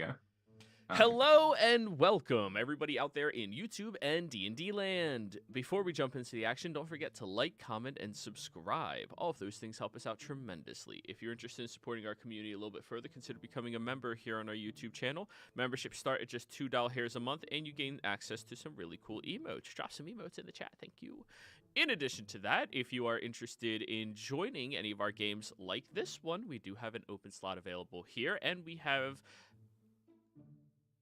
go. Hello and welcome, everybody out there in YouTube and D&D land. Before we jump into the action, don't forget to like, comment, and subscribe. All of those things help us out tremendously. If you're interested in supporting our community a little bit further, consider becoming a member here on our YouTube channel. Memberships start at just $2 a month, and you gain access to some really cool emotes. Drop some emotes in the chat, thank you. In addition to that, if you are interested in joining any of our games like this one, we do have an open slot available here, and we have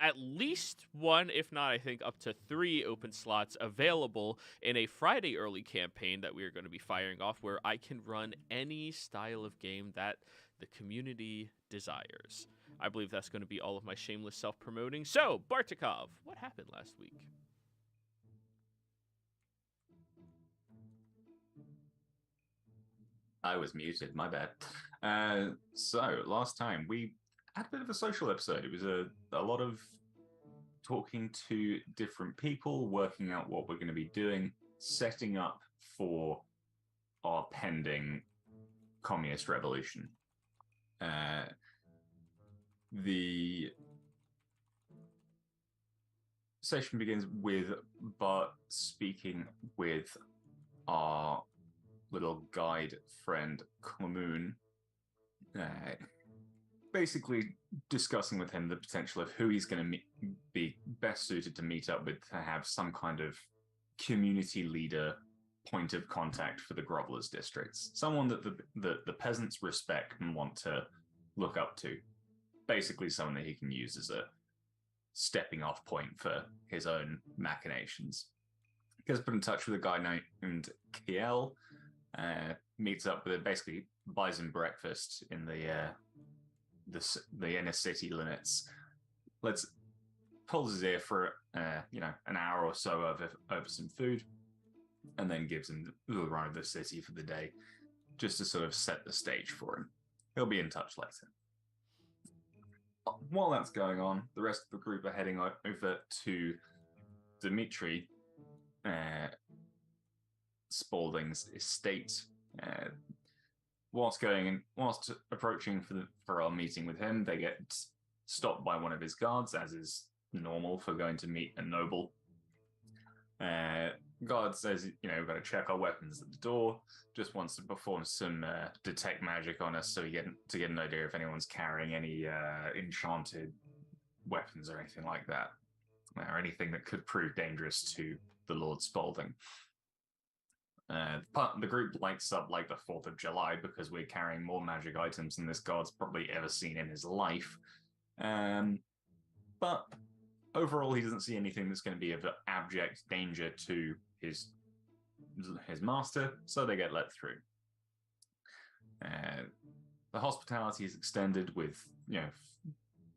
at least one, if not, I think, up to 3 open slots available in a Friday early campaign that we are going to be firing off, where I can run any style of game that the community desires. I believe that's going to be all of my shameless self-promoting. So, Bartikov, what happened last week? I was muted, my bad. So, last time we had a bit of a social episode. It was a lot of talking to different people, working out what we're going to be doing, setting up for our pending communist revolution. The session begins with Bart speaking with our little guide friend, Klamoon, basically discussing with him the potential of who he's going to be best suited to meet up with to have some kind of community leader point of contact for the Grovelers districts. Someone that the peasants respect and want to look up to. Basically someone that he can use as a stepping off point for his own machinations. He gets put in touch with a guy named Kiel, meets up with it, basically buys him breakfast in the inner city limits. Pulls his ear for an hour or so over some food, and then gives him the run of the city for the day, just to sort of set the stage for him. He'll be in touch later. While that's going on, the rest of the group are heading over to Dimitri Spaulding's estate. Whilst approaching for our meeting with him, they get stopped by one of his guards, as is normal for going to meet a noble. Guard says, we've got to check our weapons at the door. Just wants to perform some detect magic on us, so we get an idea if anyone's carrying any enchanted weapons or anything like that, or anything that could prove dangerous to the Lord Spaulding. The group lights up like the 4th of July because we're carrying more magic items than this guard's probably ever seen in his life. But overall, he doesn't see anything that's going to be of abject danger to his master, so they get let through. The hospitality is extended with,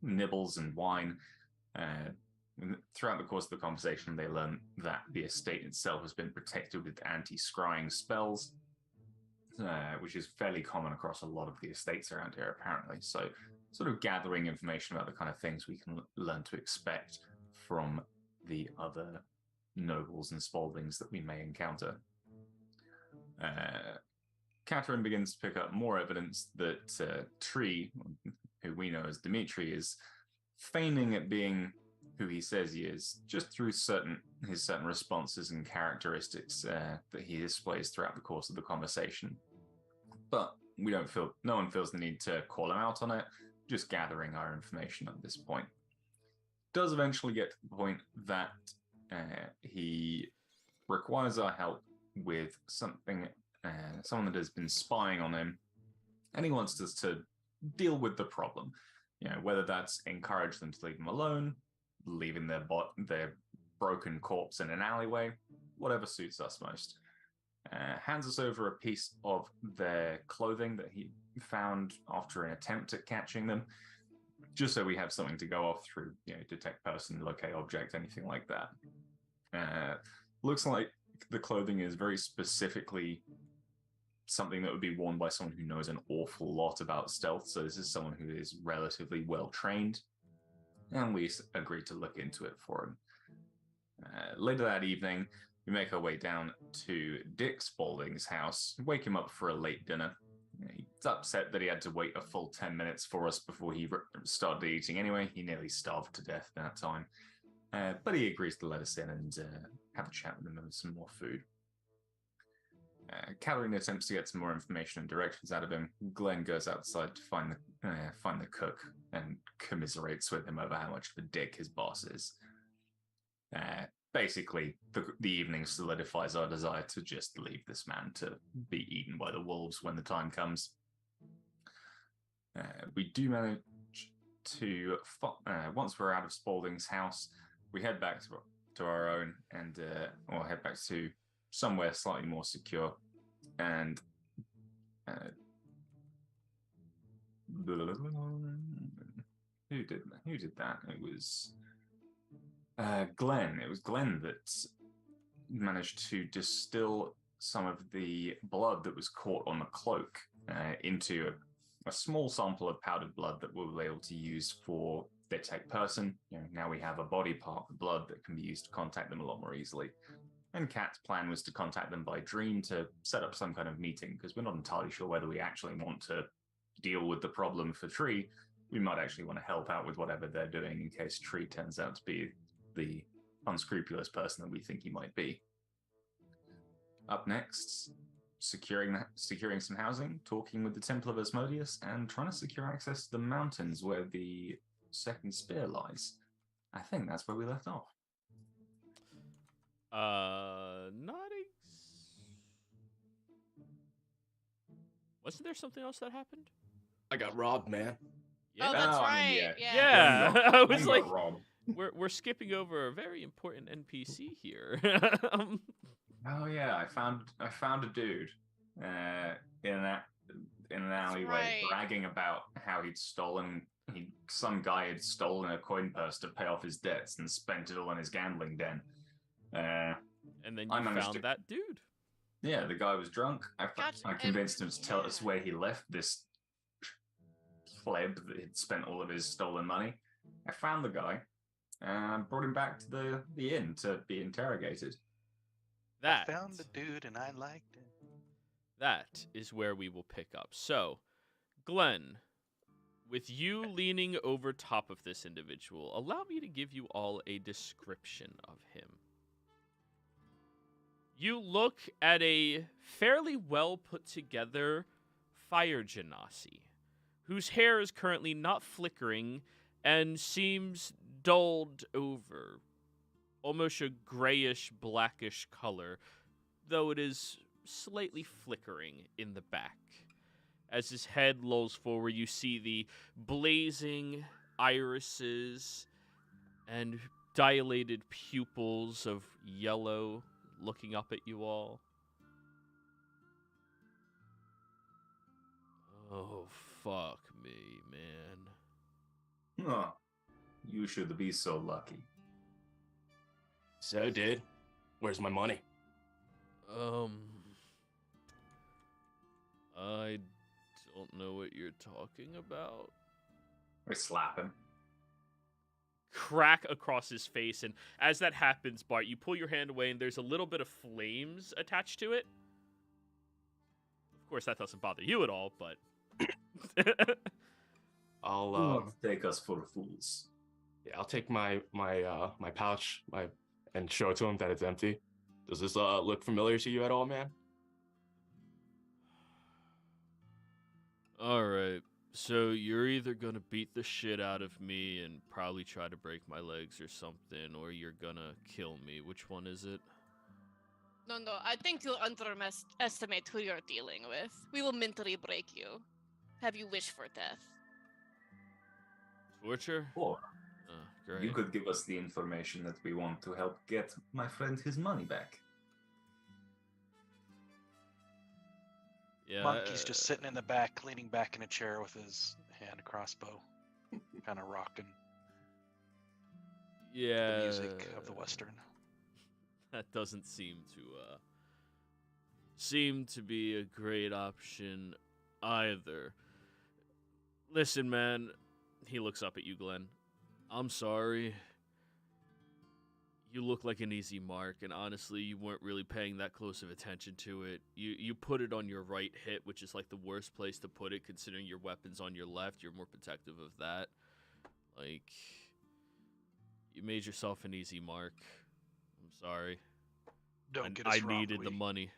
nibbles and wine. Throughout the course of the conversation, they learn that the estate itself has been protected with anti-scrying spells, which is fairly common across a lot of the estates around here, apparently. So, sort of gathering information about the kind of things we can learn to expect from the other nobles and Spauldings that we may encounter. Catherine begins to pick up more evidence that Tree, who we know as Dimitri, is feigning at being who he says he is, just through his certain responses and characteristics that he displays throughout the course of the conversation. But no one feels the need to call him out on it, just gathering our information at this point. Does eventually get to the point that he requires our help with someone that has been spying on him, and he wants us to deal with the problem. Whether that's encourage them to leave him alone, leaving their broken corpse in an alleyway, whatever suits us most. Hands us over a piece of their clothing that he found after an attempt at catching them, just so we have something to go off through, detect person, locate object, anything like that. Looks like the clothing is very specifically something that would be worn by someone who knows an awful lot about stealth, so this is someone who is relatively well trained, and we agreed to look into it for him. Later that evening, we make our way down to Dick Spaulding's house, wake him up for a late dinner. He's upset that he had to wait a full 10 minutes for us before he started eating anyway. He nearly starved to death in that time. But he agrees to let us in and have a chat with him over some more food. Catherine attempts to get some more information and directions out of him. Glenn goes outside to find the cook and commiserates with him over how much of a dick his boss is. Basically, the evening solidifies our desire to just leave this man to be eaten by the wolves when the time comes. We do manage to, once we're out of Spaulding's house, we head back to our own and or head back to somewhere slightly more secure. And who did that? It was Glenn. It was Glenn that managed to distill some of the blood that was caught on the cloak into a small sample of powdered blood that we'll be able to use for their tech person. Now we have a body part of blood that can be used to contact them a lot more easily. And Kat's plan was to contact them by dream to set up some kind of meeting, because we're not entirely sure whether we actually want to deal with the problem for Tree. We might actually want to help out with whatever they're doing in case Tree turns out to be the unscrupulous person that we think he might be. Up next, securing some housing, talking with the Temple of Asmodeus, and trying to secure access to the mountains where the second spear lies. I think that's where we left off. Wasn't there something else that happened? I got robbed, man. Yeah. Oh, that's right. I mean, Yeah. I was like, Rob. we're skipping over a very important NPC here. Oh yeah, I found a dude in an alleyway right. bragging about how some guy had stolen a coin purse to pay off his debts and spent it all in his gambling den. And then I you managed found to- that dude. Yeah, the guy was drunk. I Gotcha. convinced him to tell us Yeah. where he left this pleb that had spent all of his stolen money. I found the guy and brought him back to the inn to be interrogated. That I found the dude and I liked it. That is where we will pick up. So, Glenn, with you leaning over top of this individual, allow me to give you all a description of him. You look at a fairly well put together fire genasi, whose hair is currently not flickering and seems dulled over, almost a grayish blackish color, though it is slightly flickering in the back. As his head lolls forward, you see the blazing irises and dilated pupils of yellow looking up at you all. Oh, fuck me, man. Oh, you should be so lucky. So, dude, where's my money? I don't know what you're talking about. I slap him. Crack across his face, and as that happens, Bart, you pull your hand away and there's a little bit of flames attached to it. Of course, that doesn't bother you at all, but... I'll Take us for fools. yeah, I'll take my pouch and show it to him that it's empty. Does this look familiar to you at all, man? Alright, so you're either gonna beat the shit out of me and probably try to break my legs or something, or you're gonna kill me. Which one is it? No, I think you'll underestimate who you're dealing with. We will mentally break you. Have you wish for death? Torture? Or Great. you could give us the information that we want to help get my friend his money back. Yeah. Monkey's just sitting in the back, leaning back in a chair with his hand crossbow, kind of rocking Yeah. the music of the Western. That doesn't seem to be a great option either. Listen, man. He looks up at you, Glenn. I'm sorry. You look like an easy mark, and honestly, you weren't really paying that close of attention to it. You put it on your right hip, which is like the worst place to put it, considering your weapon's on your left. You're more protective of that. Like, you made yourself an easy mark. I'm sorry. Don't get us I wrong. needed the money.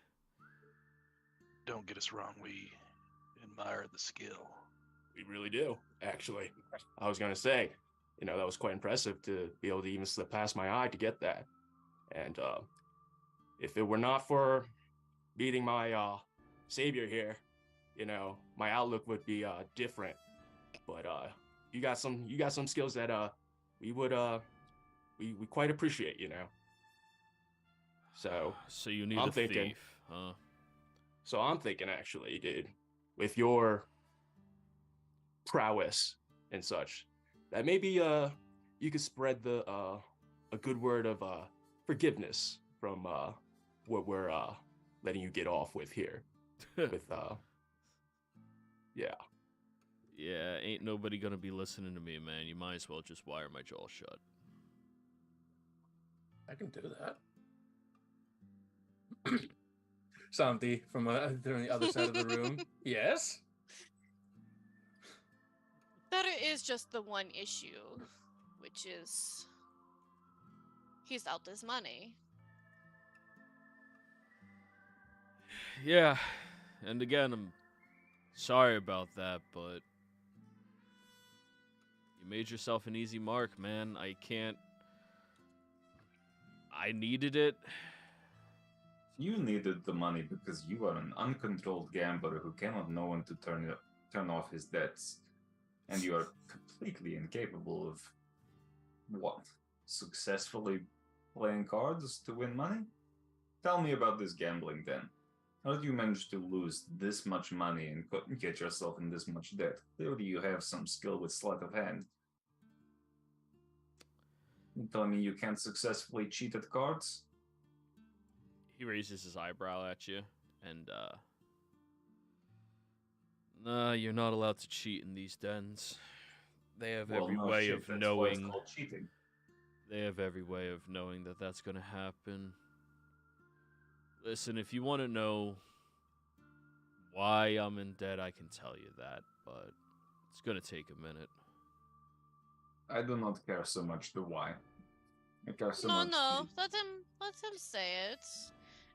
Don't get us wrong. We admire the skill. We really do, actually. I was gonna say, that was quite impressive to be able to even slip past my eye to get that. And if it were not for beating my savior here, my outlook would be different. But you got some skills that we would we quite appreciate, So So you need I'm a thinking- thief, huh? So I'm thinking, actually, dude, with your prowess and such, that maybe you could spread a good word of forgiveness from what we're letting you get off with here. With yeah. Yeah, ain't nobody gonna be listening to me, man. You might as well just wire my jaw shut. I can do that. Santi from the other side of the room. Yes? There is just the one issue, which is he's out his money. Yeah, and again, I'm sorry about that, but you made yourself an easy mark, man. I needed it. You needed the money because you are an uncontrolled gambler who cannot know when to turn off his debts. And you are completely incapable of successfully playing cards to win money? Tell me about this gambling then. How did you manage to lose this much money and get yourself in this much debt? Clearly you have some skill with sleight of hand. You telling me you can't successfully cheat at cards? He raises his eyebrow at you, and nah, you're not allowed to cheat in these dens. They have every no way shit, of that's why it's knowing. called cheating. They have every way of knowing that that's gonna happen. Listen, if you want to know why I'm in debt, I can tell you that, but it's gonna take a minute. I do not care so much the why. I care so No, much no, the- let him say it.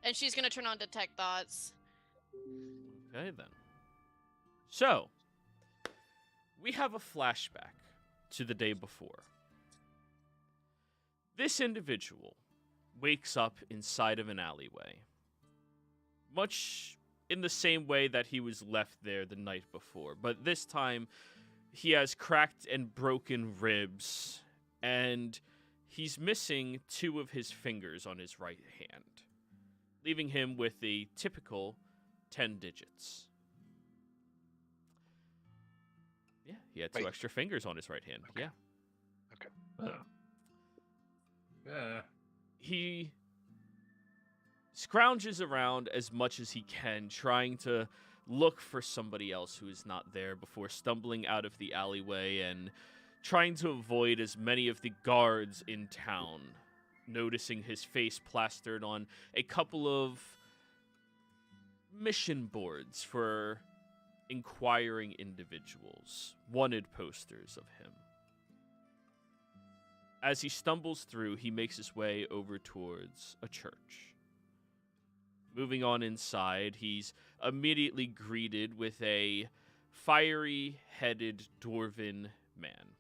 And she's gonna turn on detect thoughts. Okay, then. So, we have a flashback to the day before. This individual wakes up inside of an alleyway, much in the same way that he was left there the night before, but this time he has cracked and broken ribs, and he's missing 2 of his fingers on his right hand, leaving him with a typical 10 digits. Yeah, he had 2 Wait. extra fingers on his right hand. Okay. Yeah. Yeah. He scrounges around as much as he can, trying to look for somebody else who is not there before stumbling out of the alleyway and trying to avoid as many of the guards in town, noticing his face plastered on a couple of mission boards for inquiring individuals, wanted posters of him. As he stumbles through, he makes his way over towards a church. Moving on inside, he's immediately greeted with a fiery-headed dwarven man.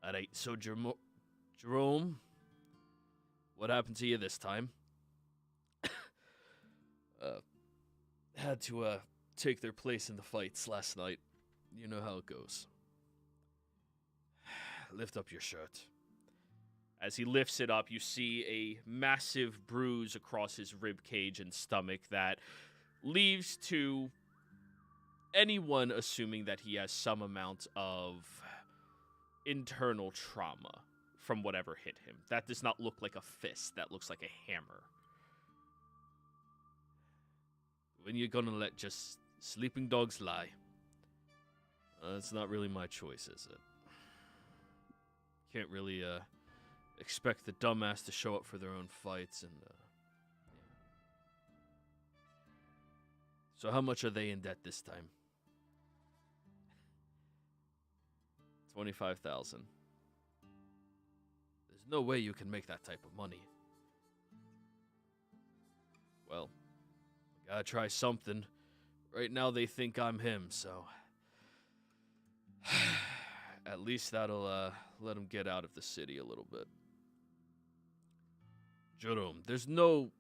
Alright, so Jerome, what happened to you this time? Had to take their place in the fights last night. You know how it goes. Lift up your shirt. As he lifts it up, you see a massive bruise across his rib cage and stomach that leaves to anyone assuming that he has some amount of internal trauma from whatever hit him. That does not look like a fist. That looks like a hammer. When you're gonna let just sleeping dogs lie? It's not really my choice, is it? Can't really expect the dumbass to show up for their own fights and, yeah. So how much are they in debt this time? 25,000. There's no way you can make that type of money. Well, I gotta try something. Right now they think I'm him, so at least that'll let him get out of the city a little bit. Jerome, there's no...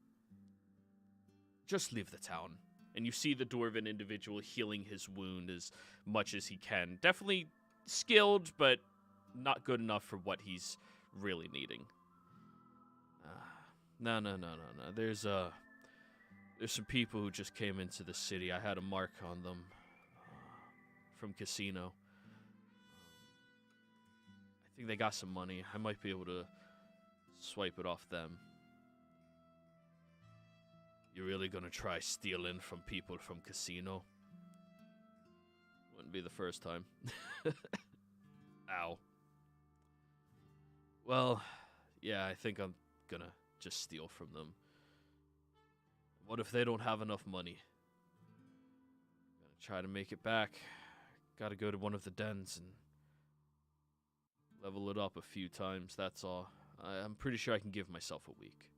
Just leave the town. And you see the dwarven individual healing his wound as much as he can. Definitely skilled, but not good enough for what he's really needing. No. There's some people who just came into the city. I had a mark on them from casino. I think they got some money. I might be able to swipe it off them. You really gonna try stealing from people from casino? Wouldn't be the first time. Ow. Well, yeah, I think I'm gonna just steal from them. What if they don't have enough money? Gotta try to make it back. Gotta go to one of the dens and level it up a few times, that's all. I'm pretty sure I can give myself a week.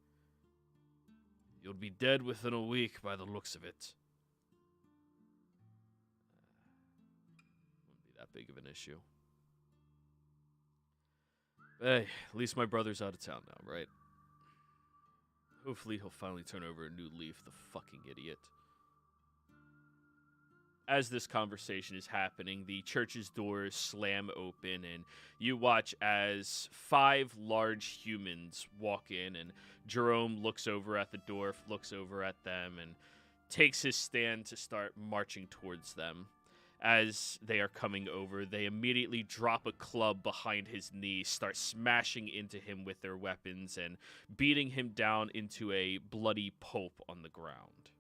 You'll be dead within a week by the looks of it. Wouldn't be that big of an issue. Hey, at least my brother's out of town now, right? Hopefully he'll finally turn over a new leaf, the fucking idiot. As this conversation is happening, the church's doors slam open, and you watch as 5 large humans walk in, and Jerome looks over at the dwarf, looks over at them, and takes his stand to start marching towards them. As they are coming over, they immediately drop a club behind his knee, start smashing into him with their weapons, and beating him down into a bloody pulp on the ground.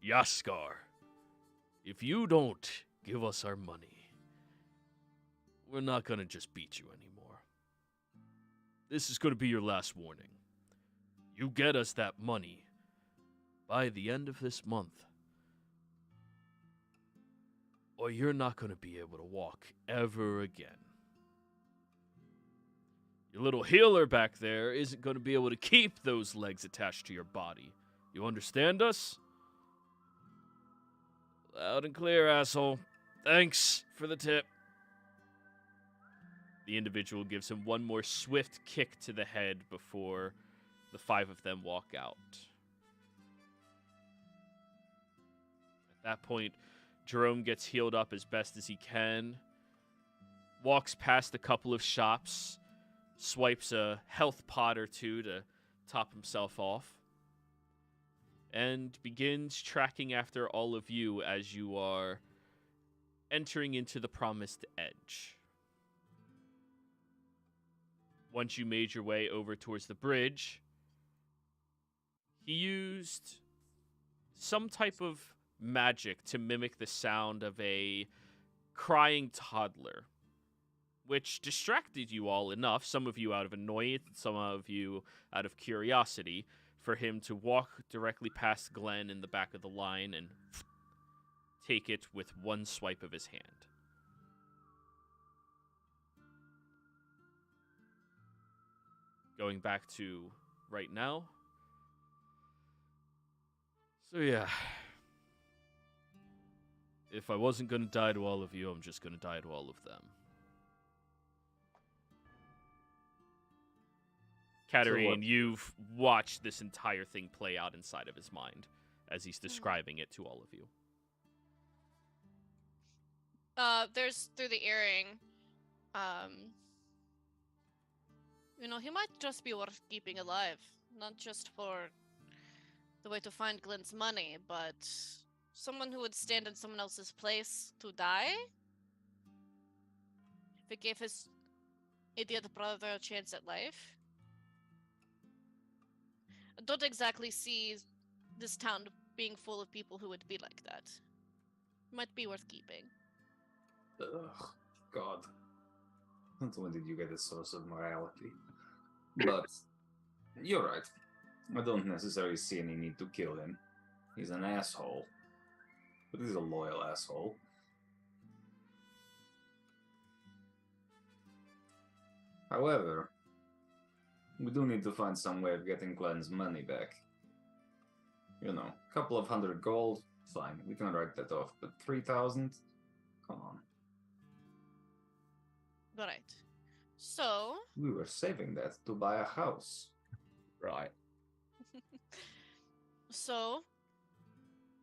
Yaskar, if you don't give us our money, we're not gonna just beat you anymore. This is gonna be your last warning. You get us that money by the end of this month, or you're not gonna be able to walk ever again. Your little healer back there isn't gonna be able to keep those legs attached to your body. You understand us? Loud and clear, asshole. Thanks for the tip. The individual gives him one more swift kick to the head before the 5 of them walk out. At that point, Jerome gets healed up as best as he can, walks past a couple of shops, swipes a health pot or two to top himself off, and begins tracking after all of you as you are entering into the Promised Edge. Once you made your way over towards the bridge, he used some type of magic to mimic the sound of a crying toddler, which distracted you all enough, some of you out of annoyance, some of you out of curiosity, for him to walk directly past Glenn in the back of the line and take it with one swipe of his hand. Going back to right now. So yeah. If I wasn't going to die to all of you, I'm just going to die to all of them. Katarine, you've watched this entire thing play out inside of his mind as he's describing it to all of you. There's through the earring. He might just be worth keeping alive. Not just for the way to find Glenn's money, but someone who would stand in someone else's place to die. If it gave his idiot brother a chance at life. I don't exactly see this town being full of people who would be like that. Might be worth keeping. Ugh, God. not only did you get a source of morality, but you're right. I don't necessarily see any need to kill him. He's an asshole, but he's a loyal asshole. However, we do need to find some way of getting Glenn's money back. You know, a couple of 100 gold, fine, we can write that off, but 3,000? Come on. Right. So, We were saving that to buy a house. Right. so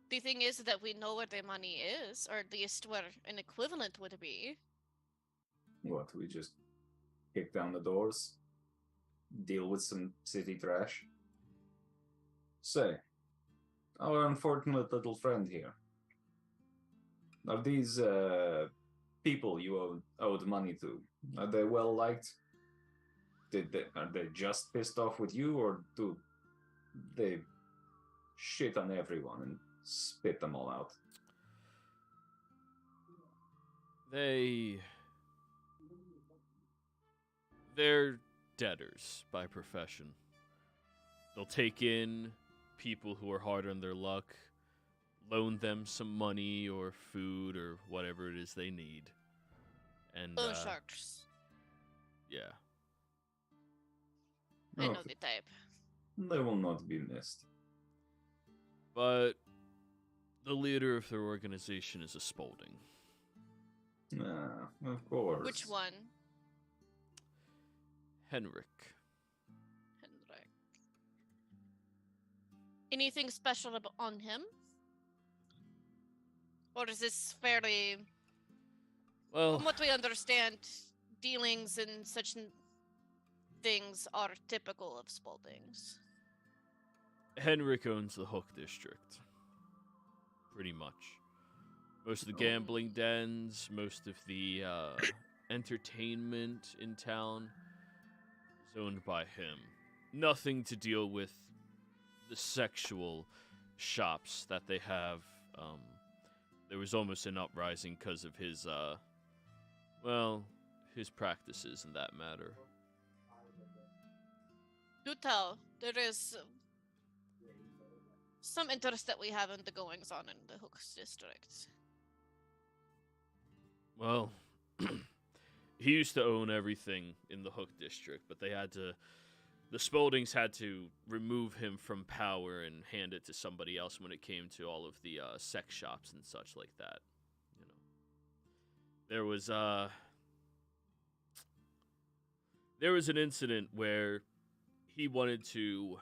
the thing is that we know where the money is, or at least where an equivalent would be. What, we just kick down the doors? Deal with some city trash? Say, our unfortunate little friend here. Are these people you owed money to, are they well liked? Are they just pissed off with you, or do they shit on everyone and spit them all out? They're debtors by profession. They'll take in people who are hard on their luck, loan them some money or food or whatever it is they need. And Loan sharks. yeah. I know Okay. the type. They will not be missed. But the leader of their organization is a Spaulding. Of course. Which one? Henrik. Henrik. Anything special on him? Or is this fairly... Well, From what we understand, dealings and such things are typical of Spauldings. Henrik owns the Hook District. Pretty much. Most of the gambling dens, most of the entertainment in town is owned by him. Nothing to deal with the sexual shops that they have. There was almost an uprising because of his, his practices in that matter. Do tell, there is some interest that we have in the goings on in the Hooks district. Well, he used to own everything in the Hook District, but the Spauldings had to remove him from power and hand it to somebody else when it came to all of the sex shops and such like that. You know, there was an incident where he wanted to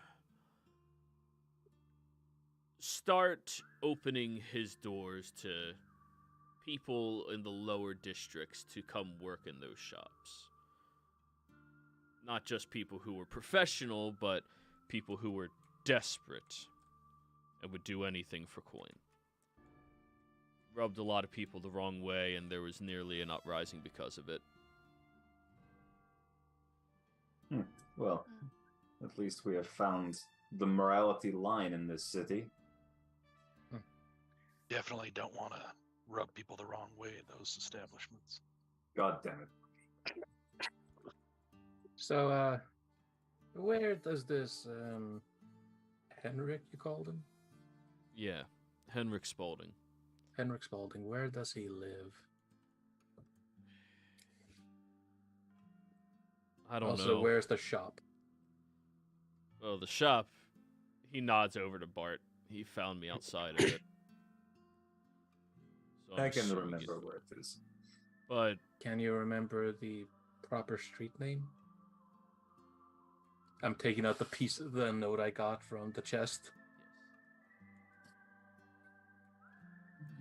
start opening his doors to people in the lower districts to come work in those shops. Not just people who were professional, but people who were desperate and would do anything for coin. Rubbed a lot of people the wrong way, and there was nearly an uprising because of it. Well, at least we have found the morality line in this city. Definitely don't want to rub people the wrong way in those establishments. God damn it. So, where does this Henrik, you called him? Yeah, Henrik Spaulding. Henrik Spaulding, where does he live? I don't Also, know. where's the shop? Well, the shop, he nods over to Bart. He found me outside of it. So I I'm can assuming remember it's- where it is. But Can you remember the proper street name? I'm taking out the note I got from the chest.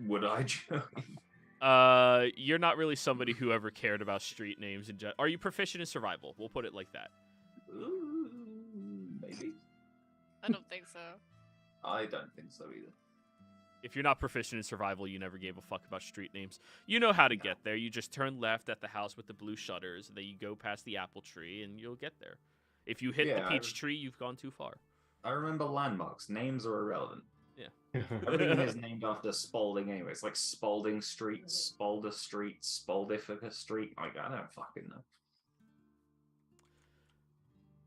Would I, Joe? you're not really somebody who ever cared about street names. Are you proficient in survival? We'll put it like that. Ooh, maybe. I don't think so. I don't think so either. If you're not proficient in survival, you never gave a fuck about street names. You know how to get there. You just turn left at the house with the blue shutters, and then you go past the apple tree, and you'll get there. If you hit the Yeah, peach tree, you've gone too far. I remember landmarks. Names are irrelevant. Yeah. Everything is named after Spaulding anyway. It's like Spaulding Street, Spalder Street, Spaldifica Street. Like, I don't fucking know.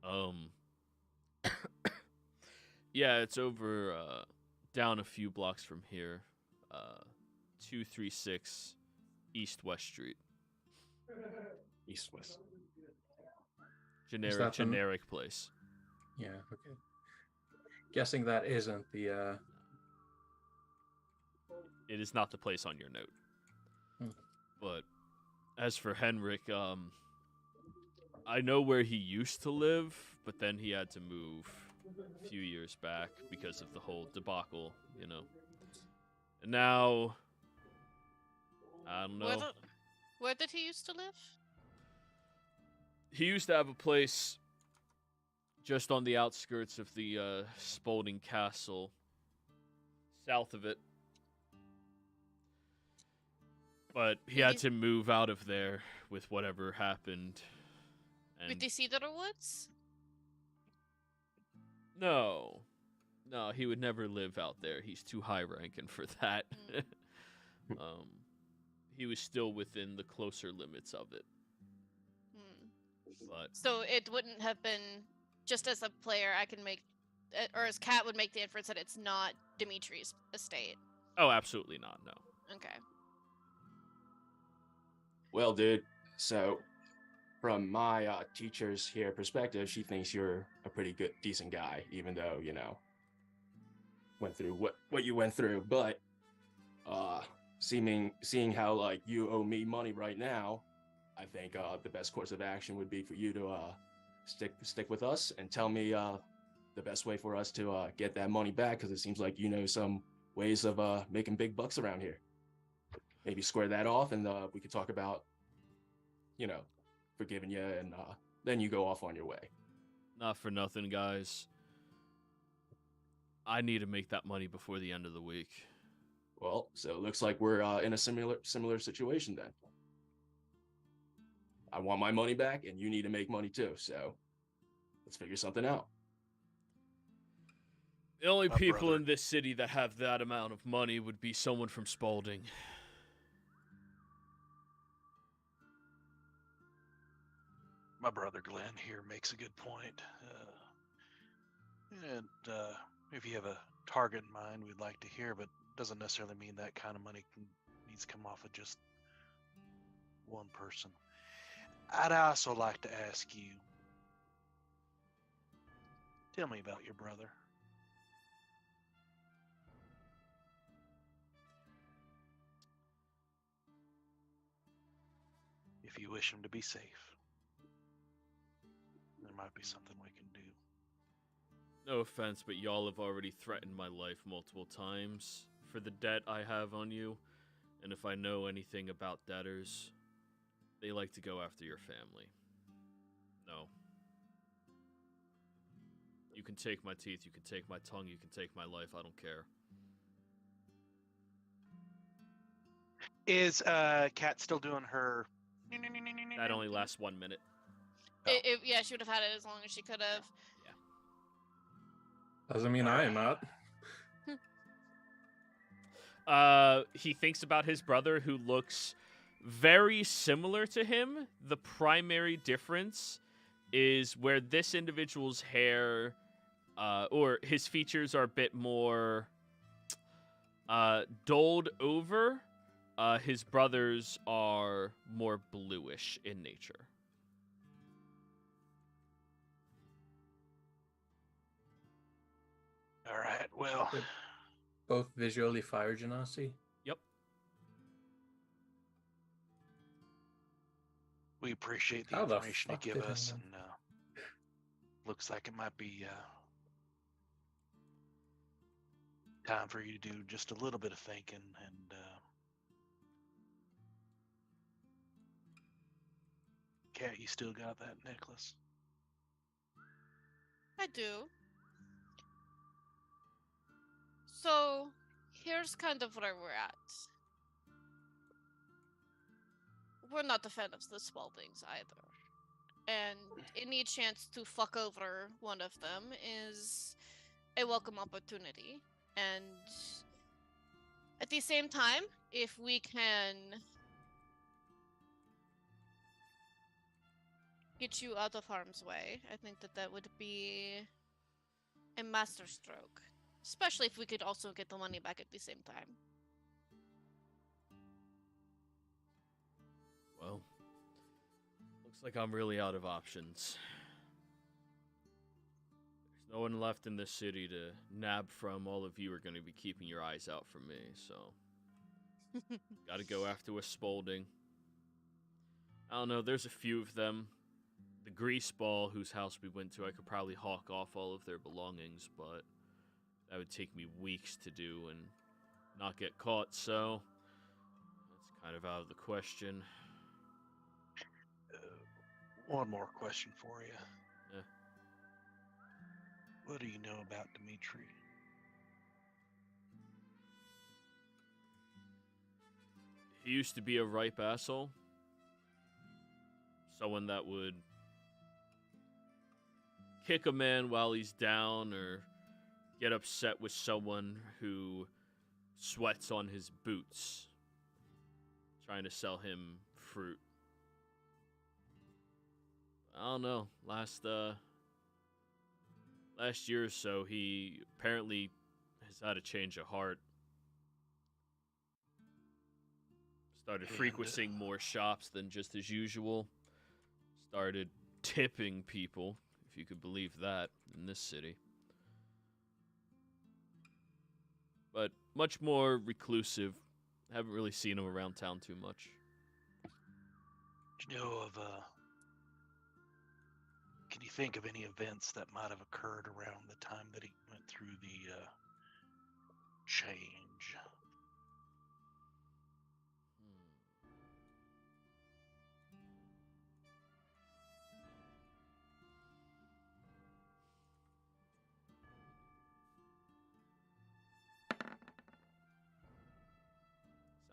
Um, yeah, it's over, down a few blocks from here. 236 East West Street. East West. that the- Generic place. Yeah, okay. Guessing that isn't the It is not the place on your note. Hmm. But as for Henrik, I know where he used to live, but then he had to move a few years back because of the whole debacle, you know. And now, I don't know. Where did he used to live? He used to have a place just on the outskirts of the Spalding Castle, south of it. But he had to move out of there with whatever happened. And With the Cedar Woods? no, he would never live out there. He's too high ranking for that. He was still within the closer limits of it. But So it wouldn't have been, just as a player, I can make, or as Kat would make the inference that it's not Dimitri's estate. oh, absolutely not. No. Okay. Well, dude, so from my teacher's here perspective, she thinks you're a pretty good, decent guy, even though, you know, went through what you went through. But seeing how like you owe me money right now, I think the best course of action would be for you to stick with us and tell me the best way for us to get that money back, because it seems like you know some ways of making big bucks around here. Maybe square that off, and we could talk about, you know, forgiving you, and then you go off on your way. Not for nothing, guys. I need to make that money before the end of the week. Well, so it looks like we're in a similar situation then. I want my money back, and you need to make money too. So let's figure something out. The only My people brother. in this city that have that amount of money would be someone from Spalding. My brother Glenn here makes a good point. If you have a target in mind, we'd like to hear, but doesn't necessarily mean that kind of money needs to come off of just one person. I'd also like to ask you, tell me about your brother. If you wish him to be safe, there might be something we can do. No offense, but y'all have already threatened my life multiple times for the debt I have on you, and if I know anything about debtors, they like to go after your family. No. You can take my teeth, you can take my tongue, you can take my life, I don't care. Is Kat still doing her? That only lasts 1 minute. Oh. Yeah, she would have had it as long as she could have. doesn't mean I am not. He thinks about his brother, who looks very similar to him. The primary difference is where this individual's hair, or his features, are a bit more dulled over. His brother's are more bluish in nature. All right. Well, Both visually fire genasi. Yep. we appreciate the How the information you fuck give did I us, know? and looks like it might be time for you to do just a little bit of thinking. And Kat, you still got that necklace? I do. So, here's kind of where we're at. We're not a fan of the Spaldings either. And any chance to fuck over one of them is a welcome opportunity. And at the same time, if we can get you out of harm's way. I think that would be a masterstroke. Especially if we could also get the money back at the same time. Well, looks like I'm really out of options. There's no one left in this city to nab from. All of you are going to be keeping your eyes out for me, so gotta go after a Spaulding. I don't know, there's a few of them. The Greaseball, whose house we went to, I could probably hawk off all of their belongings, but that would take me weeks to do and not get caught, so that's kind of out of the question. One more question for you. Yeah. What do you know about Dimitri? He used to be a ripe asshole. Someone that would kick a man while he's down or get upset with someone who sweats on his boots trying to sell him fruit. I don't know. Last year or so, he apparently has had a change of heart. Started frequenting more shops than just as usual. Started tipping people, if you could believe that, in this city. But much more reclusive. Haven't really seen him around town too much. Do you know of, can you think of any events that might have occurred around the time that he went through the, change?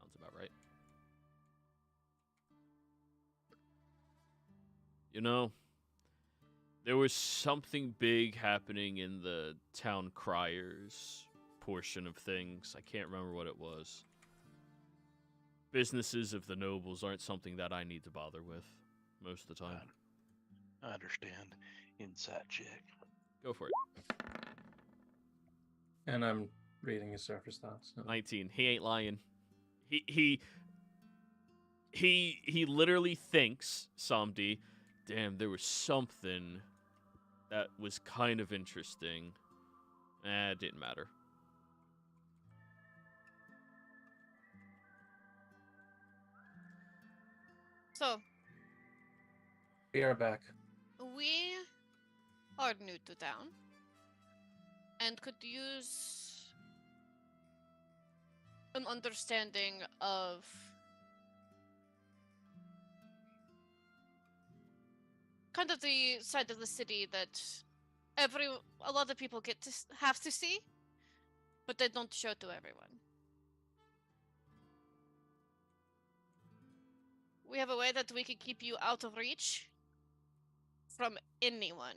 Sounds about right. You know, there was something big happening in the town criers portion of things. I can't remember what it was. Businesses of the nobles aren't something that I need to bother with most of the time. I understand. Insight check. Go for it. And I'm reading his surface stats. So. 19. He ain't lying. He literally thinks, Samdi, damn, there was something that was kind of interesting. It didn't matter. So, We are back. we are new to town and could use an understanding of kind of the side of the city that a lot of people get to have to see, but they don't show to everyone. We have a way that we can keep you out of reach from anyone.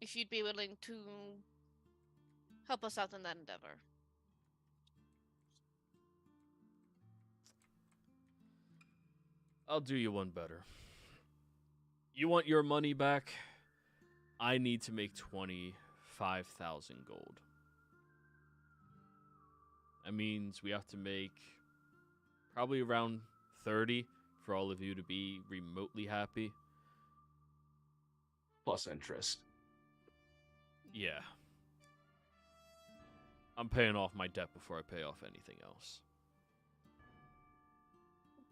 If you'd be willing to help us out in that endeavor. I'll do you one better. You want your money back? I need to make 25,000 gold. That means we have to make probably around 30 for all of you to be remotely happy. Plus interest. Yeah. I'm paying off my debt before I pay off anything else.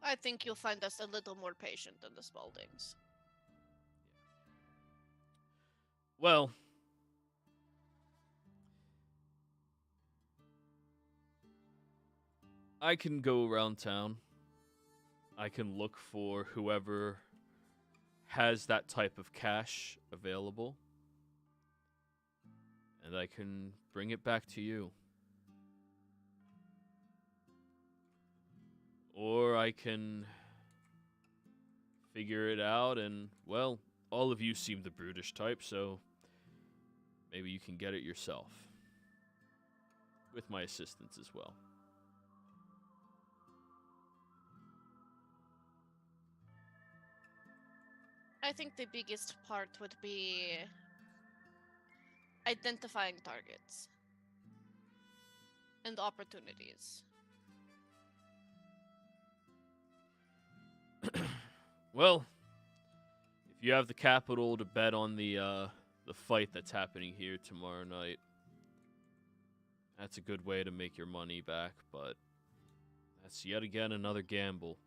I think you'll find us a little more patient than the Spauldings. Well, I can go around town. I can look for whoever has that type of cash available. And I can bring it back to you. Or I can figure it out and, well, all of you seem the brutish type, so maybe you can get it yourself. With my assistance as well. I think the biggest part would be identifying targets and opportunities. Well, if you have the capital to bet on the fight that's happening here tomorrow night, that's a good way to make your money back, but that's yet again another gamble.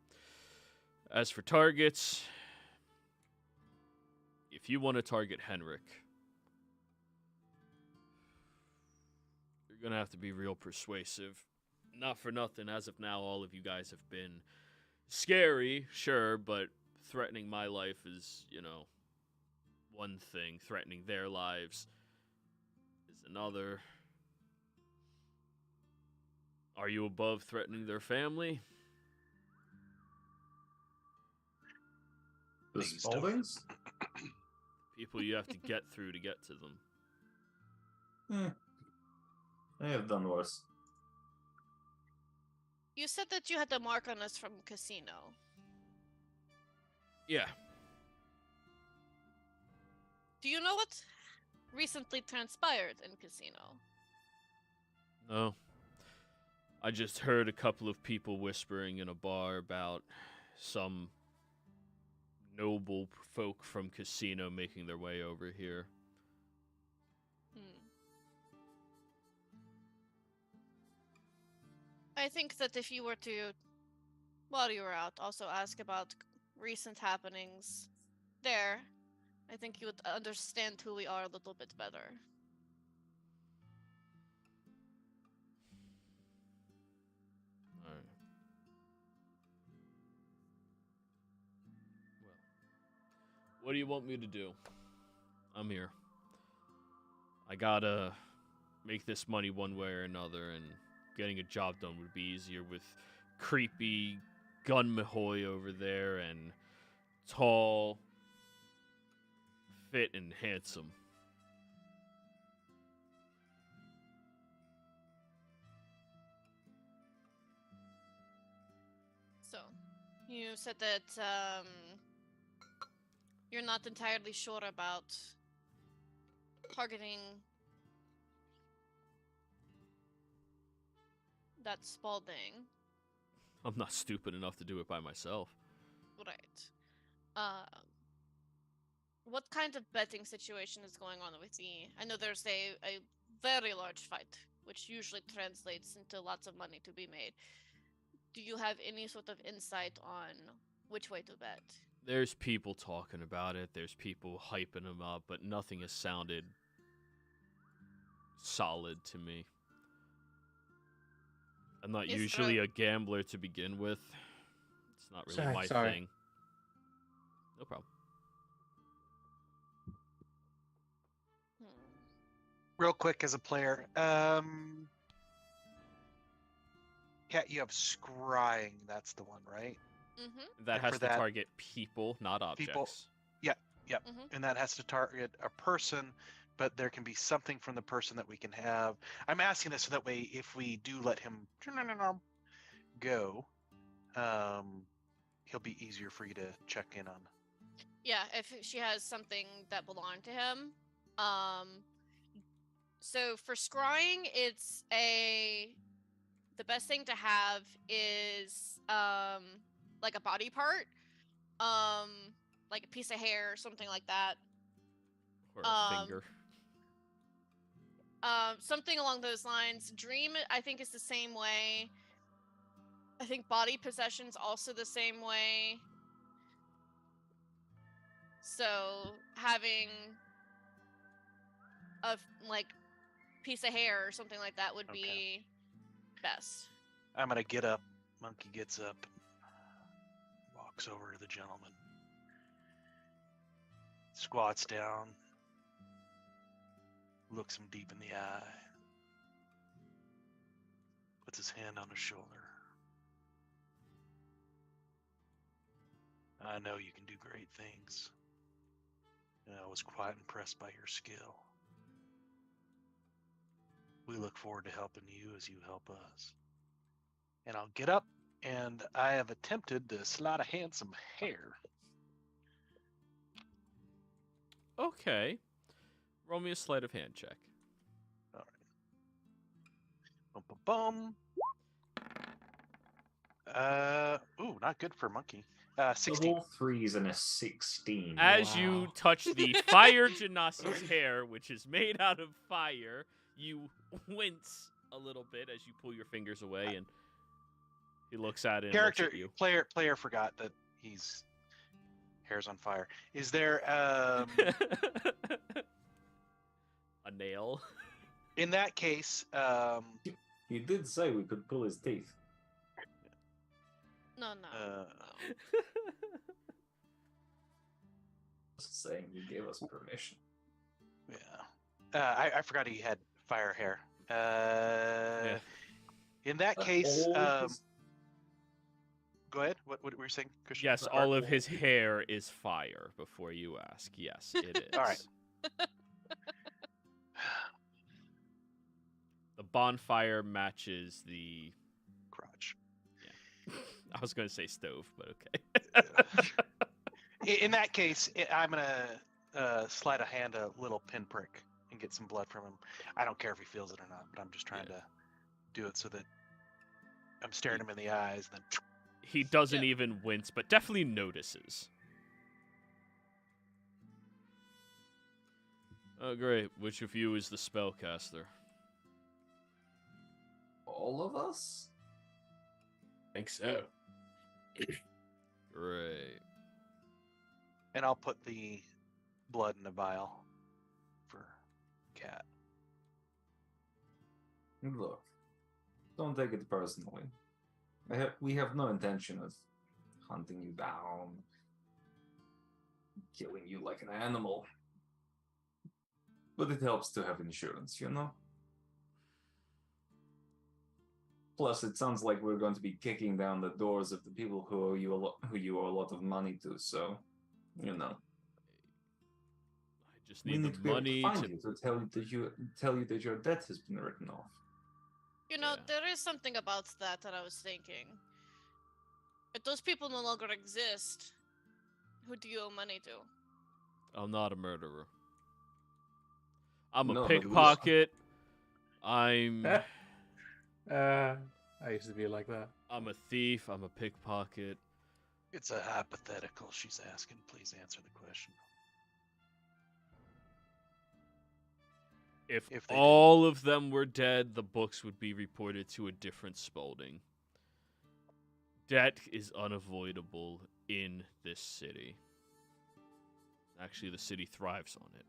As for targets, if you want to target Henrik, you're going to have to be real persuasive. Not for nothing, as of now, all of you guys have been scary, sure, but threatening my life is, one thing. Threatening their lives is another. Are you above threatening their family? The Please don't. Spaldings? People you have to get through to get to them. They have done worse. You said that you had the mark on us from casino. Yeah. Do you know what recently transpired in casino? No. I just heard a couple of people whispering in a bar about some noble folk from casino making their way over here. I think that if you were to, while you were out, also ask about recent happenings there, I think you would understand who we are a little bit better. Alright. Well, what do you want me to do? I'm here. I gotta make this money one way or another, and getting a job done would be easier with creepy Gun Mahoy over there and tall, fit, and handsome. So, you said that you're not entirely sure about targeting that Spalding. I'm not stupid enough to do it by myself. Right. What kind of betting situation is going on with the... I know there's a very large fight, which usually translates into lots of money to be made. Do you have any sort of insight on which way to bet? There's people talking about it. There's people hyping them up, but nothing has sounded solid to me. I'm not usually a gambler to begin with. It's not really my thing. No problem. Real quick as a player, Cat, you have scrying. That's the one, right? Mm-hmm. That And has for to that- target people, not objects. People- Yep. Mhm. And that has to target a person, but there can be something from the person that we can have. I'm asking this so that way, if we do let him go, he'll be easier for you to check in on. Yeah, if she has something that belonged to him. So for scrying, the best thing to have is like a body part, like a piece of hair or something like that. Or a finger. Something along those lines. Dream, I think, is the same way. I think body possession's also the same way. So having a piece of hair or something like that would be best. I'm gonna get up. Monkey gets up, walks over to the gentleman, squats down, looks him deep in the eye, puts his hand on his shoulder. I know you can do great things, and I was quite impressed by your skill. We look forward to helping you as you help us. And I'll get up, and I have attempted to sleight of hand some hair. Okay. Roll me a sleight of hand check. All right. Boom, boom. Ooh, not good for a monkey. 16. Double threes and a 16. As Wow. you touch the fire Genasi's hair, which is made out of fire, you wince a little bit as you pull your fingers away, and he looks at it and looks Character at you. player forgot that he's hair's on fire. Is there A nail. in that case He did say we could pull his teeth. No. Just saying he gave us permission. yeah. I forgot he had fire hair. In that case, All his- go ahead. What were you saying, Christian? Yes, all of his hair is fire. Before you ask, yes, it is. All right. The bonfire matches the. Crotch. I was going to say stove, but okay. In that case, I'm gonna slide a hand a little pinprick and get some blood from him. I don't care if he feels it or not, but I'm just trying to do it so that I'm staring him in the eyes. Then He doesn't even wince, but definitely notices. Oh, great. Which of you is the spellcaster? All of us? I think so. Great. and I'll put the blood in a vial for Cat. Look, don't take it personally. We have no intention of hunting you down, killing you like an animal. But it helps to have insurance, you know? Plus, it sounds like we're going to be kicking down the doors of the people who owe you a lot of money to. So, you know, I just we need need the to be able money to find to. you to tell you that your debt has been written off. You know, Yeah. there is something about that I was thinking. If those people no longer exist, who do you owe money to? I'm not a murderer. I'm No, a but we- pickpocket. I'm I used to be like that. I'm a thief. I'm a pickpocket. It's a hypothetical she's asking. Please answer the question. If If they all of them were dead, the books would be reported to a different Spalding. Debt is unavoidable in this city. Actually, the city thrives on it.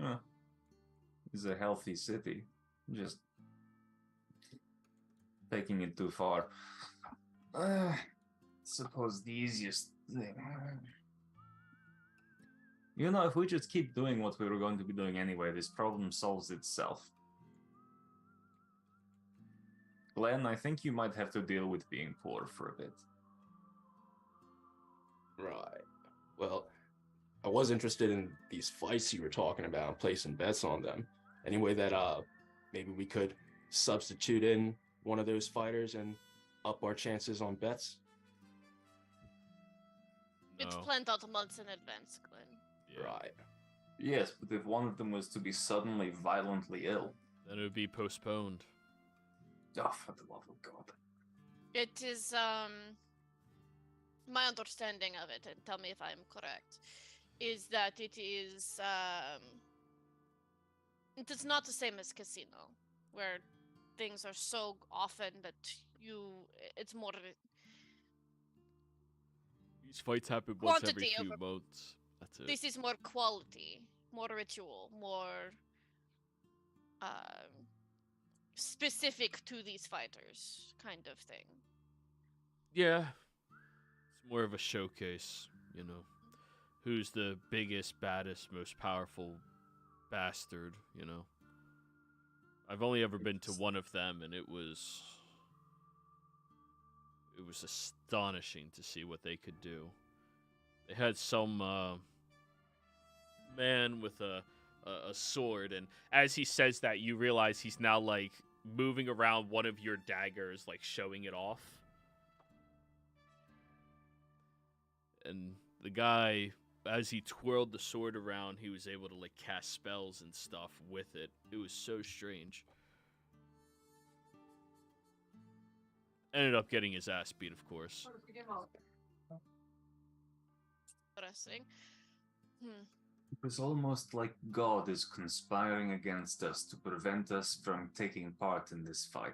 Yeah. It's a healthy city. Just taking it too far. Suppose the easiest thing. You know, if we just keep doing what we were going to be doing anyway, this problem solves itself. Glenn, I think you might have to deal with being poor for a bit. Right. Well, I was interested in these fights you were talking about and placing bets on them. Any way that maybe we could substitute in one of those fighters and up our chances on bets? It's No. planned out months in advance, Glenn. Yeah. Right. Yes, but if one of them was to be suddenly violently ill, Then it would be postponed. oh, for the love of God. It is my understanding of it, and tell me if I'm correct, is that it is not the same as casino, where things are so often that it's more These fights happen once every Quantity few over- months. That's it. this is more quality, more ritual, more specific to these fighters kind of thing. Yeah. It's more of a showcase, you know. Who's the biggest, baddest, most powerful bastard, you know. I've only ever been to one of them, and it was astonishing to see what they could do. They had some man with a sword, and as he says that, you realize he's now like moving around one of your daggers, like showing it off. And the guy as he twirled the sword around, he was able to like cast spells and stuff with it. It was so strange. Ended up getting his ass beat, of course. Interesting. It was almost like God is conspiring against us to prevent us from taking part in this fight.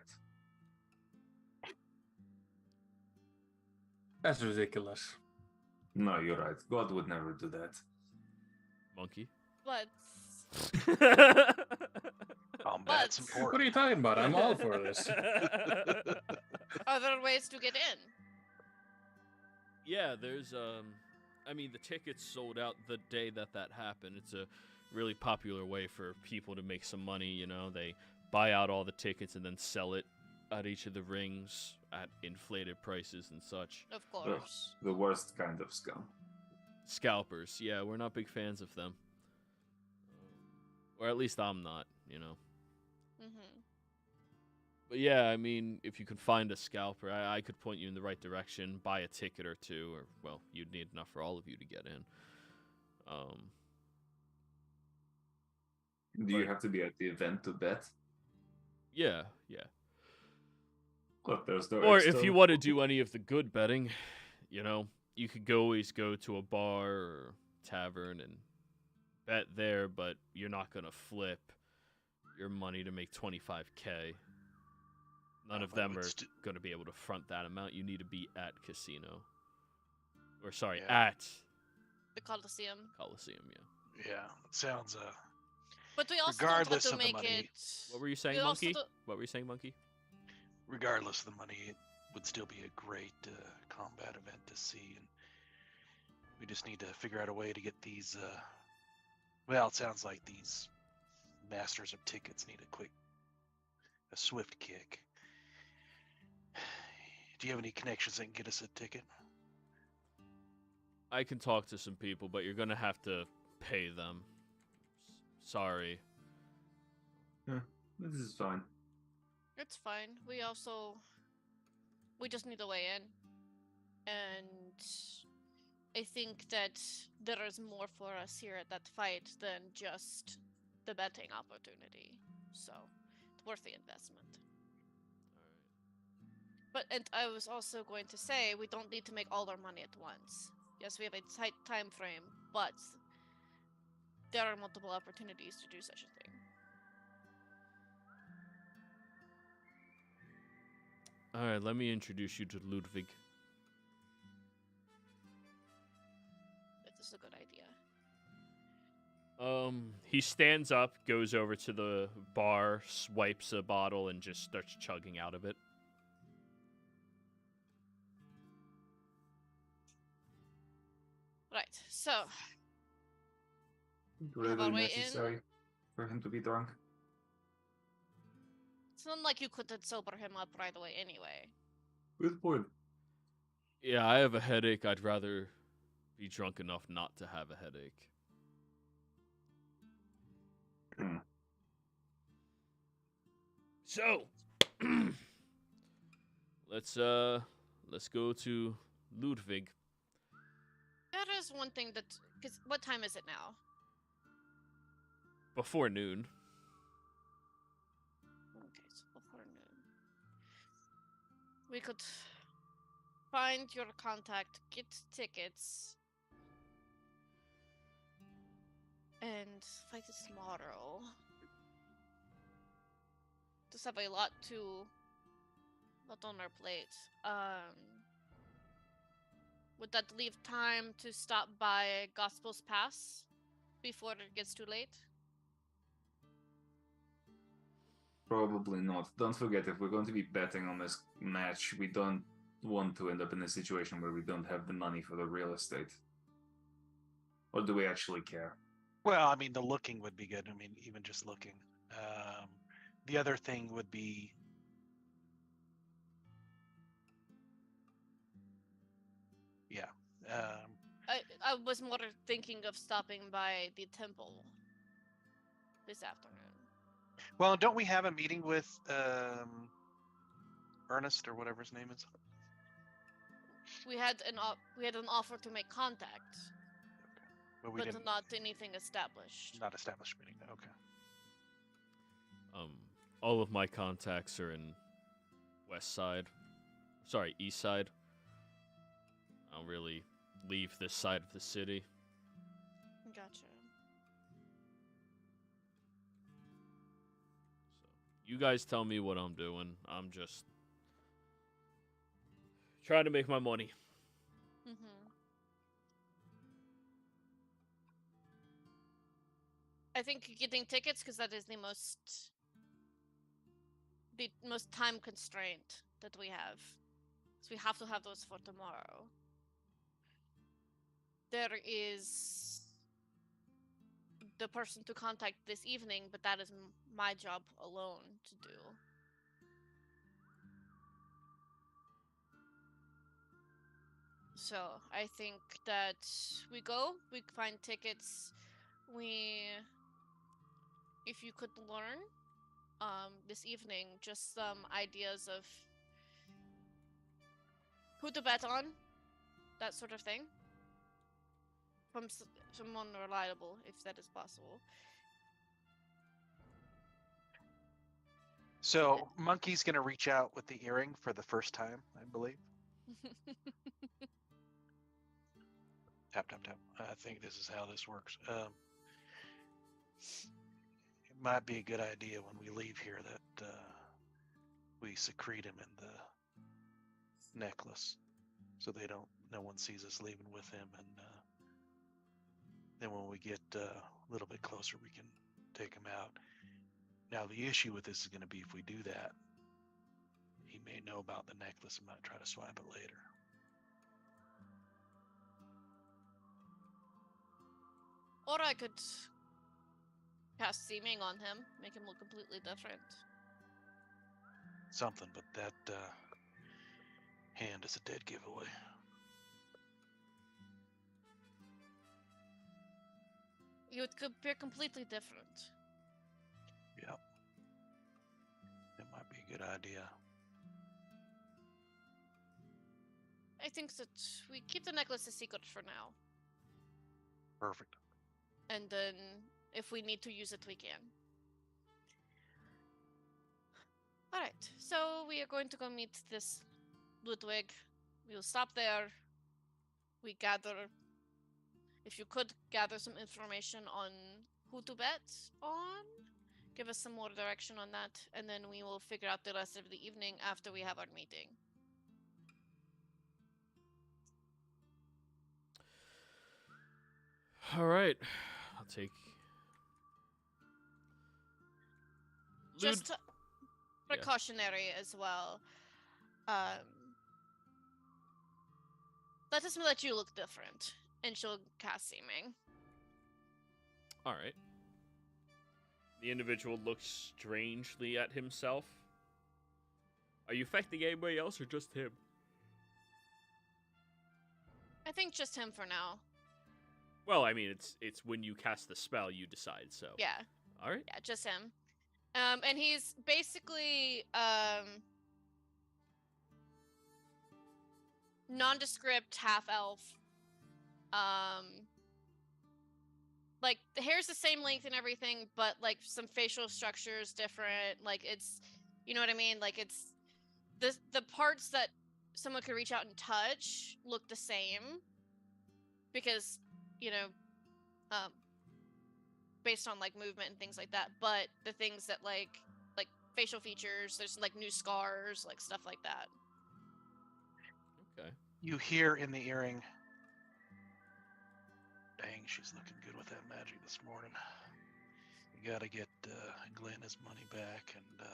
That's ridiculous. No, you're right. God would never do that. Monkey. But Combat's important. What are you talking about? I'm all for this. are there ways to get in? Yeah, there's I mean, the tickets sold out the day that happened. It's a really popular way for people to make some money, you know. They buy out all the tickets and then sell it at each of the rings at inflated prices and such. Of course. The worst kind of scum. Scalpers, yeah, we're not big fans of them. Or at least I'm not, you know. But yeah, I mean, if you could find a scalper, I could point you in the right direction, buy a ticket or two, or, well, you'd need enough for all of you to get in. Do you have to be at the event to bet? Yeah. Look, there's no Or extra- if you want to do any of the good betting, you know, you could always go to a bar or tavern and bet there, but you're not going to flip your money to make 25K. None of them are going to be able to front that amount. You need to be at casino. Or, sorry, at The Coliseum. Coliseum, yeah. Yeah, it sounds But we also don't Regardless have of to the make money. it. What were you saying, We also Monkey? don't- What were you saying, Monkey? regardless of the money, it would still be a great combat event to see, and we just need to figure out a way to get these. Well, it sounds like these masters of tickets need a swift kick. Do you have any connections that can get us a ticket? I can talk to some people, but you're going to have to pay them. Sorry. This is fine. It's fine. We just need a way in. And I think that there is more for us here at that fight than just the betting opportunity. So, it's worth the investment. But, and I was also going to say, we don't need to make all our money at once. Yes, we have a tight time frame, but there are multiple opportunities to do such a thing. Alright, let me introduce you to Ludwig. This is a good idea. He stands up, goes over to the bar, swipes a bottle, and just starts chugging out of it. Right, so Really our way in? necessary for him to be drunk? it's not like you couldn't sober him up right away anyway. Good point. Yeah, I have a headache. I'd rather be drunk enough not to have a headache. So, let's go to Ludwig. That is one thing that, because what time is it now? Before noon. Okay, so before noon. We could find your contact, get tickets, and fight it tomorrow. Just have a lot on our plate. Would that leave time to stop by Gospel's Pass before it gets too late? Probably not. Don't forget, if we're going to be betting on this match, we don't want to end up in a situation where we don't have the money for the real estate. Or do we actually care? Well, I mean, the looking would be good. I mean, even just looking. The other thing would be. Yeah. I was more thinking of stopping by the temple this afternoon. Well, don't we have a meeting with Ernest or whatever his name is? We had an offer to make contact. But we but didn't. not anything established. Not established meeting. Okay. All of my contacts are in West Side. Sorry, East Side. I don't really leave this side of the city. Gotcha. So you guys tell me what I'm doing. I'm just trying to make my money. I think getting tickets, because that is the most time constraint that we have. So we have to have those for tomorrow. There is the person to contact this evening, but that is my job alone to do. So I think that we find tickets, if you could learn this evening just some ideas of who to bet on, that sort of thing, from someone reliable, if that is possible. So Monkey's gonna reach out with the earring for the first time, I believe. Tap tap tap. I think this is how this works. It might be a good idea when we leave here that we secrete him in the necklace, so no one sees us leaving with him, and then when we get a little bit closer, we can take him out. Now the issue with this is going to be if we do that, he may know about the necklace and might try to swipe it later. Or I could cast seeming on him, make him look completely different. Something, but that hand is a dead giveaway. You would appear completely different. Yep. It might be a good idea. I think that we keep the necklace a secret for now. Perfect. And then, if we need to use it, we can. Alright, so we are going to go meet this Ludwig. We'll stop there. We gather... If you could gather some information on who to bet on, give us some more direction on that, and then we will figure out the rest of the evening after we have our meeting. All right, I'll take. Just precautionary as well. Let us let you look different, and she'll cast seeming. All right. The individual looks strangely at himself. Are you affecting anybody else or just him? I think just him for now. Well, I mean, it's when you cast the spell you decide, so. Yeah. All right. Yeah, just him. And he's basically nondescript half elf. Like the hair's the same length and everything, but like some facial structures different. Like it's, you know what I mean? Like it's the parts that someone could reach out and touch look the same because, you know, based on like movement and things like that. But the things that like facial features, there's like new scars, like stuff like that. Okay. You hear in the earring, dang, she's looking good with that magic this morning. You gotta get Glenn his money back, and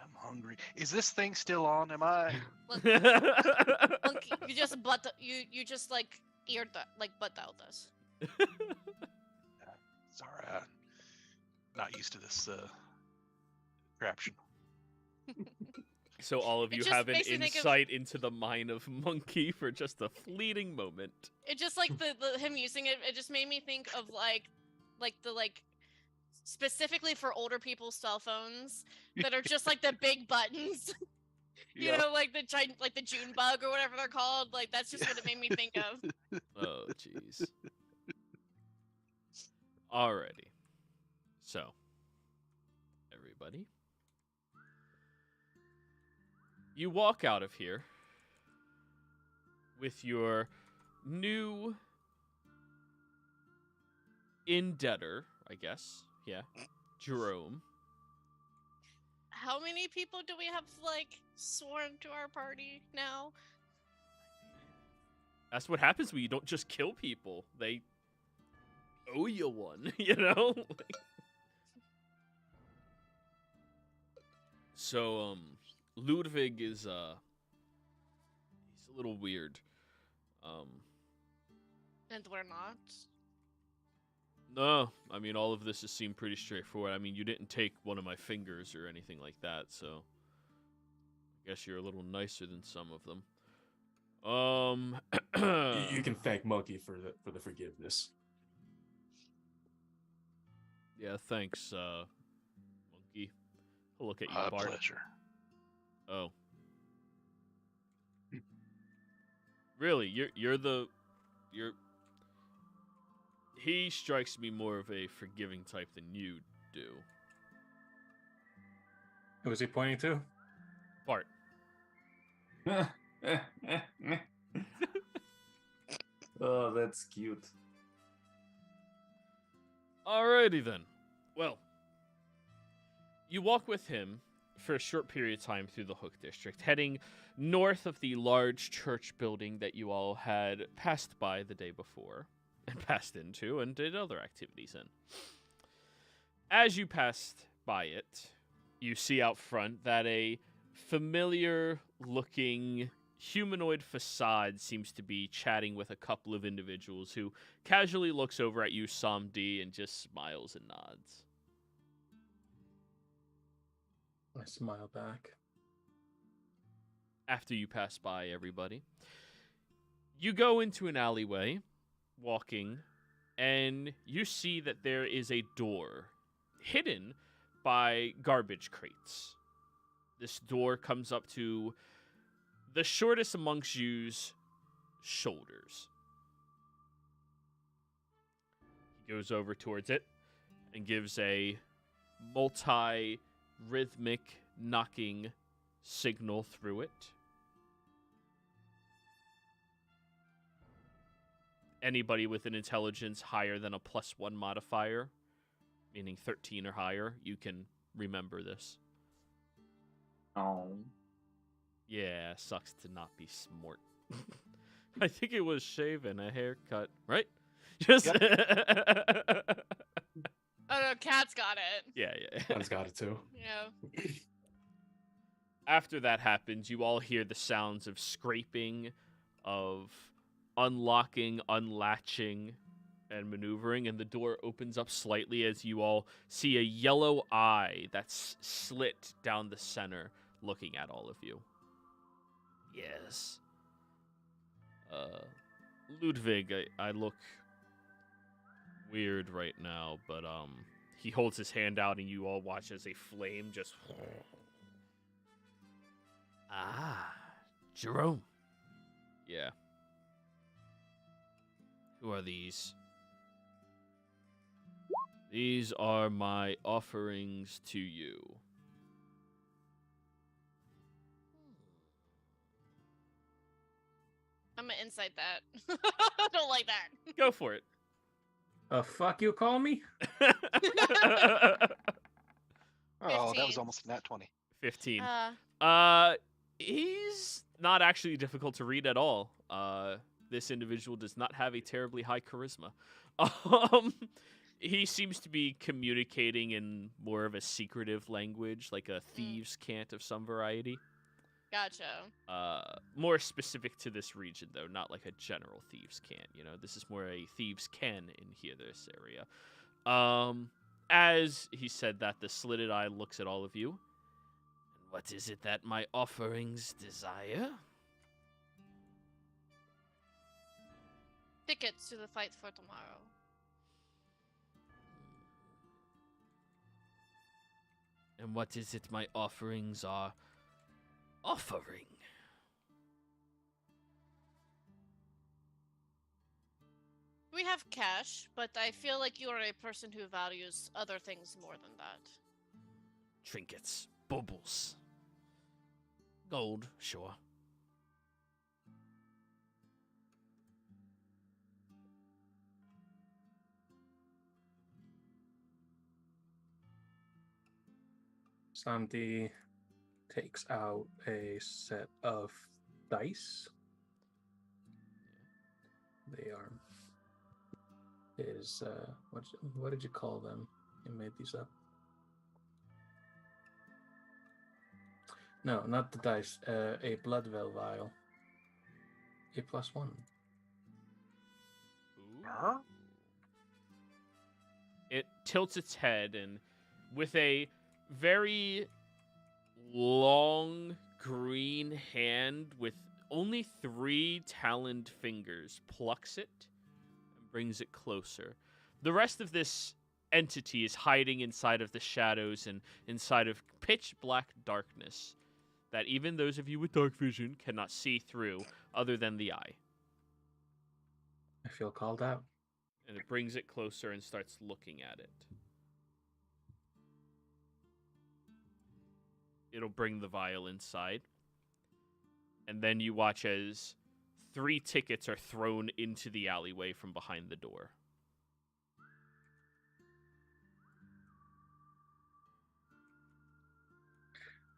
I'm hungry. Is this thing still on? Am I? Monkey, you just like butt dialed us. Sorry, I'm not used to this craption. So all of It you just have an makes me think of- insight into the mind of Monkey for just a fleeting moment. It just like the him using it. It just made me think of like specifically for older people's cell phones that are just like the big buttons. You know, like the June bug or whatever they're called. Like that's just what it made me think of. Oh, jeez. Alrighty. So, everybody, you walk out of here with your new indebtor, I guess. Yeah, Jerome. How many people do we have like sworn to our party now? That's what happens when you don't just kill people. They owe you one, you know? So, Ludwig is, he's a little weird. And we're not. No, I mean, all of this has seemed pretty straightforward. I mean, you didn't take one of my fingers or anything like that, so I guess you're a little nicer than some of them. You can thank Monkey for the forgiveness. Yeah, thanks, Monkey. I'll look at you, My Bart. pleasure. Oh. Really? You're he strikes me more of a forgiving type than you do. Who was he pointing to? Bart. Oh, that's cute. Alrighty then. Well, you walk with him for a short period of time through the Hook District, heading north of the large church building that you all had passed by the day before, and passed into, and did other activities in. As you passed by it, you see out front that a familiar-looking humanoid facade seems to be chatting with a couple of individuals who casually looks over at you, Samdi, and just smiles and nods. I smile back. After you pass by everybody, you go into an alleyway, walking, and you see that there is a door hidden by garbage crates. This door comes up to the shortest amongst you's shoulders. He goes over towards it and gives a multi-rhythmic knocking signal through it. Anybody with an intelligence higher than a +1 modifier, meaning 13 or higher, you can remember this. Oh. Yeah, sucks to not be smart. I think it was shaven, a haircut, right? Just Oh no, Cat's got it. yeah. Cat's got it too. Yeah. After that happens, you all hear the sounds of scraping, of unlocking, unlatching, and maneuvering, and the door opens up slightly as you all see a yellow eye that's slit down the center, looking at all of you. Yes. Ludwig, I look weird right now, but he holds his hand out and you all watch as a flame just Jerome. Yeah. Who are these? These are my offerings to you. I'm gonna insight that. I don't like that. Go for it. Fuck you call me? Oh, that 15. was almost a nat 20. 15. Uh, He's not actually difficult to read at all. This individual does not have a terribly high charisma. He seems to be communicating in more of a secretive language, like a thieves' cant of some variety. gotcha. More specific to this region, though, not like a general thieves' cant. You know, this is more a thieves' can in here, this area. As he said that, the slitted eye looks at all of you. What is it that my offerings desire? Tickets to the fight for tomorrow. And what is it my offerings are offering. We have cash, but I feel like you are a person who values other things more than that. Trinkets, baubles, gold, sure. Santi takes out a set of dice. They are his what did you call them? You made these up. No, not the dice. A blood veil vial. A +1. Huh? It tilts its head, and with a very long green hand with only 3 taloned fingers, plucks it and brings it closer. The rest of this entity is hiding inside of the shadows and inside of pitch black darkness that even those of you with dark vision cannot see through other than the eye. I feel called out. And it brings it closer and starts looking at it. It'll bring the vial inside. And then you watch as 3 tickets are thrown into the alleyway from behind the door.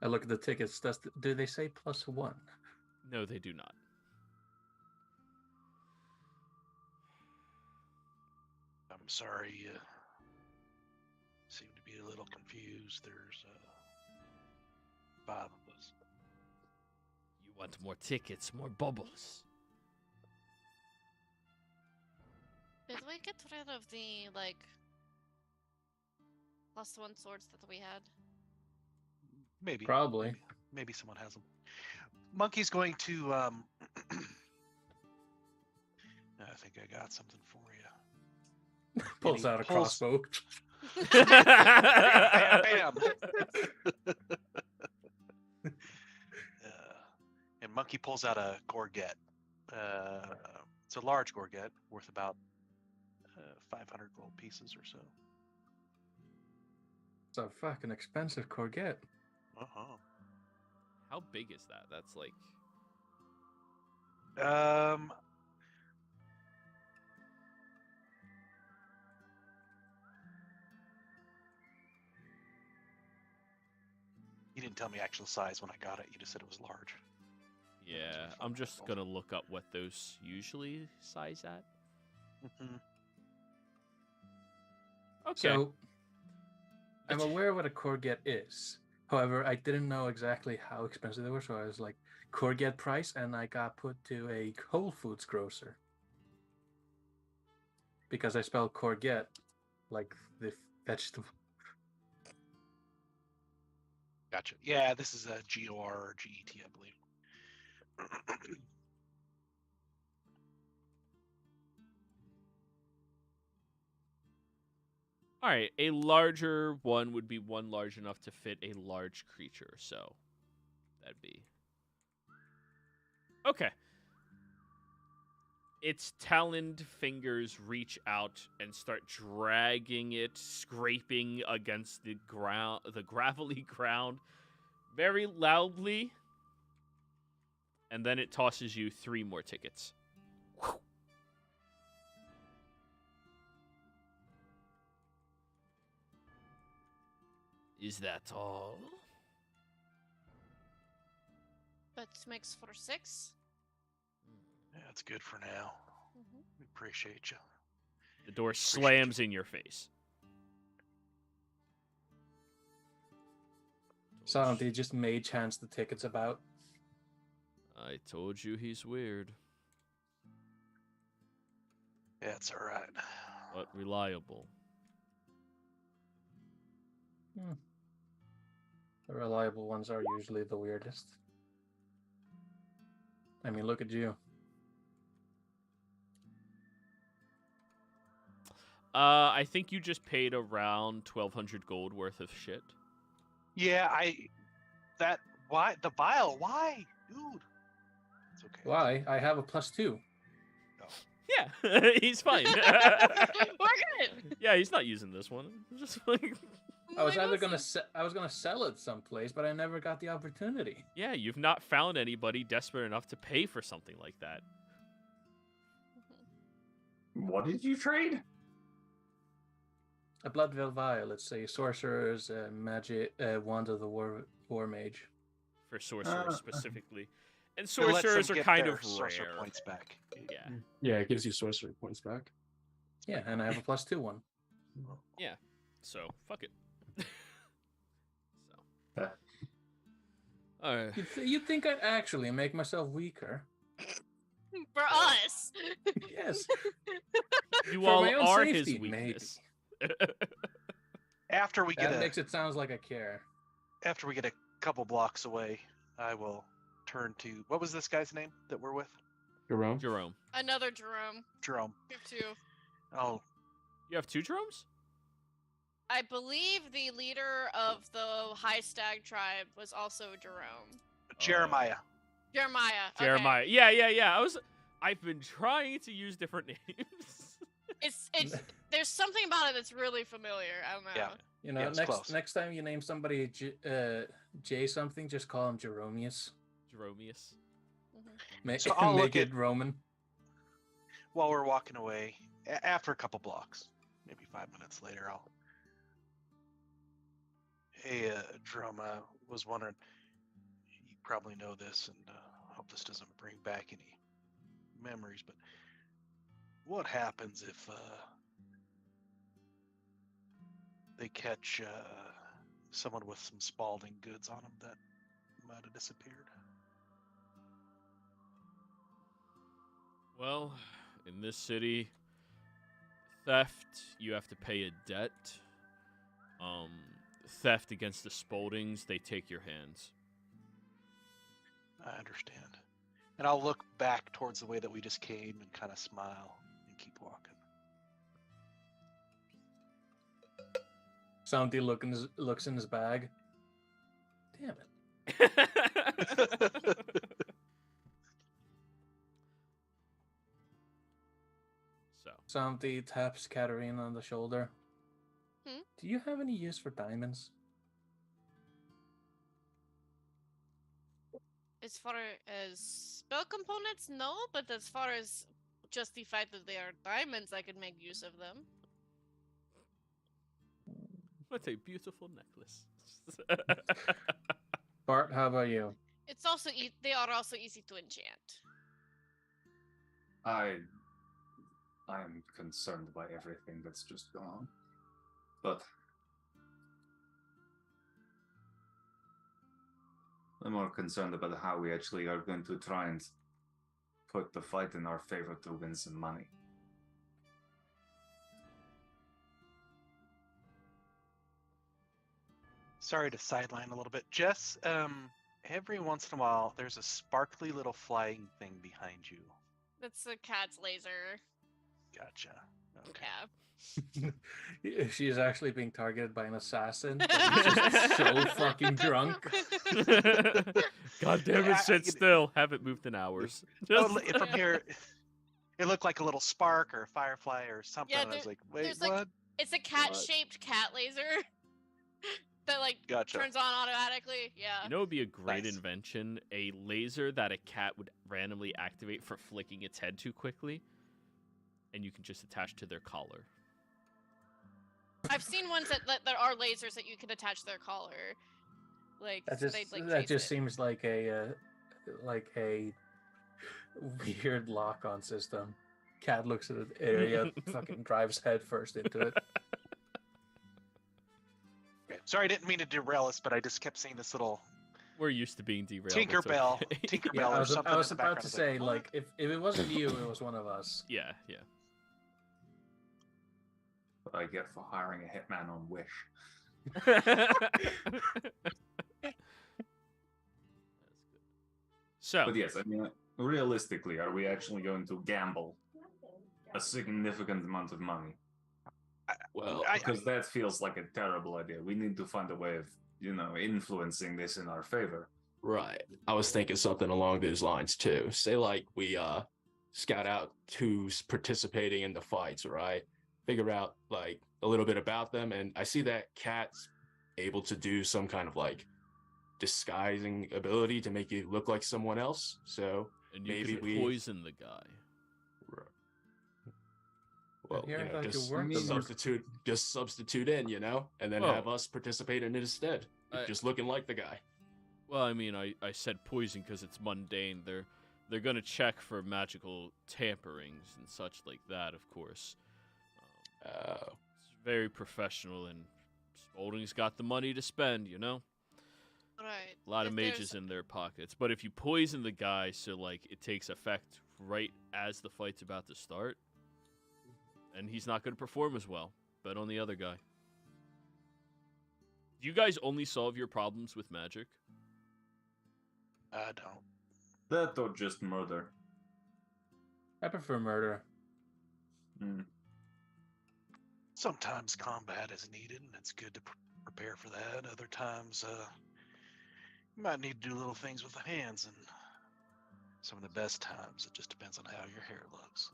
I look at the tickets. Do they say +1? No, they do not. I'm sorry, you seem to be a little confused. There's 5 of us. You want more tickets, more bubbles. Did we get rid of the, +1 swords that we had? Maybe. Probably. Maybe someone has them. Monkey's going to. I think I got something for you. Pulls out a crossbow. Bam, bam. And Monkey pulls out a gorget. It's a large gorget worth about 500 gold pieces or so. It's a fucking expensive Corget. Uh-huh. How big is that? That's like... You didn't tell me actual size when I got it. You just said it was large. Yeah, I'm just gonna look up what those usually size at. Mm-hmm. Okay. So, I'm aware what a Corget is. However, I didn't know exactly how expensive they were, so I was like, Corget price, and I got put to a Whole Foods grocer. Because I spelled Corget like the vegetable. Gotcha. Yeah, this is a G-O-R or G-E-T, I believe. All right, a larger one would be one large enough to fit a large creature, so that'd be... Okay. Its taloned fingers reach out and start dragging it, scraping against the ground, the gravelly ground, very loudly. And then it tosses you 3 more tickets. Whew. Is that all? But makes for 6. Yeah, it's good for now. Mm-hmm. We appreciate you. The door slams in your face. Santi just mage hands the tickets about. I told you he's weird, Yeah, it's all right. but reliable. The reliable ones are usually the weirdest. I mean, look at you. I think you just paid around 1,200 gold worth of shit. Yeah, that Why the bile? Why, dude? It's okay. Why? I have a +2. Yeah, he's fine. We're good. Yeah, he's not using this one. Just like, I was Like, either gonna listen, I was gonna sell it someplace, but I never got the opportunity. yeah, you've not found anybody desperate enough to pay for something like that. What did you trade? A Bloodveil Vial. It's a sorcerer's magic wand of the war mage. For sorcerers specifically. And It lets them sorcerers are get kind their of sorcerer rare. points back. Yeah. Yeah, it gives you sorcery points back. Yeah, and I have a +2 one. So, fuck it. Yeah. Alright. You'd think I'd actually make myself weaker. for us. You Yes. For all my own are safety, his weakness. After we That get makes it sound like I care. after we get a couple blocks away, I will turn to what was this guy's name that we're with? Jerome? Jerome. Another Jerome. Jerome. You two. Oh, You have 2 Jeromes? I believe the leader of the High Stag tribe was also Jerome. Jeremiah. Jeremiah. okay. Jeremiah. Yeah. I've been trying to use different names. It's there's something about it that's really familiar. I don't know. Yeah. You know, Yeah, it's close. next time you name somebody J something, just call him Jeromius. Jeromius. Make, So I'll make look it at- Roman. While we're walking away, after a couple blocks, maybe 5 minutes later, I'll. Hey, Jerome, I was wondering. You probably know this, and hope this doesn't bring back any memories. But what happens if they catch someone with some Spalding goods on them that might have disappeared? Well, in this city, theft, you have to pay a debt. Theft against the Spaldings, they take your hands. I understand. And I'll look back towards the way that we just came and kind of smile and keep walking. Santi looks in his bag. Damn it. So, Santi taps Katarina on the shoulder. Hmm? Do you have any use for diamonds? As far as spell components, no, but as far as just the fact that they are diamonds, I could make use of them. what a beautiful necklace. Bart, how about you? It's also they are also easy to enchant. I am concerned by everything that's just gone on. But I'm more concerned about how we actually are going to try and put the fight in our favor to win some money. Sorry to sideline a little bit. Jess, every once in a while, there's a sparkly little flying thing behind you. That's the cat's laser. Gotcha. Okay. Yeah. She's actually being targeted by an assassin. But he's just so fucking drunk. God damn it, sit still. Haven't moved in hours. Oh, from here, it looked like a little spark or a firefly or something. Yeah, and I was like, wait, there's, like, what? It's a cat-shaped cat laser that Gotcha. turns on automatically. Yeah. You know, it would be a great Nice. invention, a laser that a cat would randomly activate for flicking its head too quickly, and you can just attach to their collar. I've seen ones that are lasers that you can attach to their collar. Like That so just they'd, that chase just it. seems like a weird lock-on system. Cat looks at an area, fucking drives head first into it. Okay. Sorry, I didn't mean to derail us, but I just kept seeing this little We're used to being derailed. it's Tinkerbell, okay. Tinkerbell Yeah, I or was, something. I was in the about background. to I was say, "What?" like, if it wasn't you, it was one of us. Yeah. What I get for hiring a hitman on Wish. So, But yes, I mean, realistically, are we actually going to gamble a significant amount of money? Well, Because that feels like a terrible idea. We need to find a way of, influencing this in our favor. Right. I was thinking something along those lines too. Say like we scout out who's participating in the fights, right? Figure out like a little bit about them, and I see that Cat's able to do some kind of like disguising ability to make you look like someone else. So And you maybe could we poison the guy. well, Here, you know, like you just work the substitute in, you know, and then Oh. have us participate in it instead. I- Just looking like the guy. Well, I mean, I said poison because it's mundane. They're gonna check for magical tamperings and such like that, of course. It's very professional, and Spaulding's got the money to spend, you know? Right. A lot of If there's- mages in their pockets. But if you poison the guy so, like, it takes effect right as the fight's about to start, and he's not going to perform as well. Bet on the other guy. Do you guys only solve your problems with magic? I don't. That or just murder. I prefer murder. Mm. Sometimes combat is needed, and it's good to prepare for that. Other times, you might need to do little things with the hands, and some of the best times, it just depends on how your hair looks.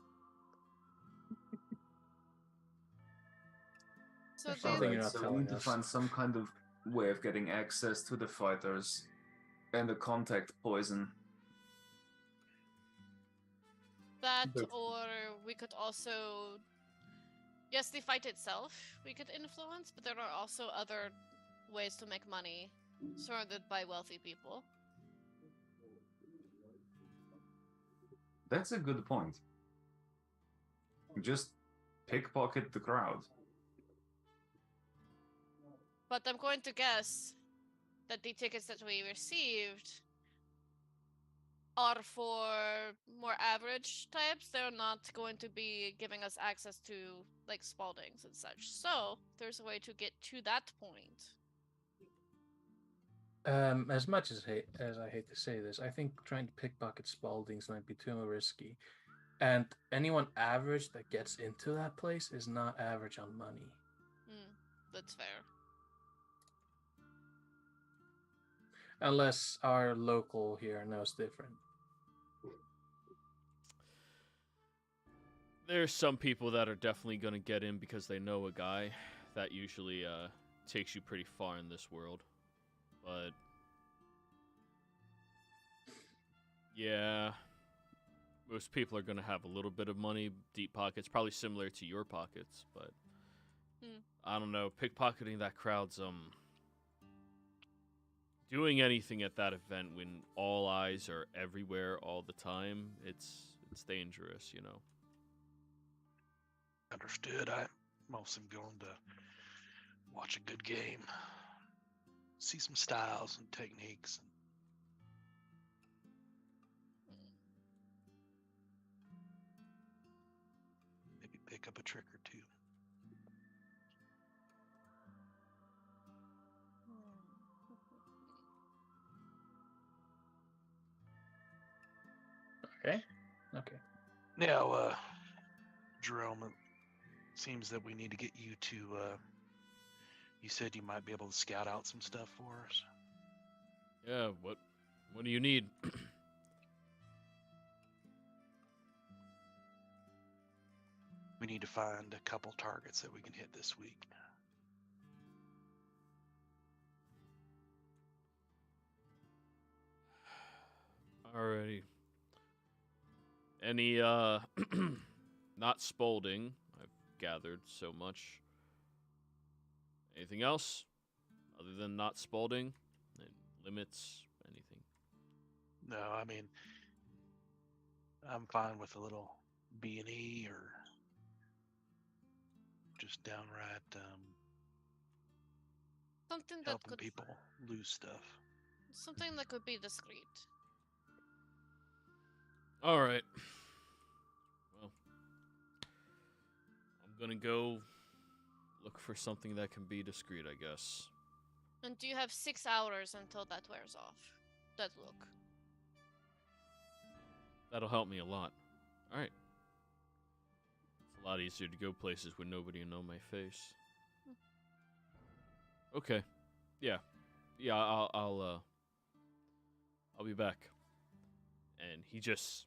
So There's something then, you're not so we telling need to us. find some kind of way of getting access to the fighters and the contact poison. that, But- or we could also, yes, the fight itself we could influence, but there are also other ways to make money surrounded by wealthy people. That's a good point. Just pickpocket the crowd. But I'm going to guess that the tickets that we received are for more average types. They're not going to be giving us access to like Spaldings and such. So there's a way to get to that point. As much as I hate to say this, I think trying to pickpocket Spaldings might be too risky. And anyone average that gets into that place is not average on money. That's fair. Unless our local here knows different. There's some people that are definitely going to get in because they know a guy. That usually takes you pretty far in this world. But yeah, most people are going to have a little bit of money, deep pockets, probably similar to your pockets. But I don't know, pickpocketing that crowd's doing anything at that event when all eyes are everywhere all the time. It's dangerous, you know. Understood. I mostly am going to watch a good game, see some styles and techniques. Maybe pick up a trick or two. Okay. Now, Jerome, it seems that we need to get you to, you said you might be able to scout out some stuff for us. Yeah, what do you need? We need to find a couple targets that we can hit this week. Alrighty. Any not Spaulding, I've gathered so much. Anything else other than not Spaulding? And limits, anything? No, I mean, I'm fine with a little B&E or just downright Something that helping could people lose stuff. something that could be discreet. Alright. Well, I'm gonna go look for something that can be discreet, I guess. And you have 6 hours until that wears off. That look. That'll help me a lot. Alright. It's a lot easier to go places when nobody will know my face. Okay. Yeah. Yeah, I'll I'll be back. And he just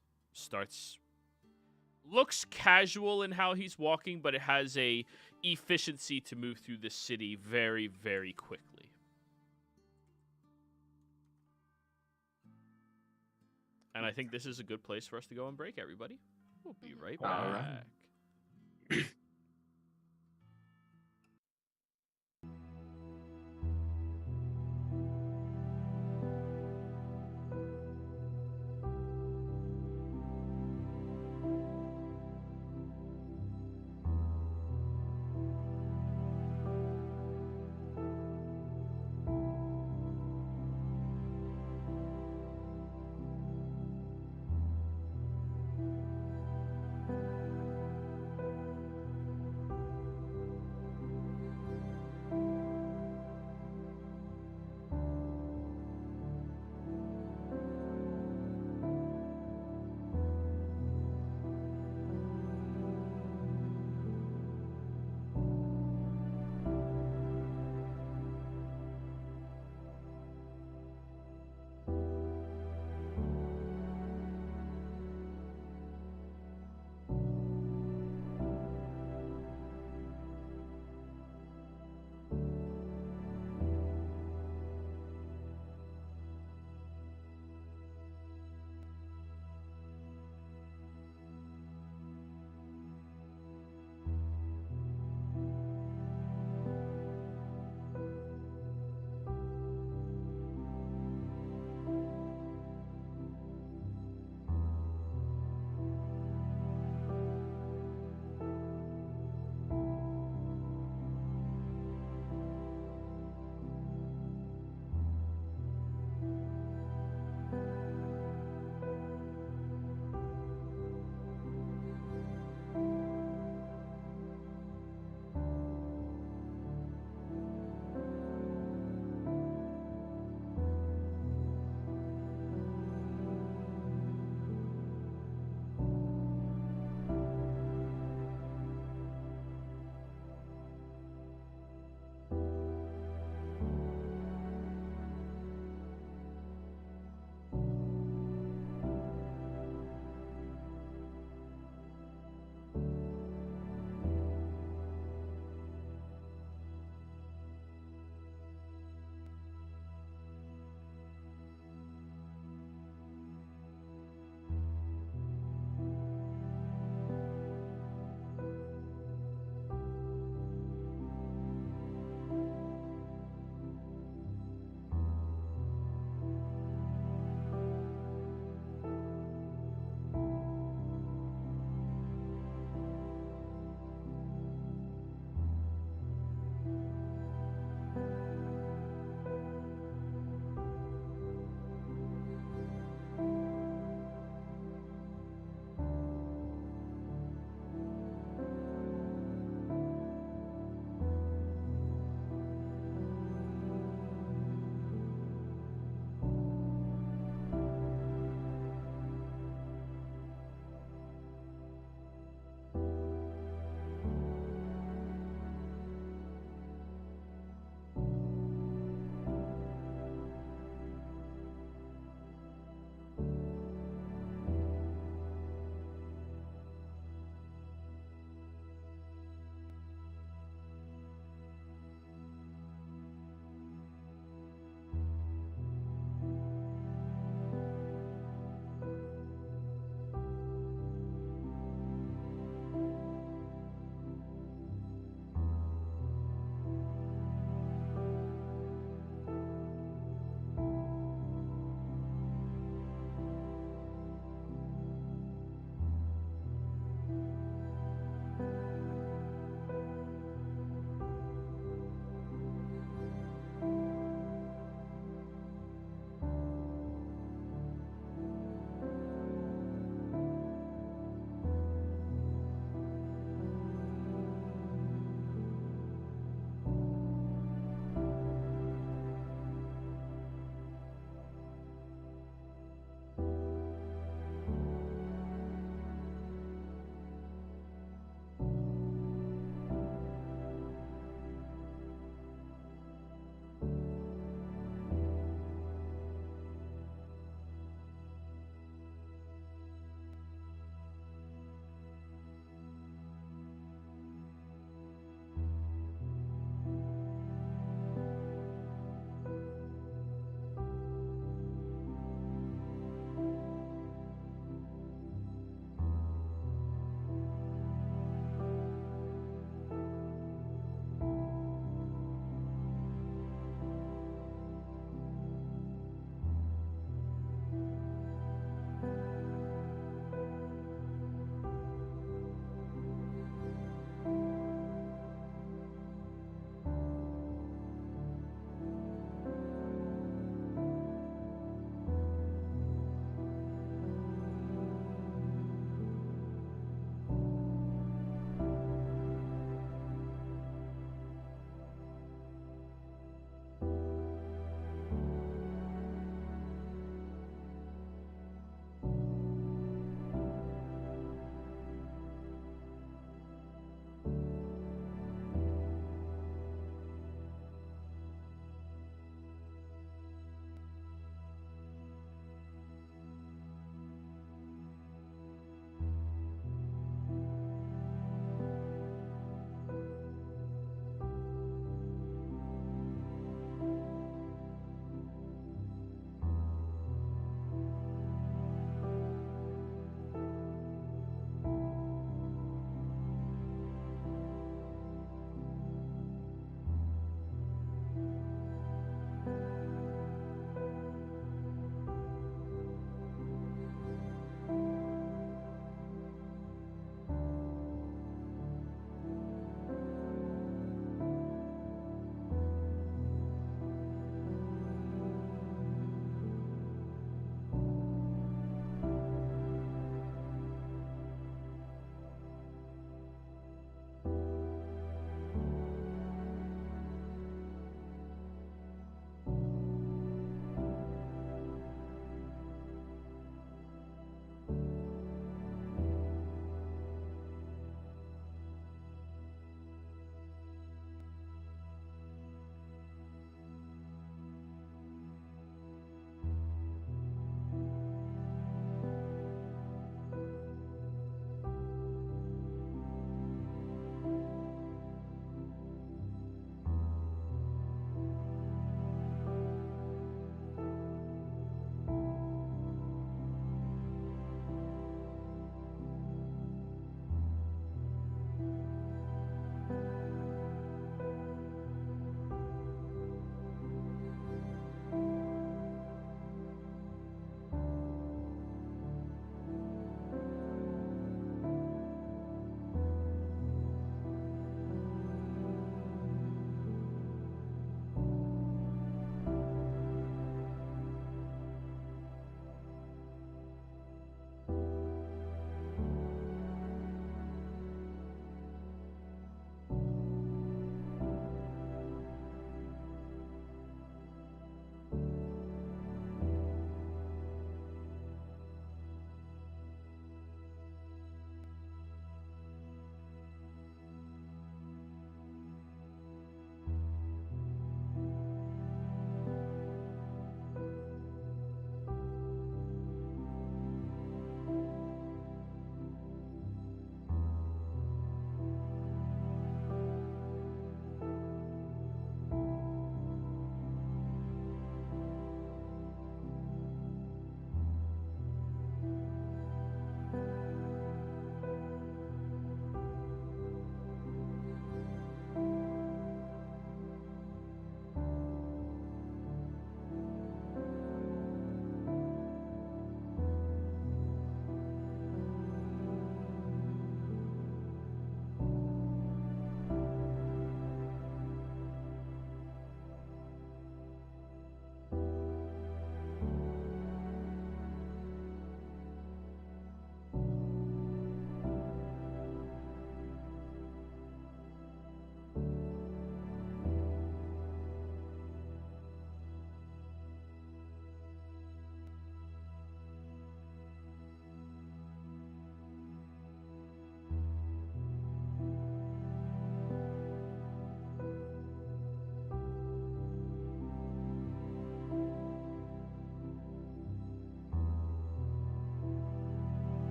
looks casual in how he's walking, but it has a efficiency to move through the city very, very quickly. And I think this is a good place for us to go and break, everybody. We'll be right back. All right.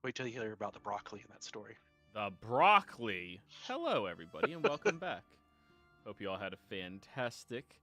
Wait till you hear about the broccoli in that story. The broccoli. Hello, everybody, and welcome back. Hope you all had a fantastic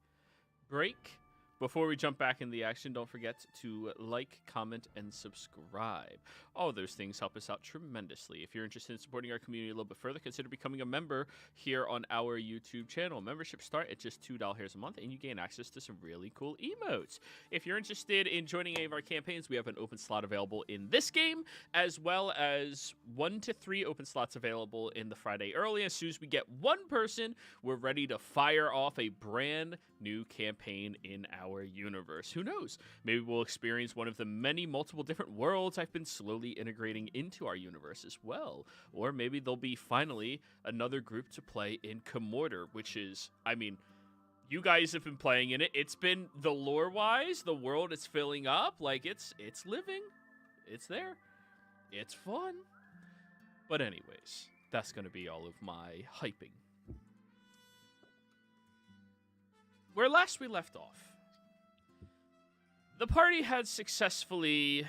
break. Before we jump back in the action, don't forget to like, comment, and subscribe. All those things help us out tremendously. If you're interested in supporting our community a little bit further, consider becoming a member here on our YouTube channel. Memberships start at just $2 a month, and you gain access to some really cool emotes. If you're interested in joining any of our campaigns, we have an open slot available in this game, as well as 1 to 3 open slots available in the Friday early. As soon as we get one person, we're ready to fire off a brand new campaign in our universe. Who knows? Maybe we'll experience one of the many multiple different worlds I've been slowly integrating into our universe as well. Or maybe there'll be finally another group to play in Comorder, which is, I mean, you guys have been playing in it. It's been, the lore-wise, the world is filling up. Like, it's living. It's there. It's fun. But anyways, that's going to be all of my hyping. Where last we left off, the party had successfully,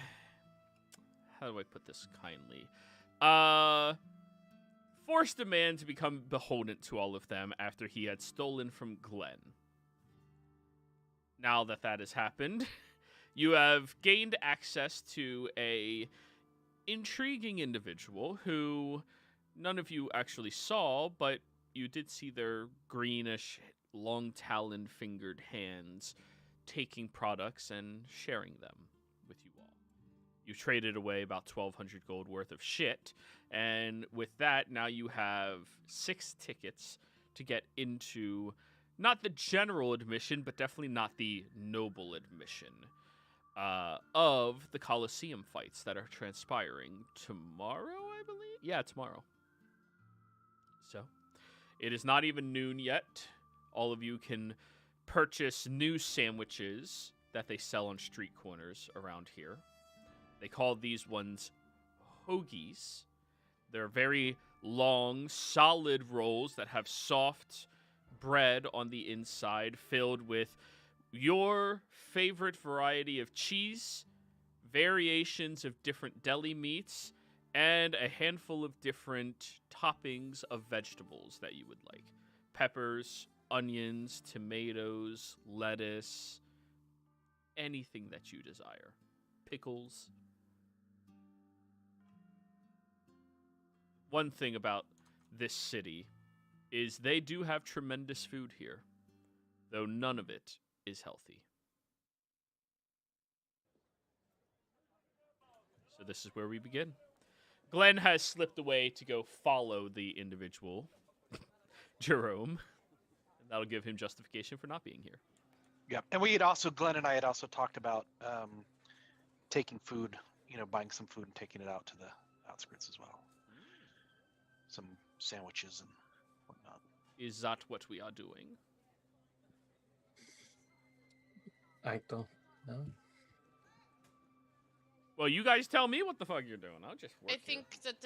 how do I put this kindly, forced a man to become beholden to all of them after he had stolen from Glenn. Now that that has happened, you have gained access to a intriguing individual who none of you actually saw, but you did see their greenish, long-taloned fingered hands taking products and sharing them with you all. You traded away about 1,200 gold worth of shit, and with that, now you have 6 tickets to get into not the general admission, but definitely not the noble admission of the Colosseum fights that are transpiring tomorrow, I believe? Yeah, tomorrow. So, it is not even noon yet. All of you can purchase new sandwiches that they sell on street corners around here. They call these ones hoagies. They're very long, solid rolls that have soft bread on the inside filled with your favorite variety of cheese, variations of different deli meats, and a handful of different toppings of vegetables that you would like. Peppers, onions, tomatoes, lettuce, anything that you desire. Pickles. One thing about this city is they do have tremendous food here, though none of it is healthy. So this is where we begin. Glenn has slipped away to go follow the individual, Jerome. That'll give him justification for not being here. Yeah, and we had also, Glenn and I had also talked about taking food, buying some food and taking it out to the outskirts as well. Some sandwiches and whatnot. Is that what we are doing? I don't know. Well, you guys tell me what the fuck you're doing. I'll just work I think that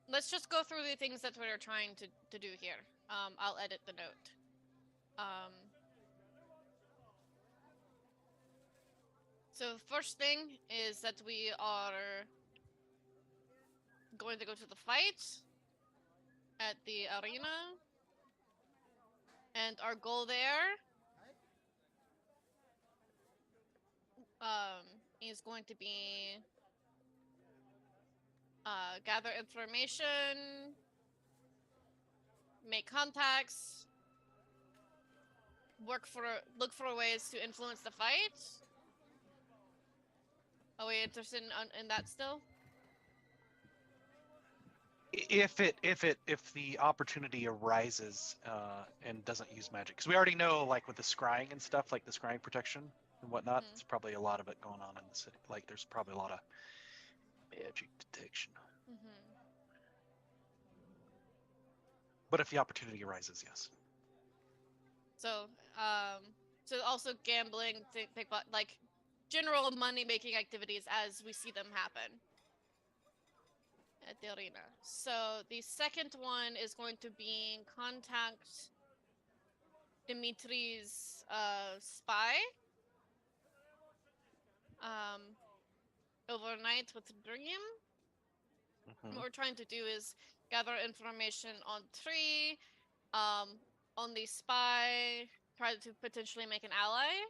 let's just go through the things that we're trying to do here. I'll edit the note. So first thing is that we are going to go to the fight at the arena. And our goal there is going to be gather information, make contacts, look for ways to influence the fight. Are we interested in that still? If the opportunity arises and doesn't use magic, because we already know, like with the scrying and stuff, like the scrying protection and whatnot, there's probably a lot of it going on in the city. Like there's probably a lot of magic detection. But if the opportunity arises, yes. So, so also gambling, think about like general money-making activities as we see them happen at the arena. So the second one is going to be contact Dimitri's spy. overnight with Dream. Mhm. What we're trying to do is gather information on Tree, on the spy, try to potentially make an ally.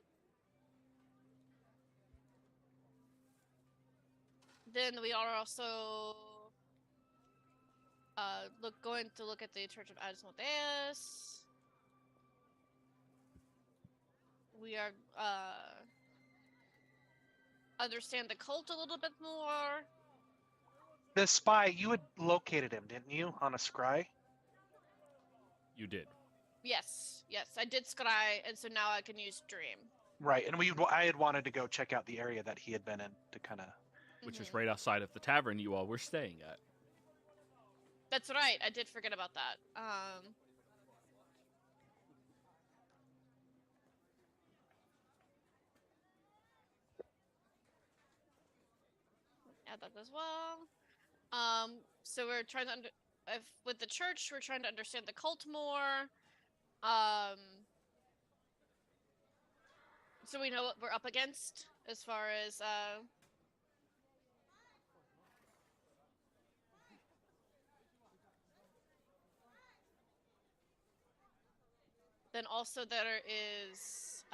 Then we are also going to look at the Church of Asmodeus. We are understand the cult a little bit more. The spy, you had located him, didn't you, on a scry? You did. Yes, I did scry, and so now I can use Dream. Right, and I had wanted to go check out the area that he had been in to kind of. Which is Mhm. right outside of the tavern you all were staying at. That's right. I did forget about that. Add that as well. So we're trying to with the church, we're trying to understand the cult more. So we know what we're up against as far as then also there is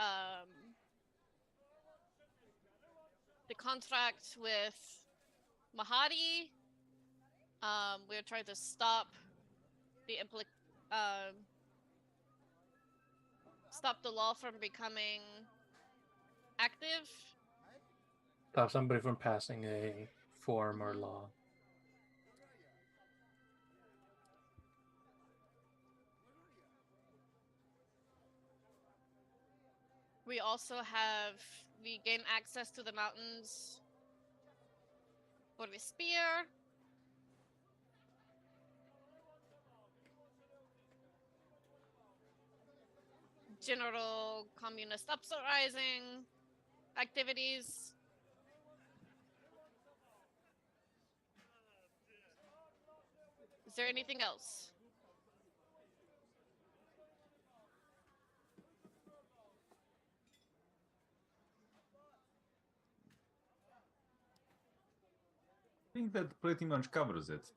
the contract with Mahadi. We're trying to stop the stop the law from becoming active. Stop somebody from passing a form or Mhm. law. We also we gain access to the mountains for the spear. General communist uprising activities. Is there anything else? I think that pretty much covers it.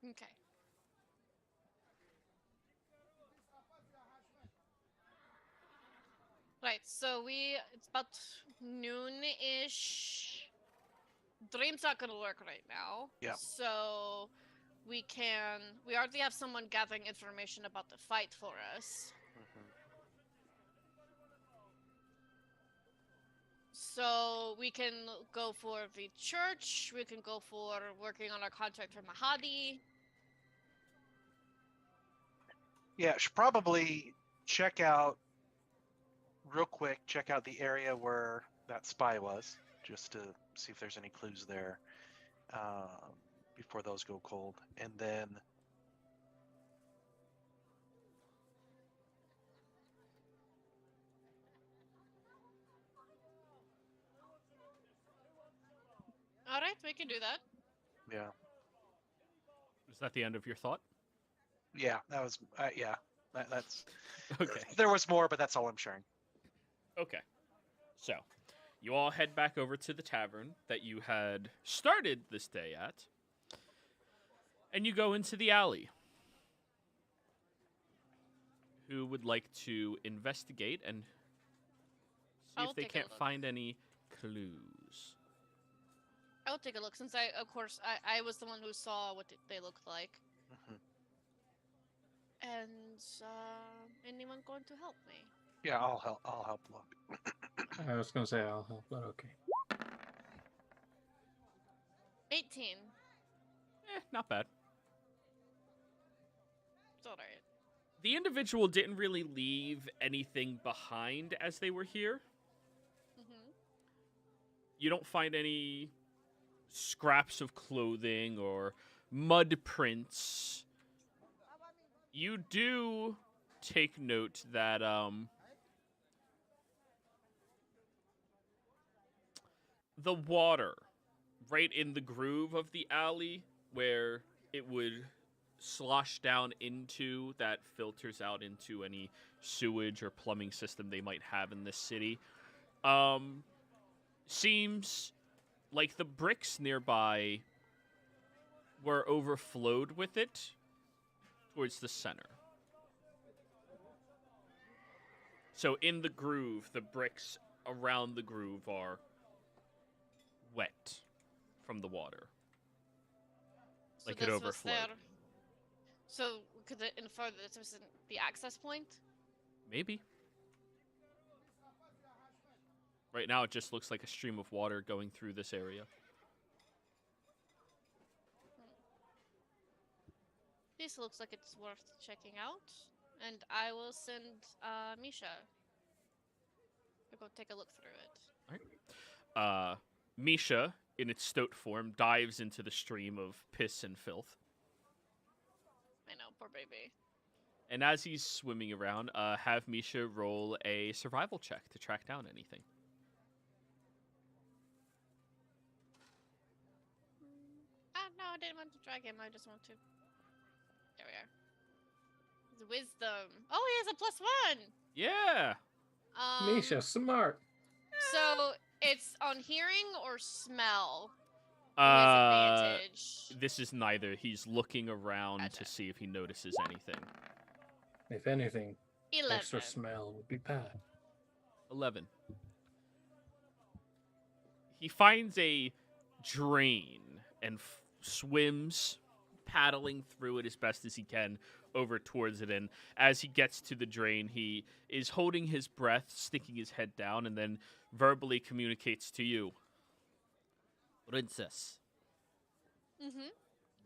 Okay. Right, so it's about noon-ish. Dream's not gonna work right now. Yeah. So we already have someone gathering information about the fight for us. So we can go for the church, we can go for working on our contract for Mahadi. Yeah, should probably check out the area where that spy was, just to see if there's any clues there before those go cold. And then Alright, we can do that. yeah, Is that the end of your thought? that was that's Okay. There was more, but that's all I'm sharing. Okay. So, you all head back over to the tavern that you had started this day at. And you go into the alley. Who would like to investigate and see I'll if they take a can't look. find any clues? I'll take a look since I was the one who saw what they looked like. Mhm. And anyone going to help me? Yeah, I'll help look. I was gonna say I'll help, but okay. 18. Not bad. It's alright. The individual didn't really leave anything behind as they were here. Mm-hmm. You don't find any scraps of clothing or mud prints. You do take note that the water right in the groove of the alley where it would slosh down into that filters out into any sewage or plumbing system they might have in this city seems like the bricks nearby were overflowed with it towards the center. So in the groove, the bricks around the groove are wet from the water. So Like it this was overflowed. their... So could it infer that this was the access point? Maybe. Right now, it just looks like a stream of water going through this area. This looks like it's worth checking out, and I will send Misha to go take a look through it. Misha, in its stoat form, dives into the stream of piss and filth. I know, poor baby. And as he's swimming around, have Misha roll a survival check to track down anything. No, I didn't want to drag him. I just want to. There we are. His wisdom. Oh, he has a +1. Yeah. Misha, smart. So it's on hearing or smell. He has advantage. This is neither. He's looking around to Gotcha. see if he notices anything. If anything, 11. extra smell would be bad. 11. He finds a drain and swims, paddling through it as best as he can over towards it. And as he gets to the drain, he is holding his breath, sticking his head down, and then verbally communicates to you. Princess, Mm-hmm.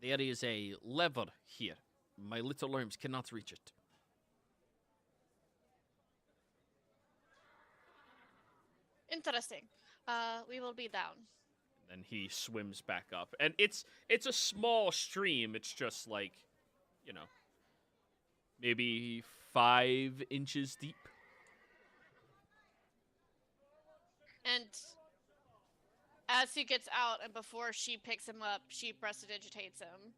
there is a lever here. My little arms cannot reach it. Interesting. We will be down. And he swims back up. And it's a small stream. It's just like, maybe 5 inches deep. And as he gets out and before she picks him up, she prestidigitates him.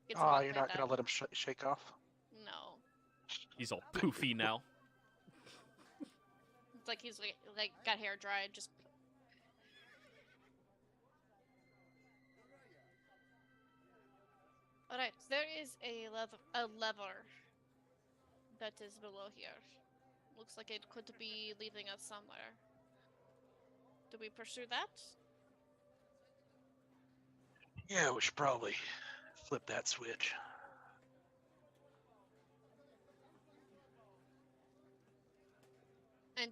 Gets him Oh, all you're cleaned not gonna up. let him shake off? No. He's all poofy now. It's like he's like got hair dried, just... Alright, so there is a lever that is below here. Looks like it could be leading us somewhere. Do we pursue that? Yeah, we should probably flip that switch. And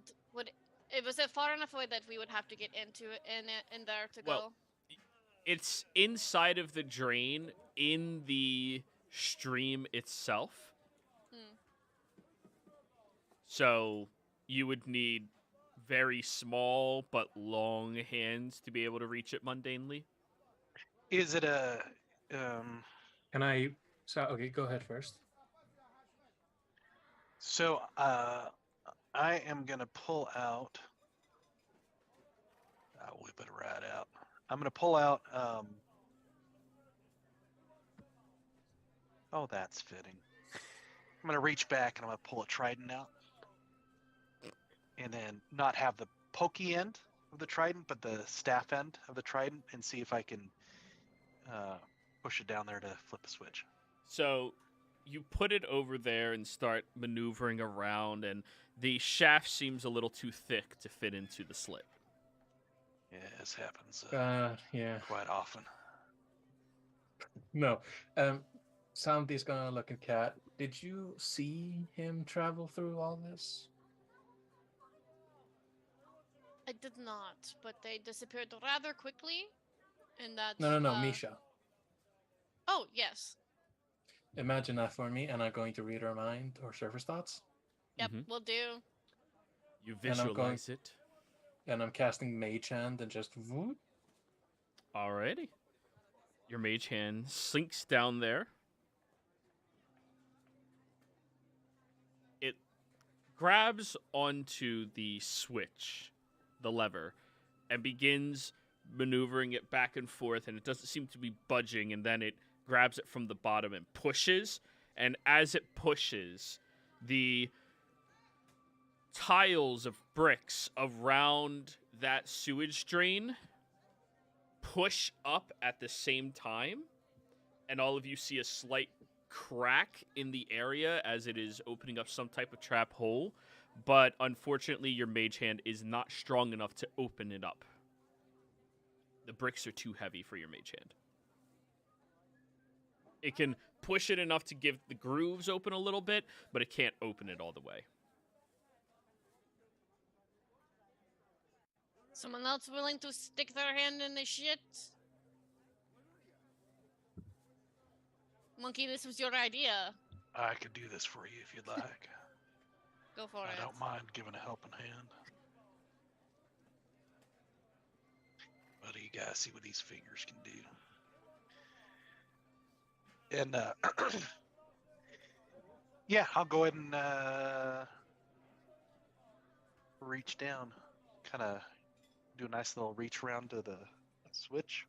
was it far enough away that we would have to get into it in there to Well, go? It's inside of the drain in the stream itself. Hmm. So you would need very small but long hands to be able to reach it mundanely. Is it a Can I? So okay, go ahead first. So I am gonna pull out. I'll whip it right out. I'm gonna pull out. Oh, that's fitting. I'm gonna reach back and I'm gonna pull a trident out, and then not have the pokey end of the trident, but the staff end of the trident, and see if I can push it down there to flip a switch. So you put it over there and start maneuvering around, and the shaft seems a little too thick to fit into the slit. Yeah, this happens Yeah. quite often. No. Sandy's gonna look at Cat. Did you see him travel through all this? I did not, but they disappeared rather quickly. And that's No, Misha. Oh, yes. Imagine that for me, and I'm going to read her mind or surface thoughts, Yep, Mhm. we'll do. You And I'm going- visualize it. and I'm casting Mage Hand and just whoop. Alrighty. Your mage hand sinks down there. It grabs onto the switch, the lever, and begins maneuvering it back and forth, and it doesn't seem to be budging, and then it grabs it from the bottom and pushes, and as it pushes, the tiles of bricks around that sewage drain push up at the same time, and all of you see a slight crack in the area as it is opening up some type of trap hole, but unfortunately your mage hand is not strong enough to open it up. The bricks are too heavy for your mage hand. It can push it enough to give the grooves open a little bit, but it can't open it all the way. Someone else willing to stick their hand in the shit? Monkey, this was your idea. I could do this for you if you'd like. Go for I it. don't mind giving a helping hand. But you guys see what these fingers can do. And yeah, I'll go ahead and reach down, kind of do a nice little reach around to the switch.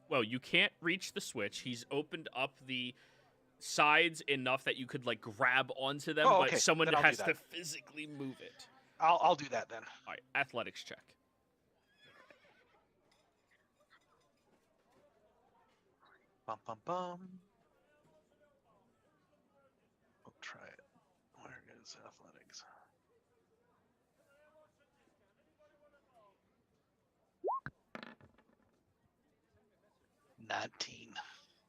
Well, you can't reach the switch. He's opened up the sides enough that you could like grab onto them, Oh, but okay. someone Then I'll has do to that. physically move it. I'll do that then. All right, athletics check. Bum bum bum. We'll try it. Where is athletics?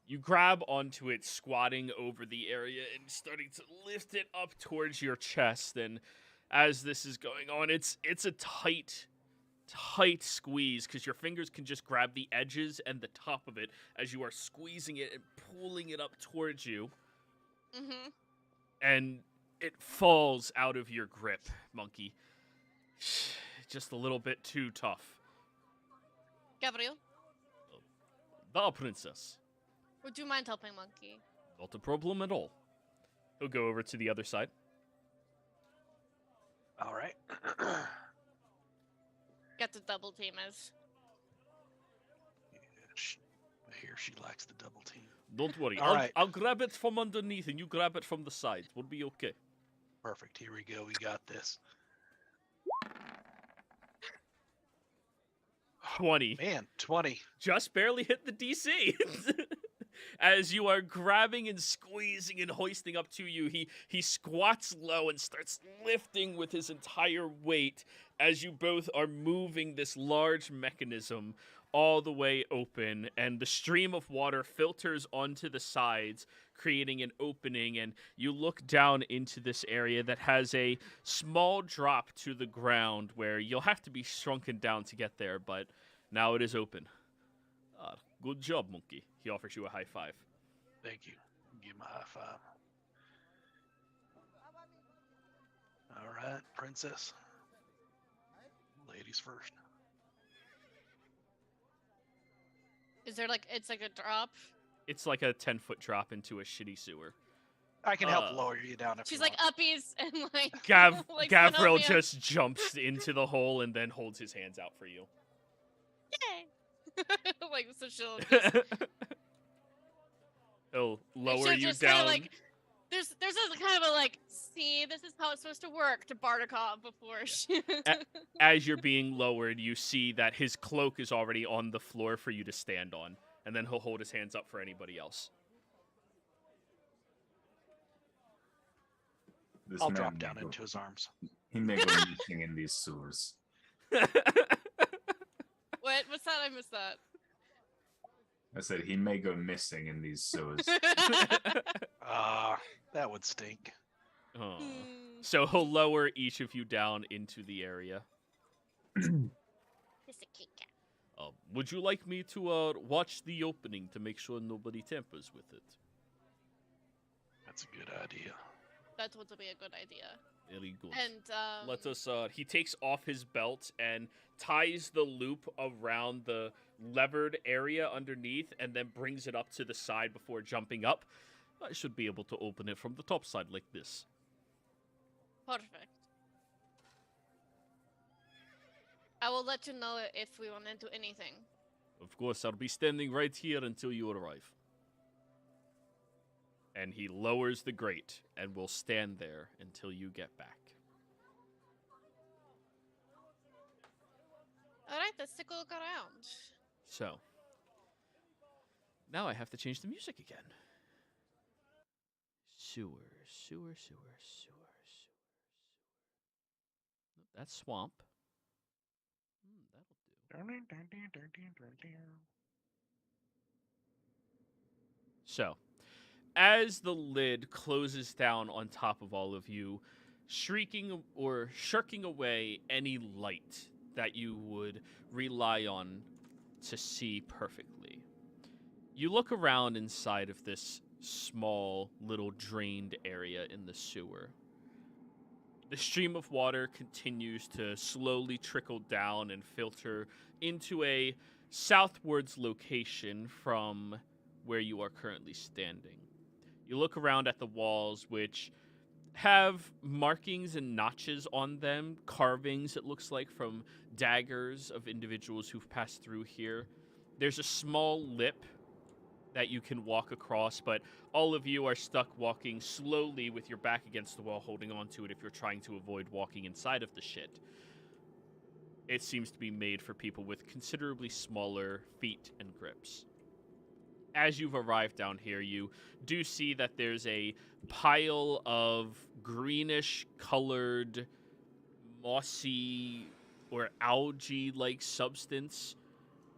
You grab onto it, squatting over the area and starting to lift it up towards your chest. And as this is going on, it's a tight squeeze because your fingers can just grab the edges and the top of it as you are squeezing it and pulling it up towards you. Mm-hmm. And it falls out of your grip, Monkey. Just a little bit too tough. Gabriel, The princess. would you mind helping Monkey? Not a problem at all. He'll go over to the other side. All right. Get the double team as. I hear she likes the double team. Don't worry. All right. I'll grab it from underneath and you grab it from the side. We'll be okay. Perfect. Here we go. We got this. 20. Man, 20. Just barely hit the DC. As you are grabbing and squeezing and hoisting up to you, he squats low and starts lifting with his entire weight as you both are moving this large mechanism all the way open, and the stream of water filters onto the sides, creating an opening, and you look down into this area that has a small drop to the ground where you'll have to be shrunken down to get there, but now it is open. Good job, Monkey. He offers you a high five. Thank you. Give him a high five. All right, princess. Ladies first. Is there like it's like a drop? It's like a 10-foot drop into a shitty sewer. I can help lower you down if She's you like want. uppies and like. like Gavril Zenobia. just jumps into the hole and then holds his hands out for you. Yay! Like so she'll. Just, He'll lower she'll you just kinda, down. like, there's a kind of a like, see, this is how it's supposed to work to Bartikov before she. As you're being lowered, you see that his cloak is already on the floor for you to stand on, and then he'll hold his hands up for anybody else. This I'll man drop may down go- into his arms. He may go missing in these sewers. What? What's that? I missed that. I said he may go missing in these sewers. That would stink. Oh. Hmm. So he'll lower each of you down into the area. It's a Kit Kat. Would you like me to watch the opening to make sure nobody tampers with it? That's a good idea. That would be a good idea. Very good. And Let us, he takes off his belt and ties the loop around the levered area underneath and then brings it up to the side before jumping up. I should be able to open it from the top side like this. Perfect. I will let you know if we run into anything. Of course, I'll be standing right here until you arrive. And he lowers the grate and will stand there until you get back. All right, let's take a look around. So, now I have to change the music again. Sewer, sewer, sewer, sewer, sewer. Nope, that's swamp. That'll do. So, as the lid closes down on top of all of you, shrieking or shirking away any light that you would rely on to see perfectly, you look around inside of this small little drained area in the sewer. The stream of water continues to slowly trickle down and filter into a southwards location from where you are currently standing. You look around at the walls, which have markings and notches on them, carvings, it looks like, from daggers of individuals who've passed through here. There's a small lip that you can walk across, but all of you are stuck walking slowly with your back against the wall, holding onto it if you're trying to avoid walking inside of the shit. It seems to be made for people with considerably smaller feet and grips. As you've arrived down here, you do see that there's a pile of greenish-colored, mossy or algae-like substance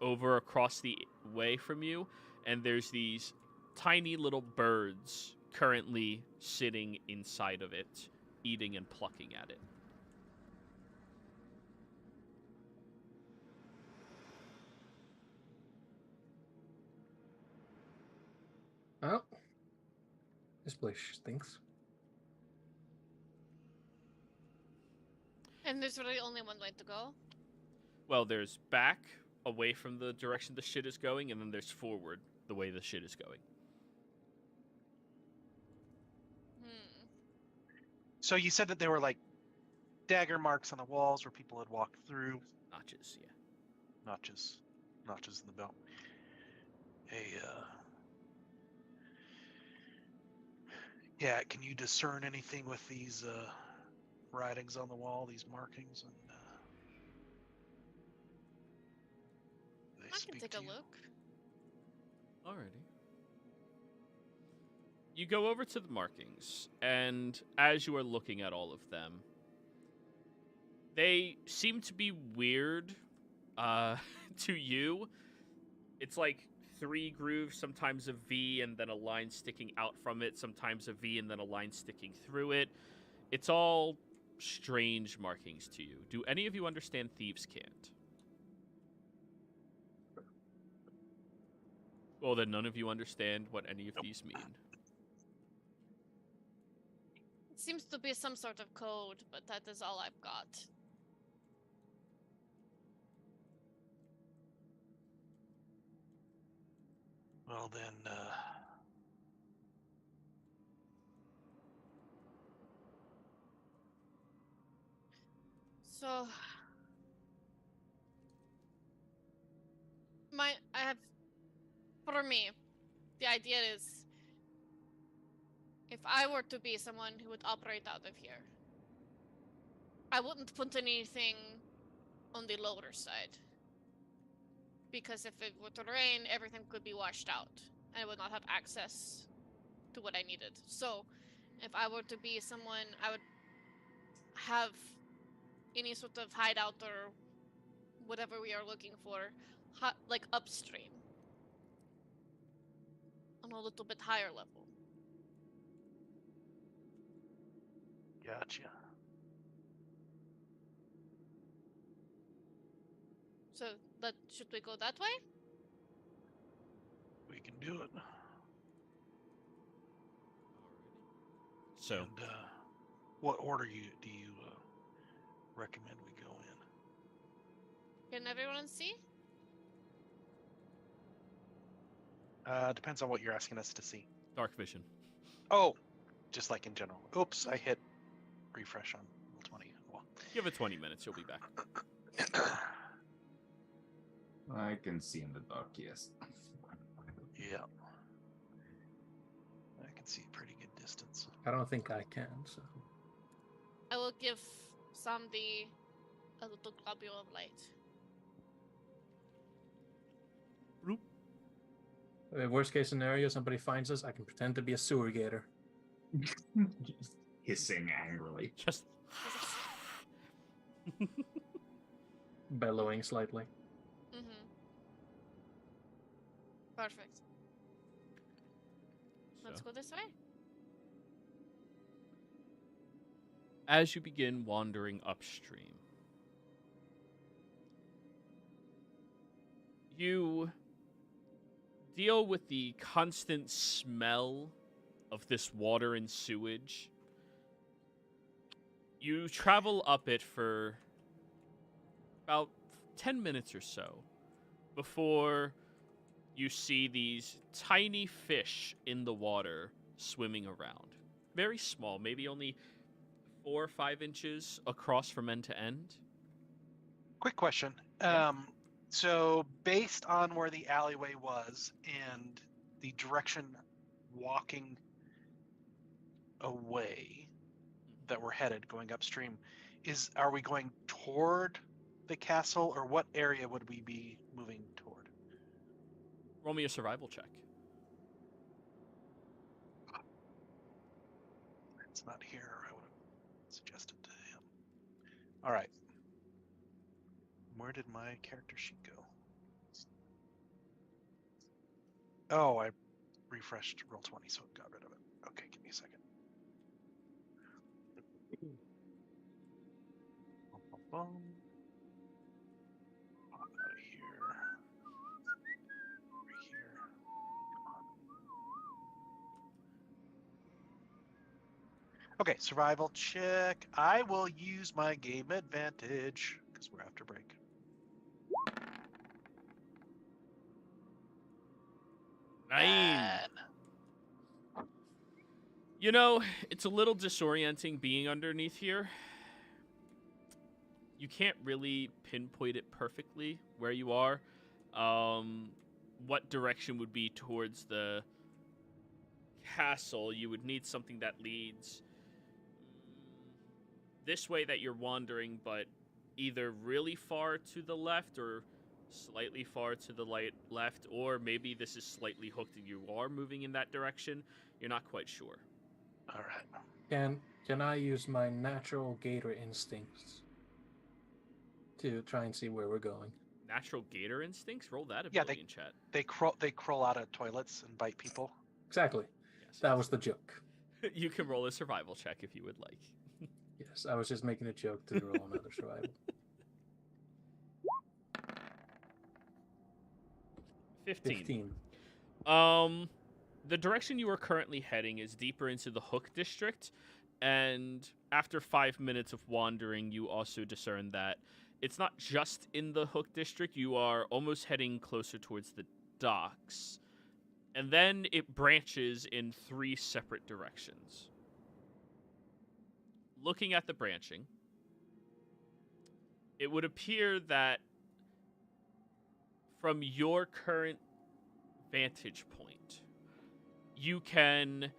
over across the way from you, and there's these tiny little birds currently sitting inside of it, eating and plucking at it. Well, this place stinks. And there's really only one way to go. Well, there's back, away from the direction the shit is going, and then there's forward, the way the shit is going. So you said that there were like dagger marks on the walls where people had walked through. Notches, yeah. Notches in the belt. Hey, yeah, can you discern anything with these writings on the wall, these markings? And they I speak can take to a you? look. Alrighty. You go over to the markings, and as you are looking at all of them, they seem to be weird to you. It's like 3 grooves, sometimes a V and then a line sticking out from it, sometimes a V and then a line sticking through it. It's all strange markings to you. Do any of you understand Thieves' Cant? Well, then none of you understand what any of these mean. It seems to be some sort of code, but that is all I've got. Well then, So for me, the idea is if I were to be someone who would operate out of here, I wouldn't put anything on the lower side. Because if it were to rain, everything could be washed out. And I would not have access to what I needed. So, if I were to be someone, I would have any sort of hideout or whatever we are looking for, like upstream. On a little bit higher level. gotcha. So, should we go that way? We can do it. So, And what order do you recommend we go in? Can everyone see? Depends on what you're asking us to see. dark vision. Oh, just like in general. Oops, I hit refresh on level 20. Well, Give it 20 minutes, you'll be back. I can see in the dark, yes. yeah. I can see a pretty good distance. I don't think I can, so. I will give Samdi a little globule of light. Worst case scenario, somebody finds us. I can pretend to be a sewer gator. Just hissing angrily. Just Bellowing slightly. Mm-hmm. Perfect. Let's So, go this way. as you begin wandering upstream, you deal with the constant smell of this water and sewage. You travel up it for about 10 minutes or so before you see these tiny fish in the water swimming around. Very small, maybe only 4 or 5 inches across from end to end. Quick question. Yeah. So based on where the alleyway was and the direction walking away that we're headed going upstream, are we going toward the castle, or what area would we be moving toward? Roll me a survival check. It's not here. I would have suggested to him. All right. Where did my character sheet go? Oh, I refreshed Roll20, so it got rid of it. Okay, give me a second. Out of here. Over here. Come on. Okay, survival check. I will use my game advantage because we're after break. Nine. You know, it's a little disorienting being underneath here. You can't really pinpoint it perfectly where you are. What direction would be towards the castle? You would need something that leads this way that you're wandering, but either really far to the left or slightly far to the left, or maybe this is slightly hooked and you are moving in that direction. You're not quite sure. All right. Can I use my natural gator instincts to try and see where we're going? Natural gator instincts? Roll that Yeah, ability in chat. They crawl out of toilets and bite people. Exactly. Yes, That yes. was the joke. You can roll a survival check if you would like. Yes, I was just making a joke to roll another survival. 15. The direction you are currently heading is deeper into the Hook district, and after 5 minutes of wandering, you also discern that it's not just in the Hook district. You are almost heading closer towards the docks, and then it branches in 3 separate directions. Looking at the branching, it would appear that from your current vantage point, you can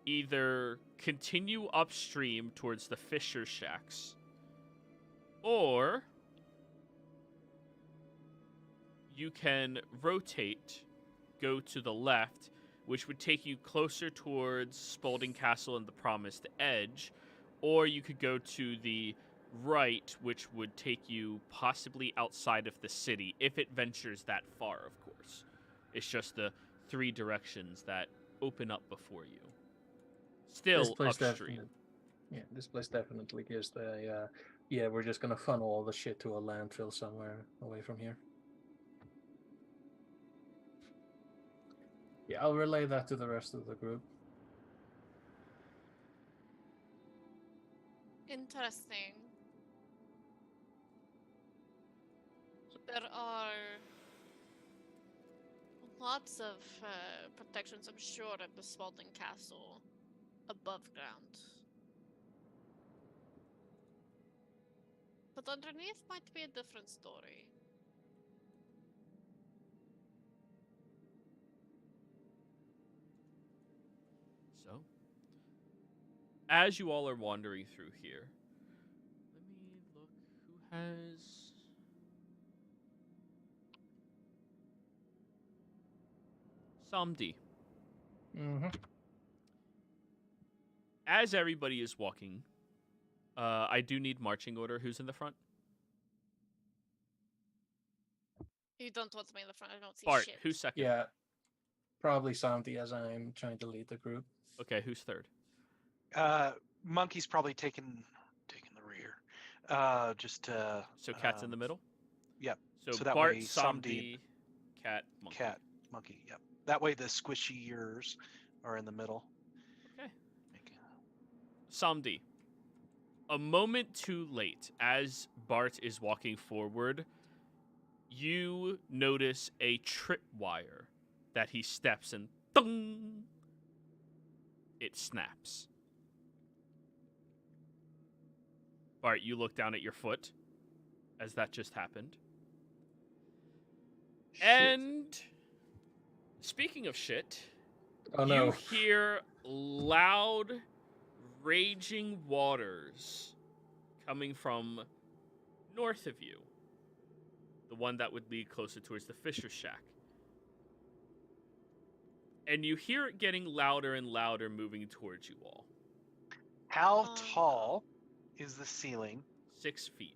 either continue upstream towards the Fisher Shacks, or you can rotate, go to the left, which would take you closer towards Spalding Castle and the Promised Edge, or you could go to the right, which would take you possibly outside of the city, if it ventures that far, of course. It's just the 3 directions that open up before you. Still upstream. This place definitely gives the, we're just gonna funnel all the shit to a landfill somewhere away from here. Yeah, I'll relay that to the rest of the group. Interesting. There are lots of protections, I'm sure, at the Spalding Castle above ground. But underneath might be a different story. So, as you all are wandering through here, let me look who has... Samdi. Mm-hmm. As everybody is walking, I do need marching order. Who's in the front? You don't want me in the front. I don't see Bart. shit. Who's second? Yeah, probably Santi as I'm trying to lead the group. Okay, who's third? Monkey's probably taking the rear. So Cat's in the middle? Yep. So, So that Bart, way Samdi, Cat, Monkey. Cat, Monkey. Yep. That way the squishy ears are in the middle. Okay. Samdi. A moment too late, as Bart is walking forward, you notice a tripwire that he steps and thung, it snaps. Bart, you look down at your foot as that just happened. Shit. And speaking of shit, Oh no. you hear loud, raging waters coming from north of you. The one that would lead closer towards the Fisher Shack. And you hear it getting louder and louder moving towards you all. How tall is the ceiling? 6 feet.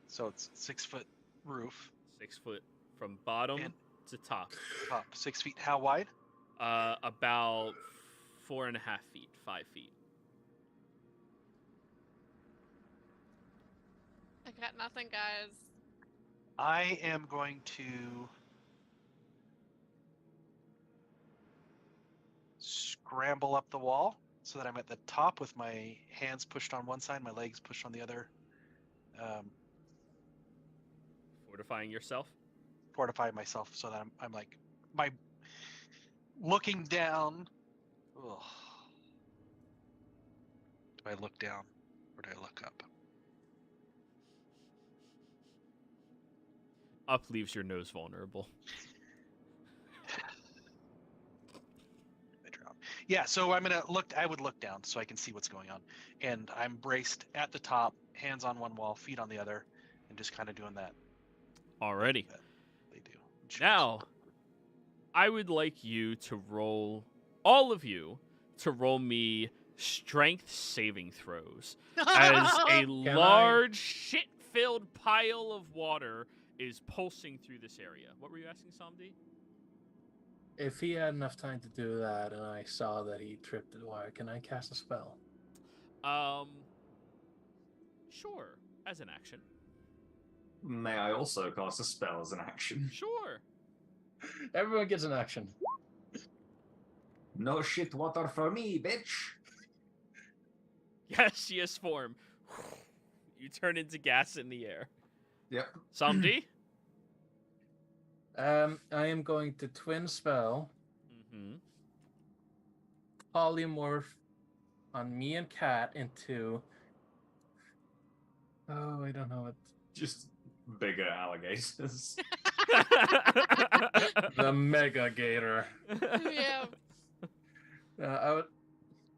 So it's 6 foot roof. 6 foot from bottom And- to top. Top 6 feet. How wide? About 4.5 feet, 5 feet. I got nothing, guys. I am going to scramble up the wall so that I'm at the top with my hands pushed on one side, my legs pushed on the other. Fortifying yourself. Fortify myself so that I'm like my looking down. Ugh. Do I look down or do I look up? Up leaves your nose vulnerable. I drown. Yeah, so I'm gonna look. I would look down so I can see what's going on, and I'm braced at the top, hands on one wall, feet on the other, and just kind of doing that. Alrighty. That they do. Now, I would like you to roll, all of you, to roll me strength saving throws. As a large, shit-filled pile of water is pulsing through this area. What were you asking, Samdi? If he had enough time to do that and I saw that he tripped the wire, can I cast a spell? Sure, as an action. May I also cast a spell as an action? Sure. Everyone gets an action. No shit water for me, bitch. Gaseous form. You turn into gas in the air. Yep. Samdi? I am going to twin spell Mm-hmm. polymorph on me and Cat into. Oh, I don't know what. Just bigger alligators. The Mega Gator. Yeah.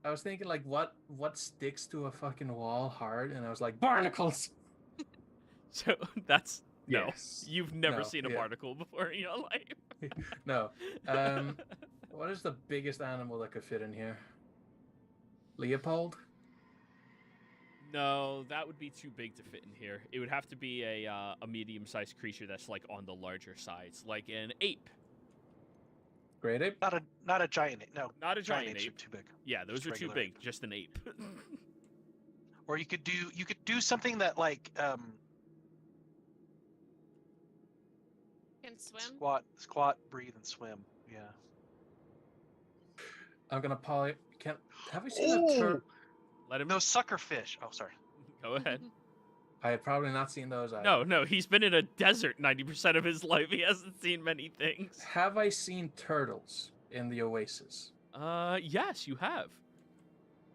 I was thinking like what sticks to a fucking wall hard, and I was like barnacles. So that's no. Yes. You've never No, seen a yeah. barnacle before in your life. No. What is the biggest animal that could fit in here? Leopold? No, that would be too big to fit in here. It would have to be a medium-sized creature that's like on the larger sides, like an ape. Great ape? Not a giant ape. No, Not a giant apes ape. are too big. Yeah, those Just are too regular big. ape. Just an ape. Or you could do something that like Can swim. squat, breathe, and swim. Yeah. I'm gonna have you seen a turtle? Let him. No suckerfish. Oh, sorry. Go ahead. I had probably not seen those either. No, he's been in a desert 90% of his life. He hasn't seen many things. Have I seen turtles in the oasis? Yes, you have.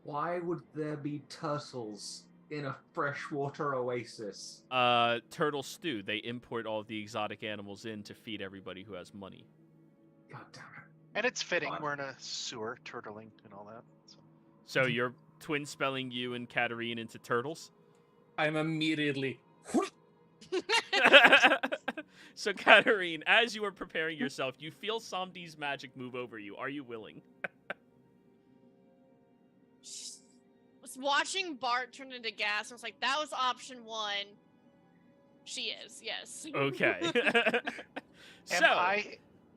Why would there be turtles in a freshwater oasis? Turtle stew. They import all of the exotic animals in to feed everybody who has money. God damn it. And it's fitting. Fine. We're in a sewer, turtling, and all that. So you're twin spelling you and Katarine into turtles? I'm immediately. So, Katarine, as you are preparing yourself, you feel Samdi's magic move over you. Are you willing? Was watching Bart turn into gas. I was like, that was option one. She is, yes. Okay.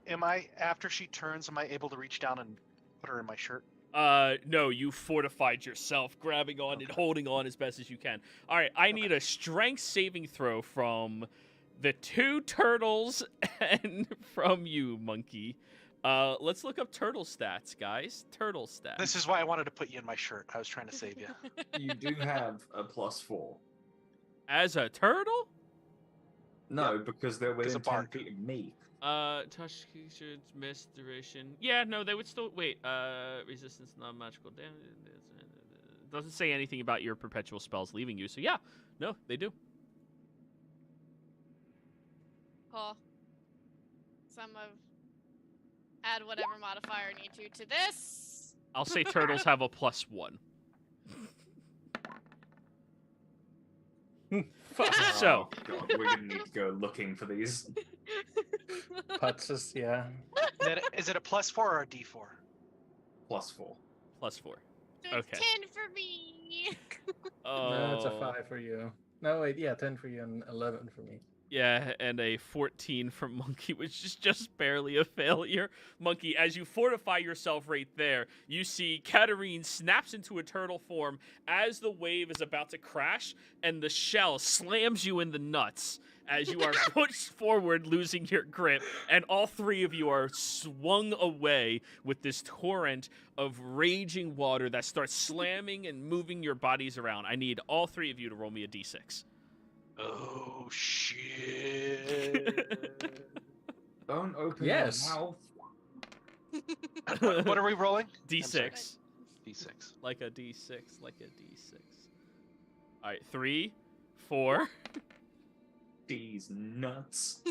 Am I after she turns? Am I able to reach down and put her in my shirt? No, you fortified yourself, grabbing on and holding on as best as you can. All right, I need a strength saving throw from the 2 turtles and from you, Monkey. Let's look up turtle stats, guys. Turtle stats. This is why I wanted to put you in my shirt. I was trying to save you. You do have a +4. As a turtle? No, because they're Because within of 10 bark. feet of me. Touch creatures, miss duration. Yeah, no, they would still wait. Resistance, non-magical damage. Doesn't say anything about your perpetual spells leaving you. So yeah, no, they do. Cool. Some of add whatever modifier I need to this. I'll say turtles have a +1. So- Oh, God, we're gonna need to go looking for these. Putz, yeah. Is it a +4 or a D4? +4. +4. So it's Okay. 10 for me. Oh. No, it's a 5 for you. No, wait, yeah, 10 for you and 11 for me. Yeah, and a 14 from Monkey, which is just barely a failure. Monkey, as you fortify yourself right there, you see Katarine snaps into a turtle form as the wave is about to crash, and the shell slams you in the nuts as you are pushed forward, losing your grip, and all 3 of you are swung away with this torrent of raging water that starts slamming and moving your bodies around. I need all 3 of you to roll me a d6. Oh shit! Don't open Yes. your mouth. What are we rolling? D6. D6. Like a D6, like a D6. All right, 3, 4. These nuts.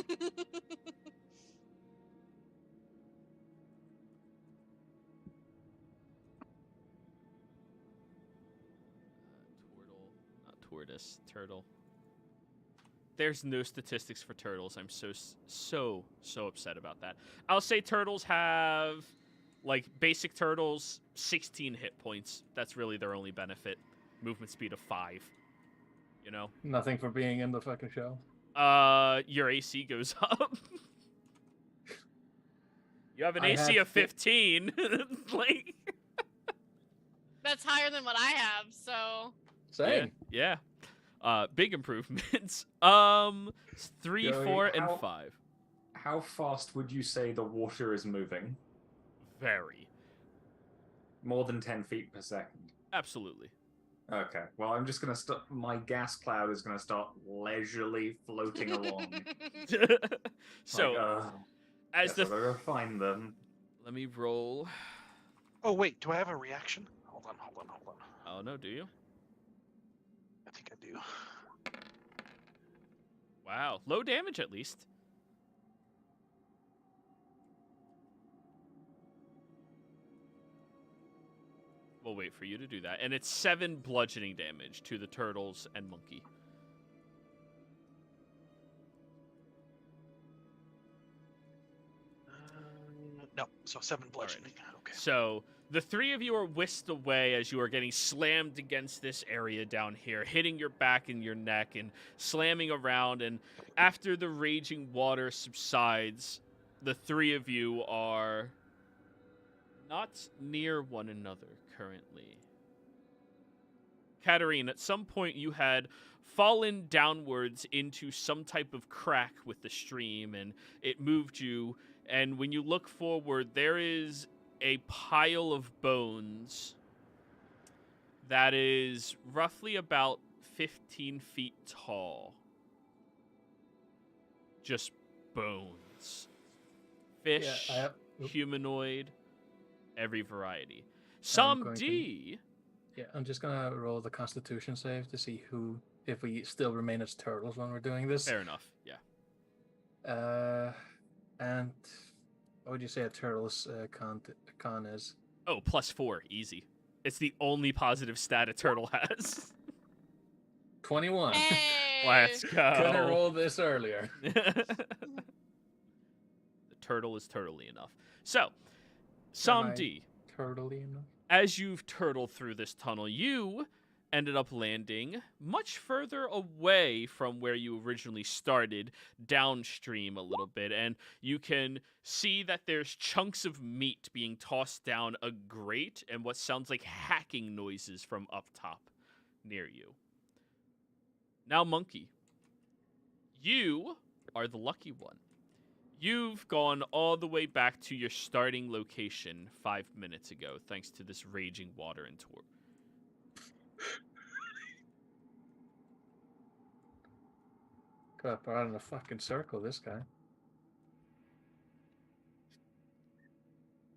Turtle. There's no statistics for turtles. I'm so upset about that. I'll say turtles have, like, basic turtles, 16 hit points. That's really their only benefit. Movement speed of 5. You know? Nothing for being in the fucking show. Your AC goes up. You have an I AC had of 15. Like, That's higher than what I have, so. Same. yeah. Big improvements. 3, Joey, 4, and how- 5. How fast would you say the water is moving? Very. More than 10 feet per second. Absolutely. Okay, well, I'm just gonna start. My gas cloud is gonna start leisurely floating along. So, as guess the I gotta find them. let me roll. Oh wait, do I have a reaction? Hold on. Oh no, do you? I think I do. Wow, low damage at least. We'll wait for you to do that, and it's 7 bludgeoning damage to the turtles and monkey. No, so 7 bludgeoning. Okay. So the 3 of you are whisked away as you are getting slammed against this area down here, hitting your back and your neck and slamming around. And after the raging water subsides, the 3 of you are not near one another currently. Katarine, at some point you had fallen downwards into some type of crack with the stream, and it moved you. And when you look forward, there is a pile of bones that is roughly about 15 feet tall. Just bones. Fish, Yeah, humanoid, every variety. I'm Some going to- D. Yeah, I'm just gonna roll the Constitution save to see if we still remain as turtles when we're doing this. Fair enough, yeah. And what would you say a turtle's con is? Oh, +4, easy. It's the only positive stat a turtle has. 21. Hey! Let's go. Could have rolled this earlier. The turtle is turtly enough. So, Am I Samdi, turtly enough? as you've turtled through this tunnel, you ended up landing much further away from where you originally started, downstream a little bit, and you can see that there's chunks of meat being tossed down a grate and what sounds like hacking noises from up top near you. Now, Monkey, you are the lucky one. You've gone all the way back to your starting location 5 minutes ago, thanks to this raging water and tour. Got put out in a fucking circle, this guy.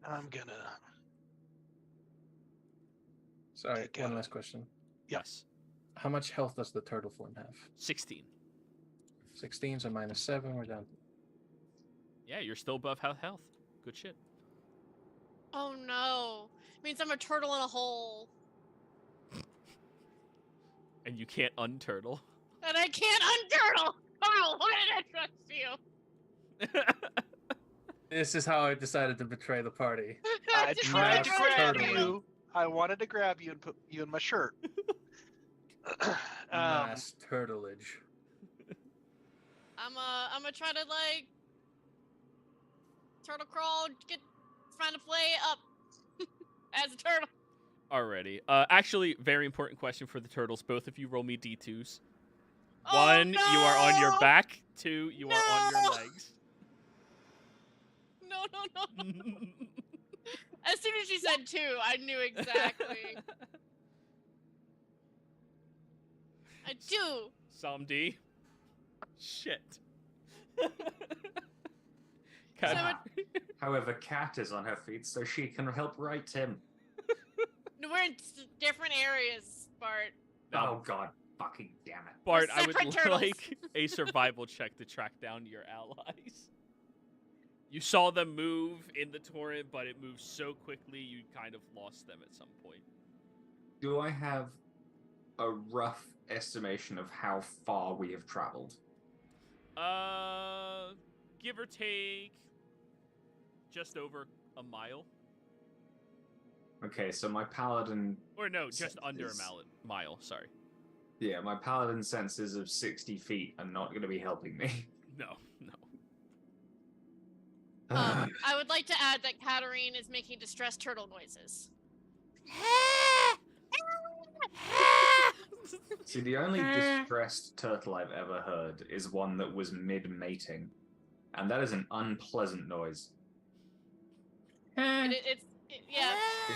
I'm gonna. Sorry, Take one out- last question. Yes. How much health does the turtle form have? 16. 16, so -7, we're down. Yeah, you're still above health. Good shit. Oh no. Means I'm a turtle in a hole. And you can't unturtle. And I can't unturtle! Oh, why did I trust you? This is how I decided to betray the party. I Just tried to Nice grab turtle. you. I wanted to grab you and put you in my shirt. Mass turtlage. I'm gonna try to like turtle crawl, find a play up as a turtle. Alrighty. Actually, very important question for the turtles. Both of you roll me D2s. Oh, 1, you are on your no! back. 2, you are on your No! legs. No. As soon as she said 2, I knew exactly. I do. Samdi. Shit. However, Cat is on her feet, so she can help right him. No, we're in different areas, Bart. Now, Oh god, fucking damn it. Bart, We're I would separate turtles. like a survival check to track down your allies. You saw them move in the torrent, but it moved so quickly you kind of lost them at some point. Do I have a rough estimation of how far we have traveled? Give or take just over a mile. Okay, so my paladin... Or no, just under a senses- mile, sorry. Yeah, my paladin senses of 60 feet are not going to be helping me. No. I would like to add that Katarine is making distressed turtle noises. See, the only distressed turtle I've ever heard is one that was mid-mating. And that is an unpleasant noise. Yeah.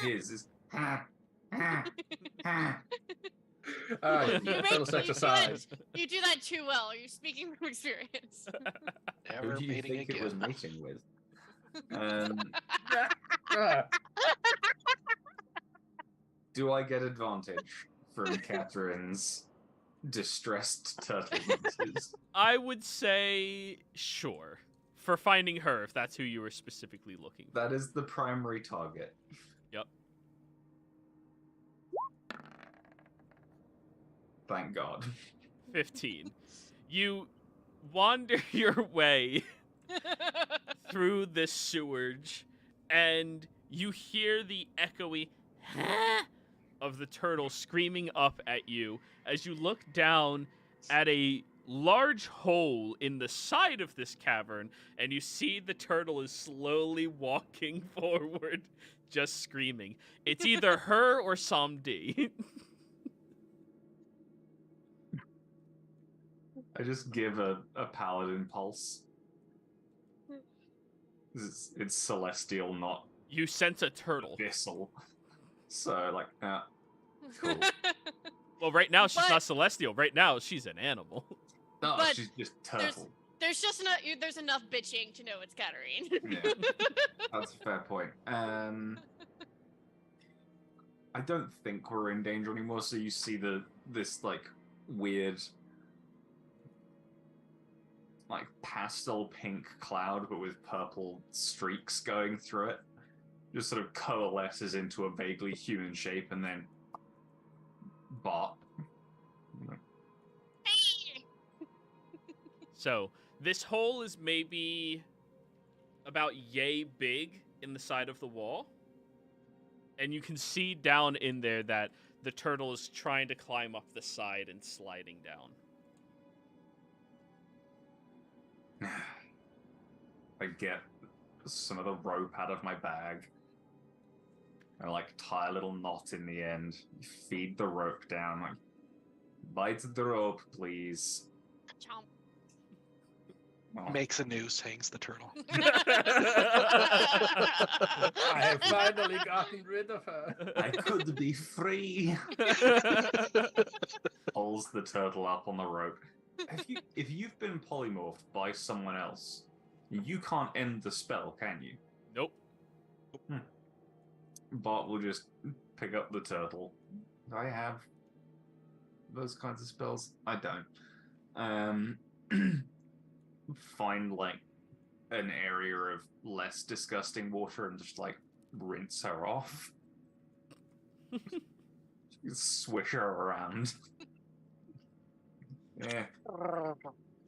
It is. It's... Ha, ha, ha. Alright, You make- turtle sex you do aside. You do that too well. You're speaking from experience. Who Never do you meeting think it was again. mating with? Ah, Do I get advantage from Catherine's distressed turtle noises? I would say sure. For finding her, if that's who you were specifically looking for. That is the primary target. Yep. Thank God. 15. You wander your way through this sewage, and you hear the echoey of the turtle screaming up at you as you look down at a large hole in the side of this cavern, and you see the turtle is slowly walking forward, just screaming. It's either her or Samdi. I just give a paladin pulse. It's celestial, not You sense a turtle. abyssal. So, like, cool. Well, right now she's But- not celestial. Right now she's an animal. No, But she's just turtle. There's just there's enough bitching to know it's Katarine. Yeah, that's a fair point. I don't think we're in danger anymore. So you see this like weird, like pastel pink cloud, but with purple streaks going through it. Just sort of coalesces into a vaguely human shape, and then bop. So this hole is maybe about yay big in the side of the wall. And you can see down in there that the turtle is trying to climb up the side and sliding down. I get some of the rope out of my bag. I like tie a little knot in the end. Feed the rope down. Like, bite the rope, please. Chomp. Oh, Makes a noose, hangs the turtle. I have finally gotten rid of her. I could be free. Pulls the turtle up on the rope. If you've been polymorphed by someone else, you can't end the spell, can you? Nope. Bart will just pick up the turtle. Do I have those kinds of spells? I don't. Find like an area of less disgusting water and just like rinse her off. Swish her around. Yeah.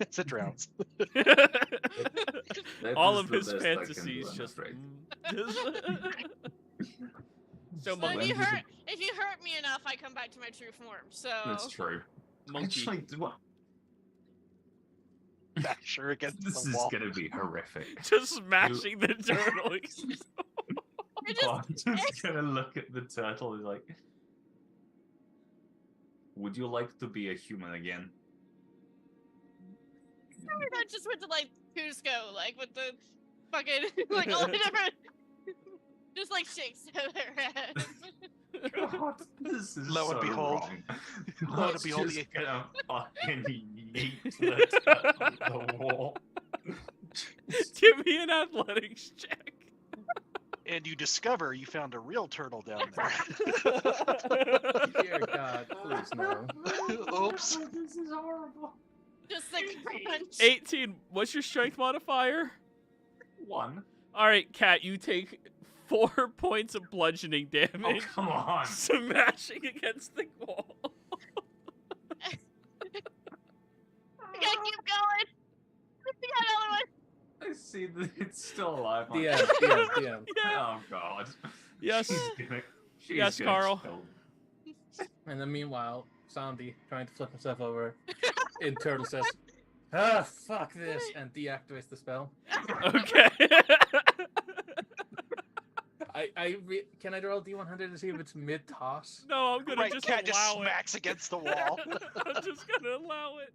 As it drowns. All That of is his the best I can do, fantasies I'm just. afraid. So So monkey. if you hurt me enough, I come back to my true form. So That's true. Monkey. Actually, what? Sure against This the is wall. gonna be horrific. Just smashing the turtle. I just I'm just gonna look at the turtle and like, would you like to be a human again? I just went to like Cusco, like with the fucking like all the different, just like shakes their head. God, this is Lo and so behold. wrong. Lo and Let's behold, just the- gonna fucking yeet the turtle off the wall. Give me an athletics check. And you discover you found a real turtle down there. Dear God, please no. Oops. This is horrible. Just like crunch. 18. What's your strength modifier? 1. All right, Kat, you take 4 points of bludgeoning Oh, damage, come on. smashing against the wall. We gotta keep going. We got another one. I see that it's still alive. I'm DM, like, DM, DM. Yeah. Oh, God. Yes. She's Yes, gonna Carl. kill me. And then meanwhile, Sandy, trying to flip himself over, in turtle says, "Ah, fuck this," and deactivates the spell. Okay. Can I roll D100 to see if it's mid-toss? No, I'm gonna Right, just cat just allow it. smacks against the wall. I'm just gonna allow it.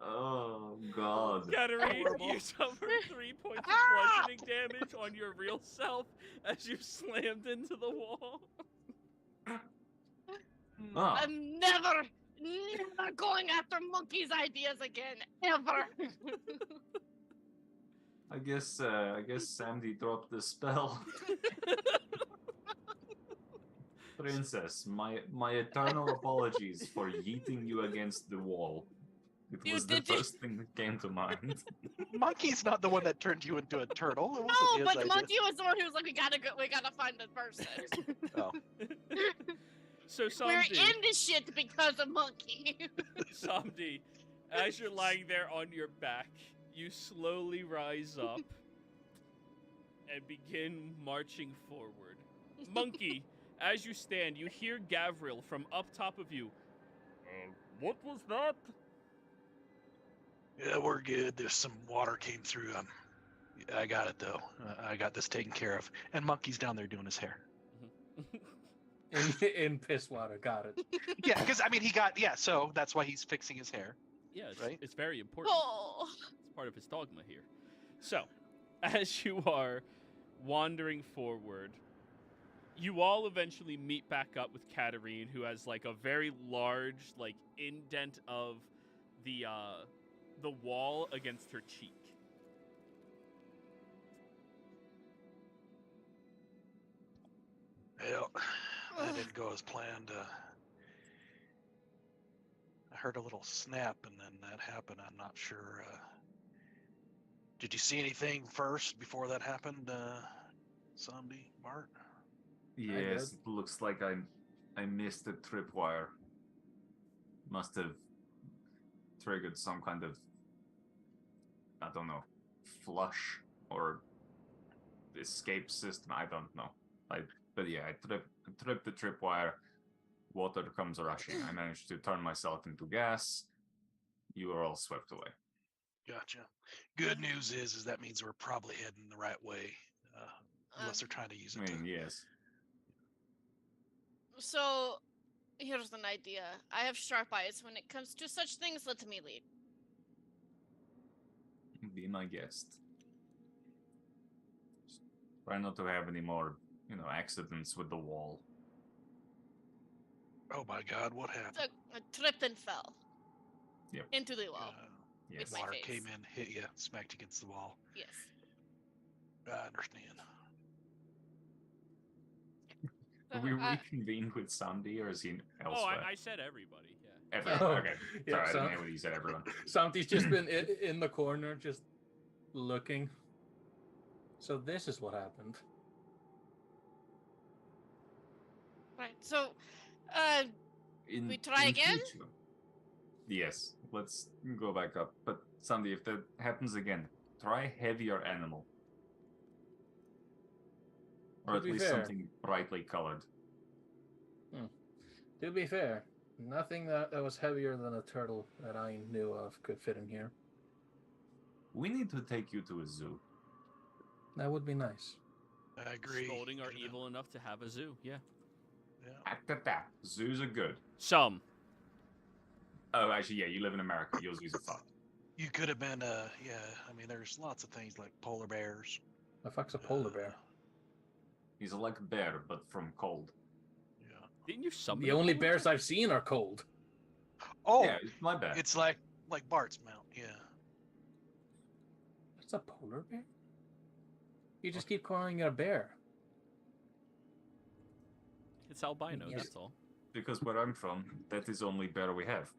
Oh, God. Katarine, Horrible. you suffer 3 points of bludgeoning damage on your real self as you slammed into the wall. Oh. I'm never going after monkeys' ideas again, ever. I guess Sandy dropped the spell. Princess, my eternal apologies for yeeting you against the wall. It You was the did it. first thing that came to mind. Monkey's not the one that turned you into a turtle. It wasn't No, his but the idea. monkey was the one who was like, we gotta find the person. Oh. So We're Samdi, in this shit because of monkey. Samdi, as you're lying there on your back, you slowly rise up and begin marching forward. Monkey, as you stand, you hear Gavril from up top of you. What was that? Yeah, we're good. There's some water came through. I got it though. I got this taken care of. And Monkey's down there doing his hair. In piss water, got it. Yeah, because I mean so that's why he's fixing his hair. Yeah, Right? it's very important. Oh. It's part of his dogma here. So, as you are wandering forward, you all eventually meet back up with Katarine, who has like a very large like indent of the wall against her cheek. Well, that didn't go as planned. I heard a little snap and then that happened. I'm not sure. Did you see anything first before that happened, Zombie Bart? Yes, it looks like I missed the tripwire. Must have triggered some kind of, I don't know, flush or escape system. I don't know. But yeah, I tripped the tripwire. Water comes rushing. I managed to turn myself into gas. You are all swept away. Gotcha. Good news is that means we're probably heading the right way, unless they're trying to use I it. mean, yes. So, here's an idea. I have sharp eyes. When it comes to such things, let me lead. Be my guest. Just try not to have any more, accidents with the wall. Oh my God, what happened? So, I tripped and fell. Yep. Into the wall. Yes. my Water face. came in, hit you, smacked against the wall. Yes. I understand. Are we reconvened with Sandy, or is he Oh, elsewhere? I said everybody. Yeah. Everyone. Oh, Okay. yeah, Sorry, I so- didn't hear what you said, everyone. Santi's just been in the corner, just looking. So this is what happened. Right. So, In, We try in again? future- Yes, let's go back up. But Sandy, if that happens again, try heavier animal. Or To at be least fair. something brightly colored. To be fair, nothing that was heavier than a turtle that I knew of could fit in here. We need to take you to a zoo. That would be nice. I agree. Scolding are you know. evil enough to have a zoo. Yeah. Yeah. Zoos are good. Some. Oh, actually, yeah, you live in America. Your zoos are fucked. You could have been, yeah. I mean, there's lots of things like polar bears. The fuck's a polar bear? He's like a bear, but from cold. Yeah. Didn't you summon The a only polar bears bear? I've seen are cold. Oh, Yeah, it's my bad. it's like Bart's mount. Yeah. That's a polar bear? You just keep calling it a bear. It's albino. Yes. That's all. Because where I'm from, that is the only bear we have.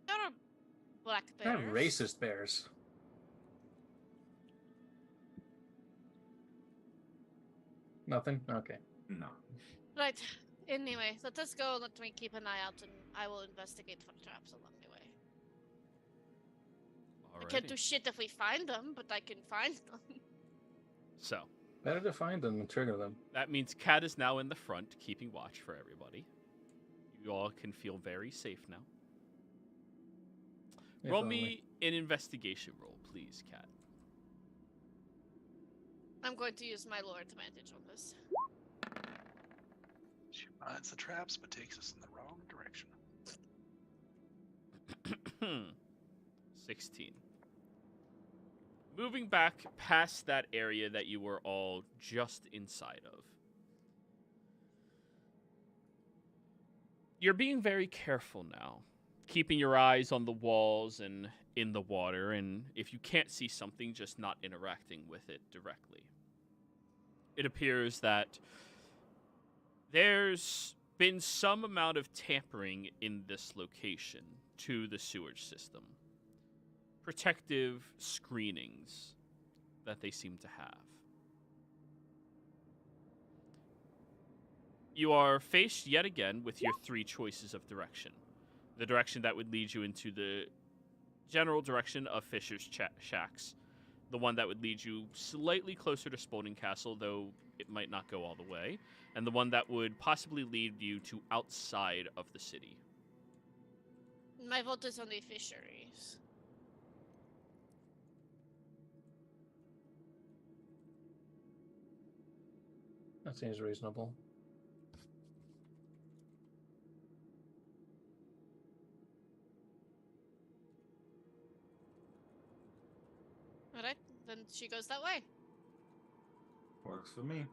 there are black They're bears. racist bears. Nothing? Okay. No. Right. Anyway, let us go. Let me keep an eye out, and I will investigate for traps along the way. I can't do Alrighty. shit if we find them, but I can find them. So Better to find them than trigger them. that means Kat is now in the front, keeping watch for everybody. You all can feel very safe now. If Roll only. me an investigation roll, please, Kat. I'm going to use my lore advantage on this. She finds the traps but takes us in the wrong direction. 16. Moving back past that area that you were all just inside of. You're being very careful now, keeping your eyes on the walls and in the water, and if you can't see something, just not interacting with it directly. It appears that there's been some amount of tampering in this location to the sewage system. Protective screenings that they seem to have. You are faced yet again with your three choices of direction. The direction that would lead you into the general direction of Fisher's Shacks. The one that would lead you slightly closer to Spalding Castle, though it might not go all the way. And the one that would possibly lead you to outside of the city. My vote is on the fisheries. That seems reasonable. Alright, then she goes that way. Works for me.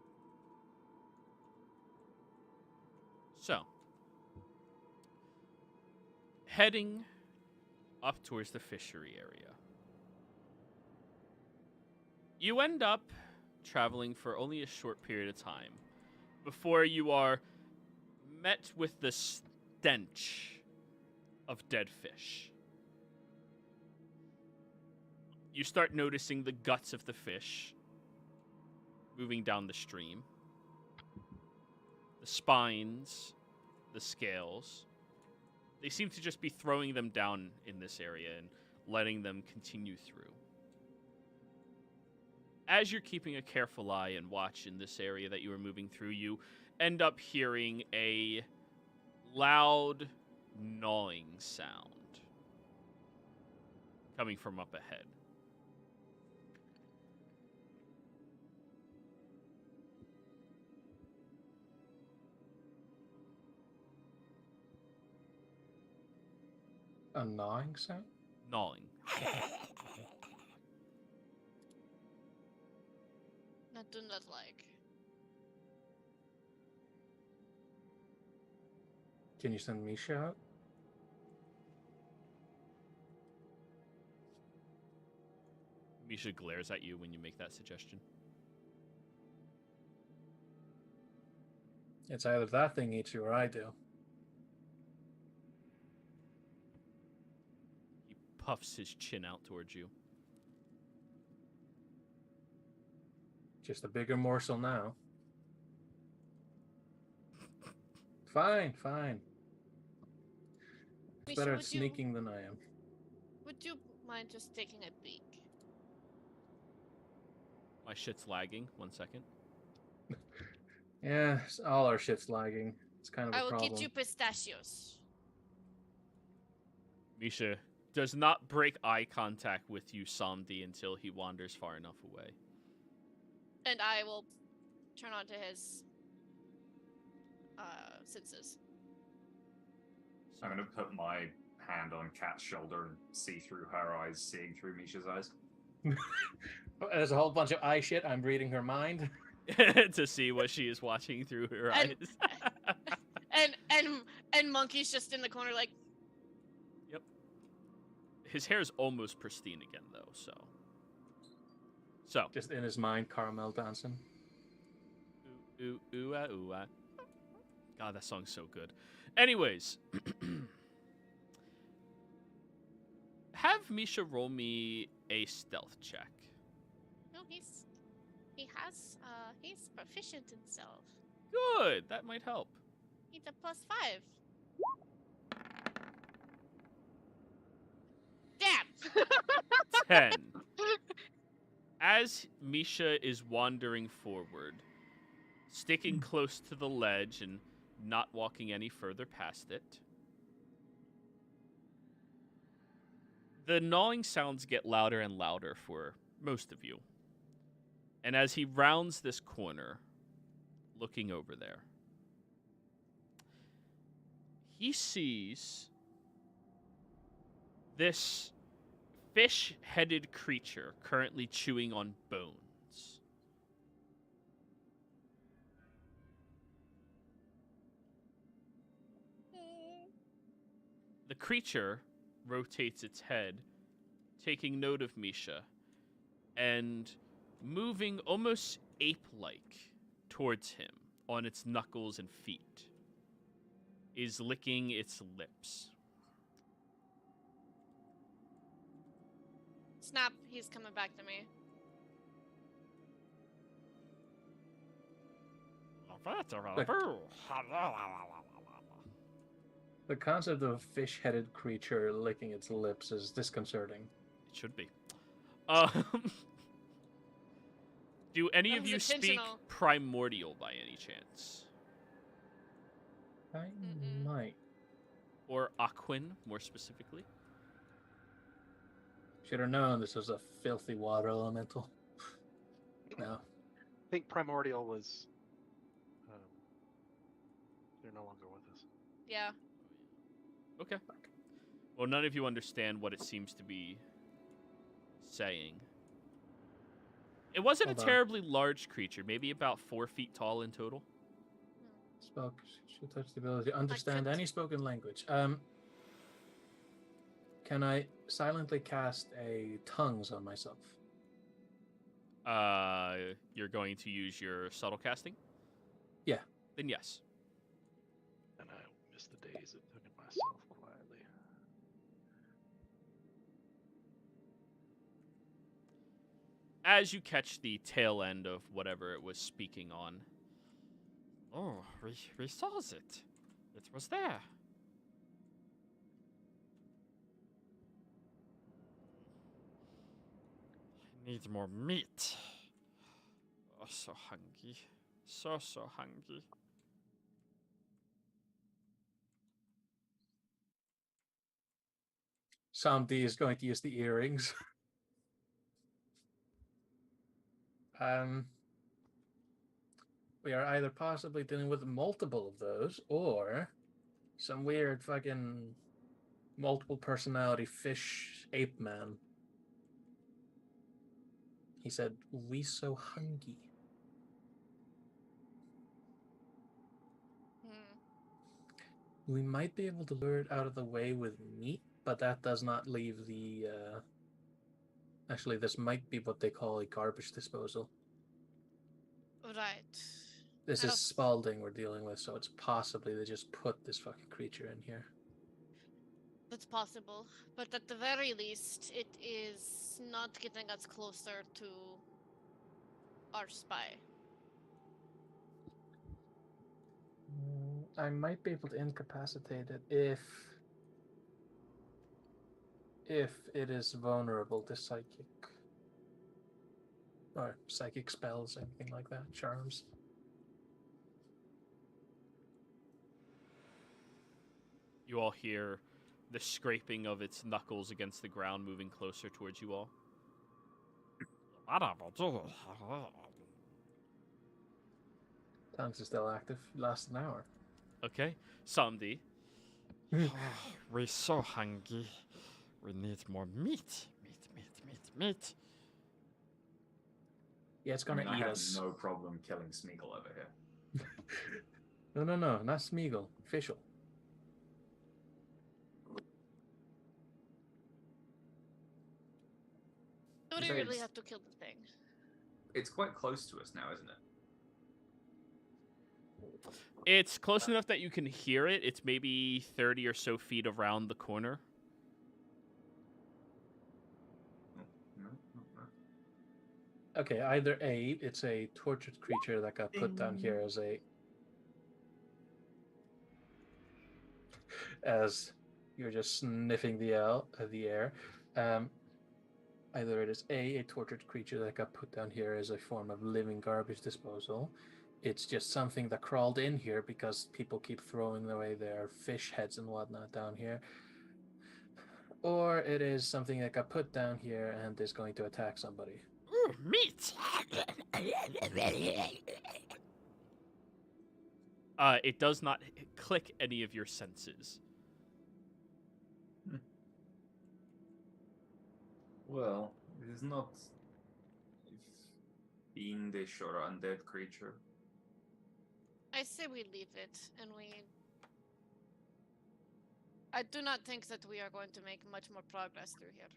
So, heading up towards the fishery area. You end up traveling for only a short period of time before you are met with the stench of dead fish. You start noticing the guts of the fish moving down the stream. The spines, the scales. They seem to just be throwing them down in this area and letting them continue through. As you're keeping a careful eye and watch in this area that you are moving through, you end up hearing a loud gnawing sound coming from up ahead. A gnawing sound? Gnawing. I do not like. Can you send Misha out? Misha glares at you when you make that suggestion. It's either that thing eats you or I do. He puffs his chin out towards you. Just a bigger morsel now. Fine, fine. It's Misha, better at would you- sneaking than I am. Would you mind just taking a peek? My shit's lagging. 1 second. Yeah, all our shit's lagging. It's kind of I a will problem. get you pistachios. Misha does not break eye contact with you, Samdi, until he wanders far enough away. And I will turn on to his senses. I'm going to put my hand on Kat's shoulder and see through her eyes, seeing through Misha's eyes. There's a whole bunch of eye shit. I'm reading her mind. To see what she is watching through her And- eyes. and Monkey's just in the corner like, His hair is almost pristine again, though, So. Just in his mind, caramel dancing. Ooh, ooh, ooh, ah, ooh, ah. God, that song's so good. Anyways. Have Misha roll me a stealth check. no, he's proficient in stealth. Good, that might help. He's a +5. Damn. 10. As Misha is wandering forward, sticking close to the ledge and not walking any further past it, the gnawing sounds get louder and louder for most of you. And as he rounds this corner, looking over there, he sees this fish-headed creature currently chewing on bones. The creature rotates its head, taking note of Misha, and moving almost ape-like towards him on its knuckles and feet, is licking its lips. Snap, he's coming back to me. The concept of a fish-headed creature licking its lips is disconcerting. It should be. Do any That of was you speak intentional. primordial by any chance? I Mm-mm. might. Or Aquin, more specifically? Should have known this was a filthy water elemental. No. I think Primordial was. They're no longer with us. Yeah. Okay. Well, none of you understand what it seems to be saying. It wasn't Hold a on. terribly large creature, maybe about 4 feet tall in total. Spoke should touch the ability to understand any spoken language. Can I silently cast a tongues on myself? You're going to use your subtle casting? Yeah. Then yes. And I miss the days of talking to myself quietly. As you catch the tail end of whatever it was speaking on. Oh, we saw it. It was there. Need more meat. Oh, so hungry. So hungry. Somebody is going to use the earrings. We are either possibly dealing with multiple of those, or some weird fucking multiple personality fish ape man. He said, "We so hungry." We might be able to lure it out of the way with meat, but that does not leave the. Actually, this might be what they call a garbage disposal. Right. This And is Spalding we're dealing with, so it's possibly they just put this fucking creature in here. That's possible. But at the very least, it is not getting us closer to our spy. I might be able to incapacitate it if it is vulnerable to psychic or psychic spells, anything like that, charms. You all hear the scraping of its knuckles against the ground moving closer towards you all. Tongues is still active. Last an hour. Okay, Samdi. We're so hungry. We need more meat. Meat. Yeah, it's I gonna mean, I eat have us. no problem killing Smeagol over here. No, not Smeagol. Fischl. Do we really have to kill the thing? It's quite close to us now, isn't it? It's close enough that you can hear it. It's maybe 30 or so feet around the corner. No. Okay, either A, it's a tortured creature that got put down here as you're just sniffing the air. Either it is a tortured creature that got put down here as a form of living garbage disposal. It's just something that crawled in here because people keep throwing away their fish heads and whatnot down here. Or it is something that got put down here and is going to attack somebody. Ooh, meat! It does not click any of your senses. Well, it is not fiendish or undead creature. I say we leave it, and I do not think that we are going to make much more progress through here.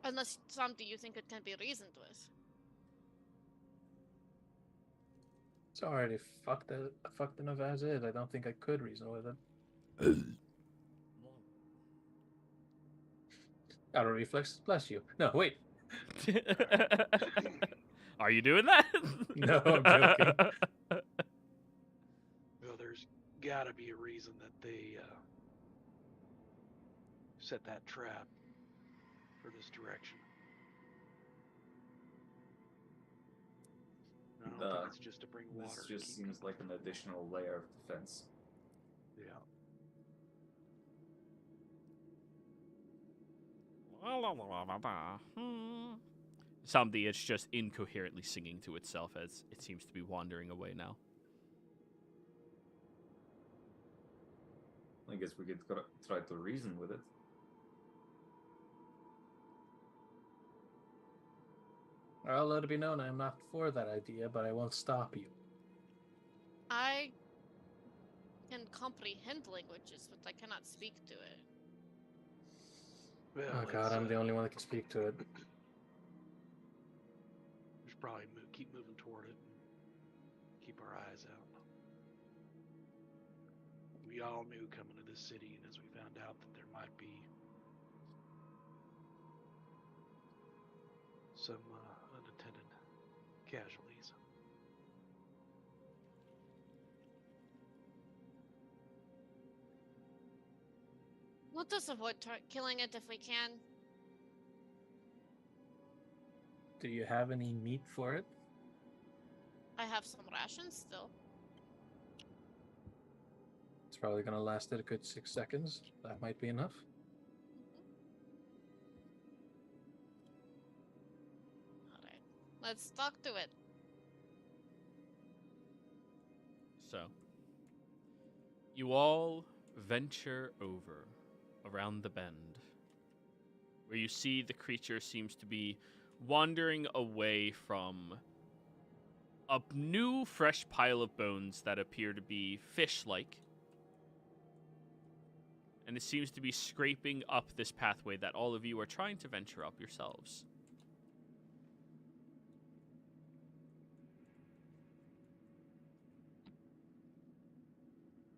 Unless something you think it can be reasoned with. It's already fucked enough as is. I don't think I could reason with it. Out of reflex, bless you. No, wait. Are you doing that? No, I'm joking. Well, there's gotta be a reason that they set that trap for this direction. I don't think it's just to bring water. This just seems like an additional layer of defense. Yeah. Somebody is just incoherently singing to itself as it seems to be wandering away now. I guess we could try to reason with it. I'll let it be known I am not for that idea, but I won't stop you. I can comprehend languages, but I cannot speak to it. Well, Oh god, I'm the only one that can speak to it. We should probably keep moving toward it and keep our eyes out. We all knew coming to this city, and as we found out that there might be some unattended casualties. Let us avoid killing it if we can. Do you have any meat for it? I have some rations still. It's probably going to last it a good 6 seconds. That might be enough. Alright. Let's talk to it. So, you all venture over around the bend, where you see the creature seems to be wandering away from a new, fresh pile of bones that appear to be fish-like. And it seems to be scraping up this pathway that all of you are trying to venture up yourselves.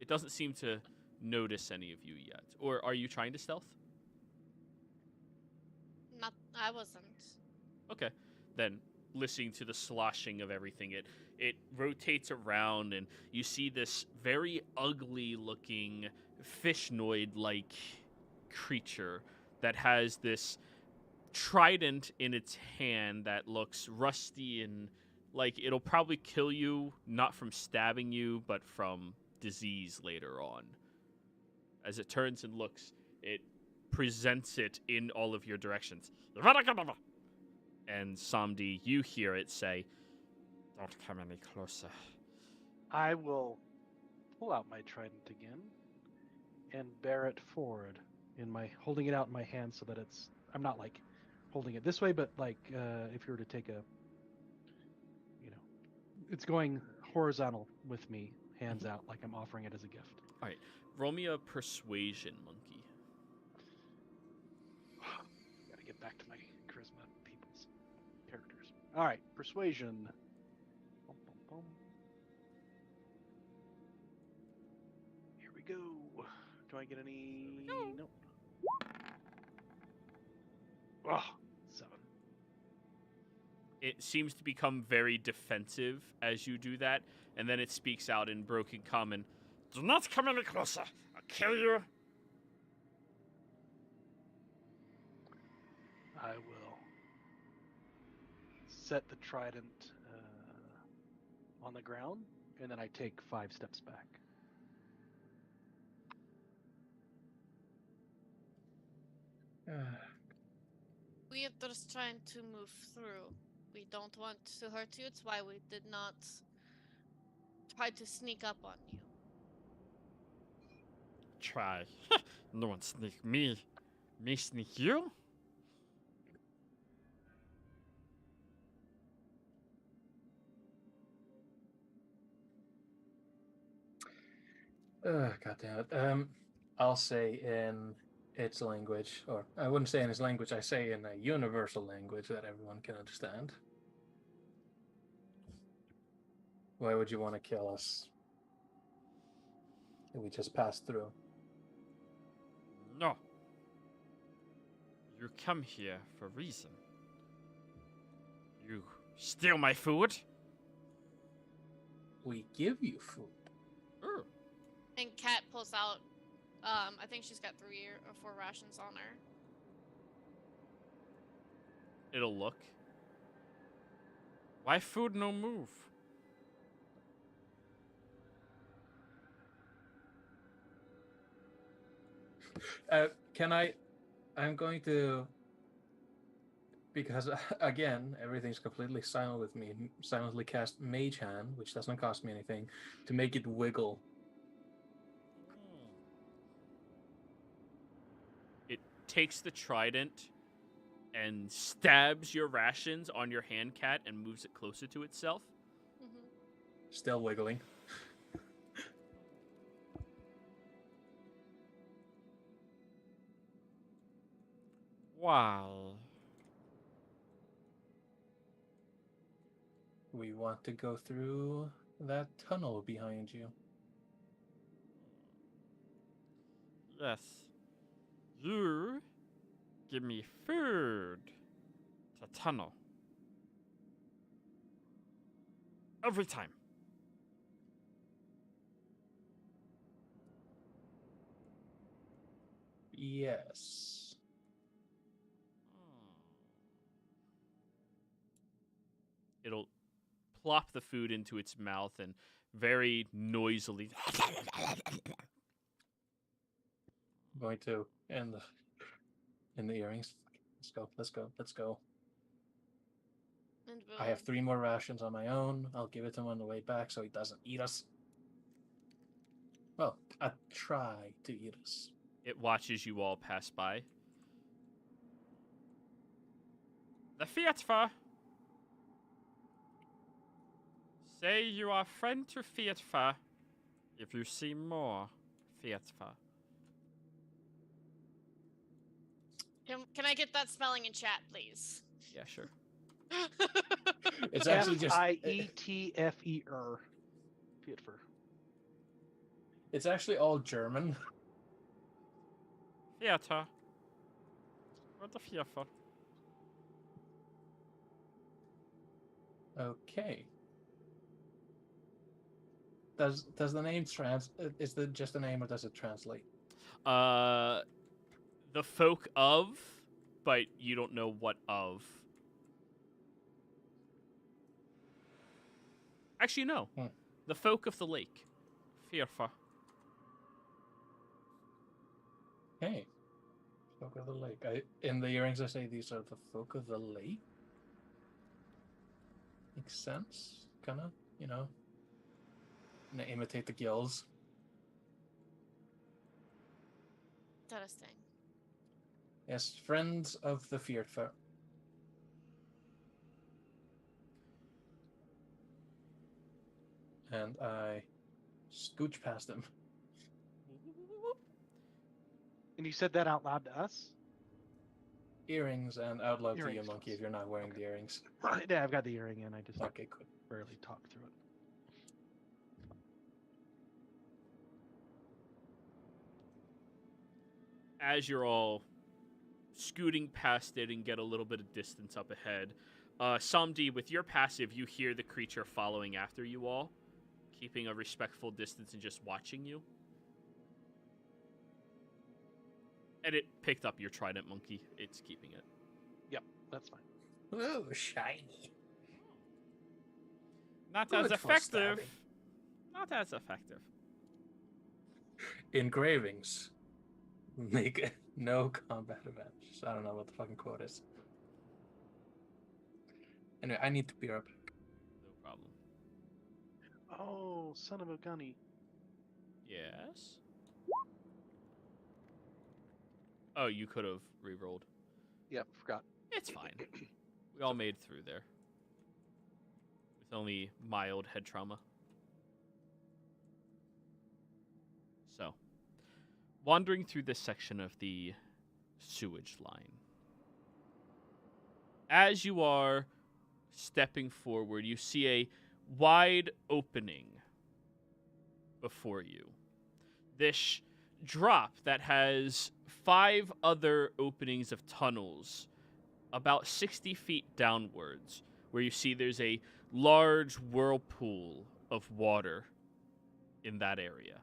It doesn't seem to notice any of you yet. Or are you trying to stealth? Not. I wasn't. Okay. Then, listening to the sloshing of everything, it rotates around, and you see this very ugly-looking fishnoid-like creature that has this trident in its hand that looks rusty and like it'll probably kill you, not from stabbing you, but from disease later on. As it turns and looks, it presents it in all of your directions. And Samdi, you hear it say, "Don't come any closer." I will pull out my trident again and bear it forward holding it out in my hand so that I'm not like holding it this way, but like if you were to take it's going horizontal with me, hands out, like I'm offering it as a gift. All right, roll me a persuasion, monkey. Gotta get back to my charisma people's characters. All right, persuasion. Bum, bum, bum. Here we go. Do I get any? Nope. Oh, 7. It seems to become very defensive as you do that, and then it speaks out in broken common. "Do not come any closer. I'll kill you." I will set the trident on the ground, and then I take 5 steps back. We are just trying to move through. We don't want to hurt you. It's why we did not try to sneak up on you. Try. No one sneak me. Me sneak you? God damn it. I'll say in its language, or I wouldn't say in its language, I say in a universal language that everyone can understand. Why would you want to kill us if we just passed through? No. You come here for a reason. You steal my food? We give you food. And Kat pulls out, I think she's got 3 or 4 rations on her. It'll look. Why food no move? I'm going to, because again, everything's completely silent with me, silently cast Mage Hand, which doesn't cost me anything, to make it wiggle. It takes the trident and stabs your rations on your hand, Cat, and moves it closer to itself. Mm-hmm. Still wiggling. Wow. We want to go through that tunnel behind you. Yes. You give me food to tunnel. Every time. Yes. It'll plop the food into its mouth and very noisily. Going to in the earrings. Let's go. And I have 3 more rations on my own. I'll give it to him on the way back so he doesn't eat us. Well, I try to eat us. It watches you all pass by. The Fiatfa. Say you are friend to Fiatfa if you see more Fiatfa. Can I get that spelling in chat, please? Yeah, sure. It's actually just Fietfer. Fietfer. It's actually all German. Fiata. What the Fiatfa? Okay. Does the name is it just a name or does it translate? The folk of, but you don't know what of. Actually, no. The folk of the lake. Fiatfa. Hey. Folk of the lake. In the earrings I say these are the folk of the lake. Makes sense. Kinda, imitate the gills. Interesting. Yes, friends of the Fiatfa. And I scooch past him. And you said that out loud to us? Earrings and out loud to you, Earrings. monkey, if you're not wearing Okay. the earrings. Yeah, I've got the earring in. I just Okay, cool. barely talk through it. As you're all scooting past it and get a little bit of distance up ahead, Samdi, with your passive, you hear the creature following after you all, keeping a respectful distance and just watching you. And it picked up your trident, monkey. It's keeping it. Yep, that's fine. Ooh, shiny. Not Good as for effective. stabbing. Not as effective. Engravings make no combat advantage. I don't know what the fucking quote is. Anyway, I need to be up. No problem. Oh, son of a gunny. Yes. Oh, you could have re-rolled. Yep, forgot. It's fine. We all made through there. With only mild head trauma. So, wandering through this section of the sewage line. As you are stepping forward, you see a wide opening before you. This drop that has 5 other openings of tunnels about 60 feet downwards, where you see there's a large whirlpool of water in that area.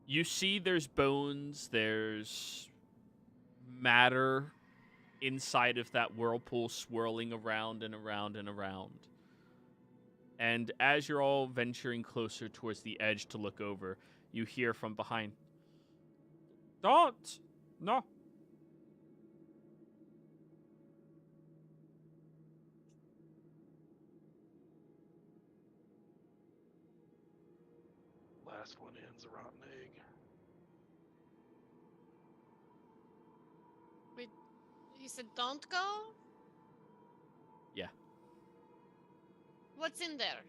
You see there's bones, there's matter inside of that whirlpool swirling around and around and around. And as you're all venturing closer towards the edge to look over, you hear from behind, "Don't! No!" Last one in's a rotten egg. You said don't go? Yeah. What's in there?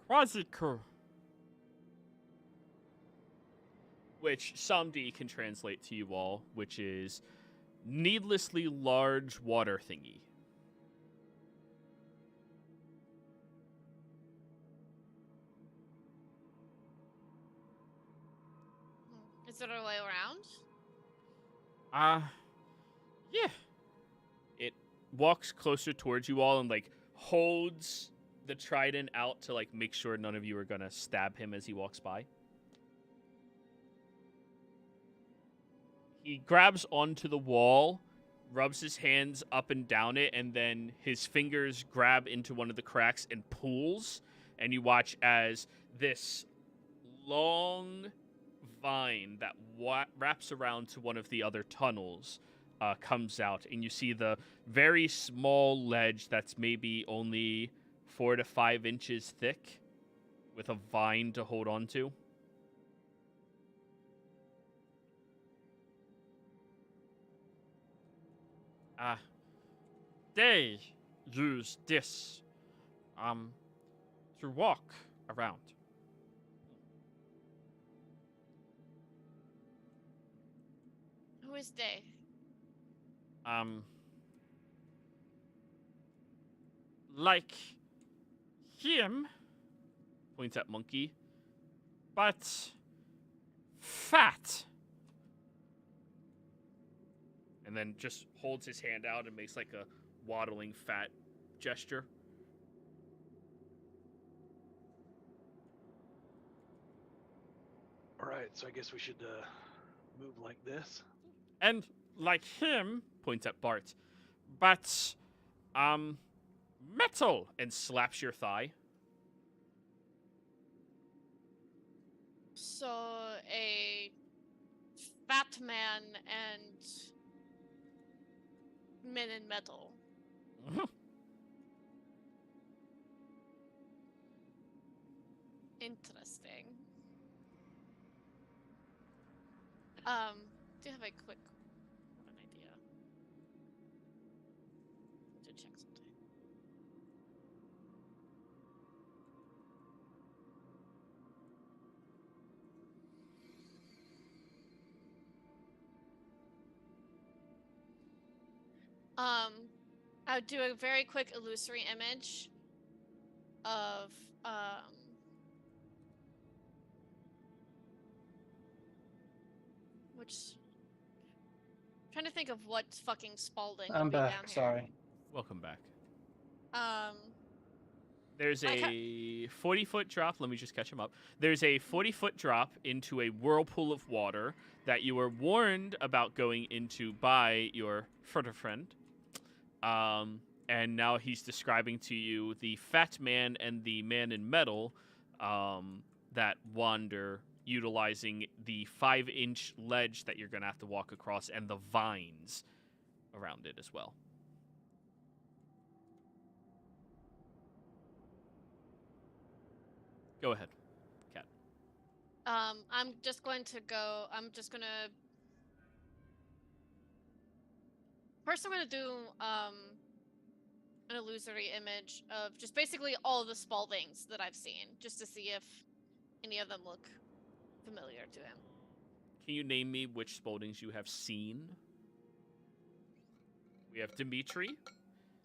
Quasikur. Which Samdi can translate to you all, which is needlessly large water thingy. Is there a way around? Yeah. It walks closer towards you all and, like, holds the trident out to like make sure none of you are gonna stab him as he walks by. He grabs onto the wall, rubs his hands up and down it, and then his fingers grab into one of the cracks and pulls, and you watch as this long vine that wraps around to one of the other tunnels comes out, and you see the very small ledge that's maybe only 4 to 5 inches thick with a vine to hold on to. They use this to walk around. Who is they? Like him, points at Monkey, but fat. And then just holds his hand out and makes like a waddling fat gesture. All right, so I guess we should move like this. And like him, points at Bart, but metal, and slaps your thigh. So a fat man and men in metal. Interesting. Do you have a quick an idea? To check something. I would do a very quick illusory image of which trying to think of what fucking Spalding I'm would be back. down here. Sorry. Welcome back. Um, There's I a 40-foot drop. Let me just catch him up. There's a 40-foot drop into a whirlpool of water that you were warned about going into by your further friend. And now he's describing to you the fat man and the man in metal that wander, utilizing the 5-inch ledge that you're going to have to walk across and the vines around it as well. Go ahead, Kat. I'm just gonna first I'm gonna do an illusory image of just basically all the Spaldings that I've seen, just to see if any of them look familiar to him. Can you name me which Spaldings you have seen? We have Dimitri.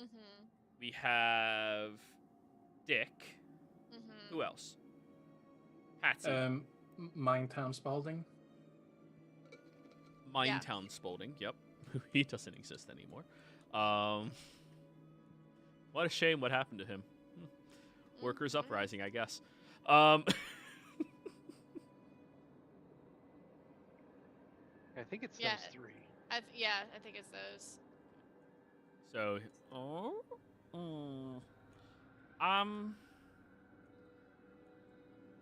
Mm-hmm. We have Dick. Mm-hmm. Who else? Patsy. Minetown Spalding. Minetown Spalding. Yep. He doesn't exist anymore. What a shame what happened to him. Workers' uprising, I guess. I think it's Yeah. those three. I think it's those. So,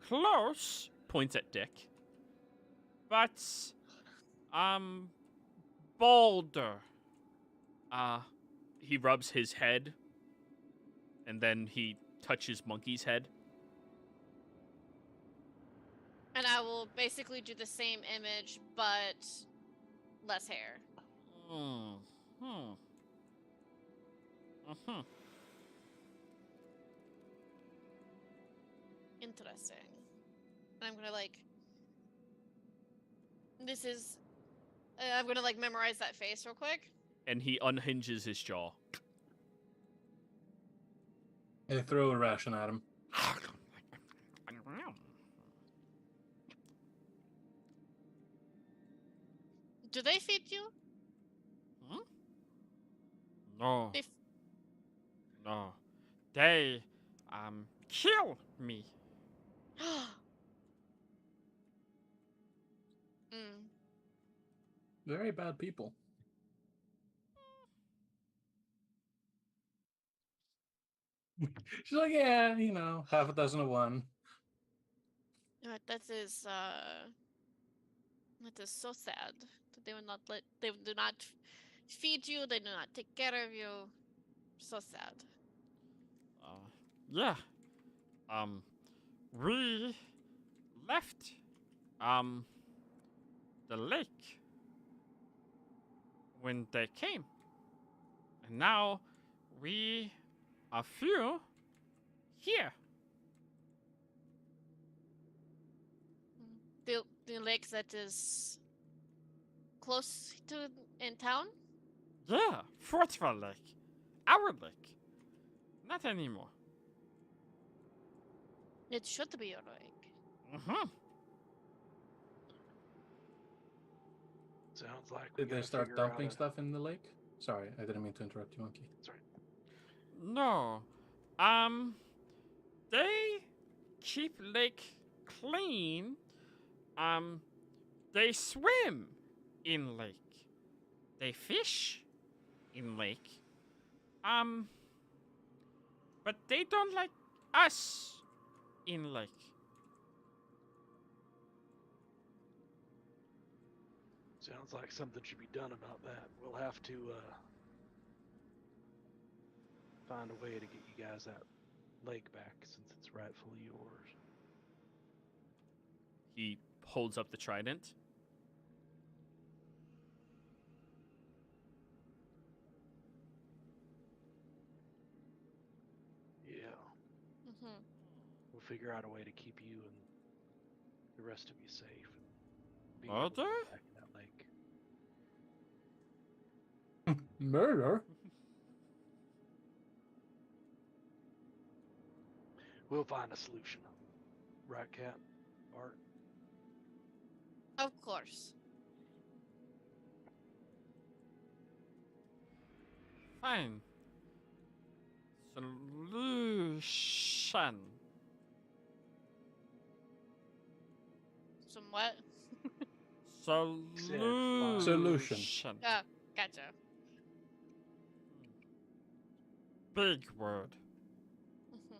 close, points at Dick, but, bolder. He rubs his head, and then he touches Monkey's head. And I will basically do the same image, but less hair. Interesting. And I'm gonna memorize that face real quick. And he unhinges his jaw. I throw a ration at him. Do they feed you? No. If No. They, kill me. Mm. Very bad people. She's like, yeah, half a dozen of one. That is so sad. That they do not feed you, they do not take care of you. So sad. Yeah. We left, the lake when they came. And now we are few here. The lake that is close to in town? Yeah, Fortville Lake. Our lake. Not anymore. It should be your lake. Mm-hmm. Sounds like we Did they gotta start figure out dumping a- stuff in the lake? Sorry, I didn't mean to interrupt you, Monkey. That's right. No. They keep lake clean. They swim in lake. They fish in lake. But they don't like us in lake. Sounds like something should be done about that. We'll have to find a way to get you guys that lake back since it's rightfully yours. He holds up the trident. Yeah. Mm-hmm. We'll figure out a way to keep you and the rest of you safe. And be Are able to there? get back in that lake. Murder? We'll find a solution. Right, Cat? Bart? Of course. Fine. Solution. Somewhat. Solution. Oh, gotcha. Big word.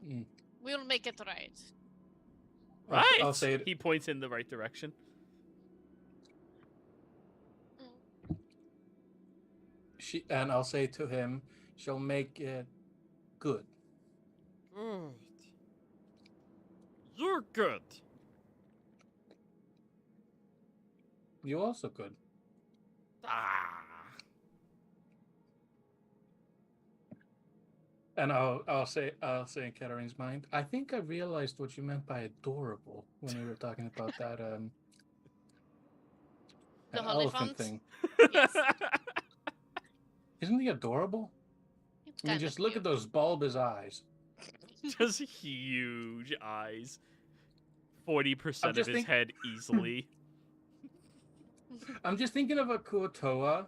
Mm-hmm. We'll make it right. Right. I'll say it. He points in the right direction. And I'll say to him, she'll make it good. Good. You're good. You also good. Ah. And I'll say in Katarine's mind, I think I realized what you meant by adorable when we were talking about that The an holy elephant font? thing. Yes. Isn't he adorable? It's I mean, kinda just look cute. at those bulbous eyes. Just huge eyes. 40% of just his head easily. I'm just thinking of a Kuotoa,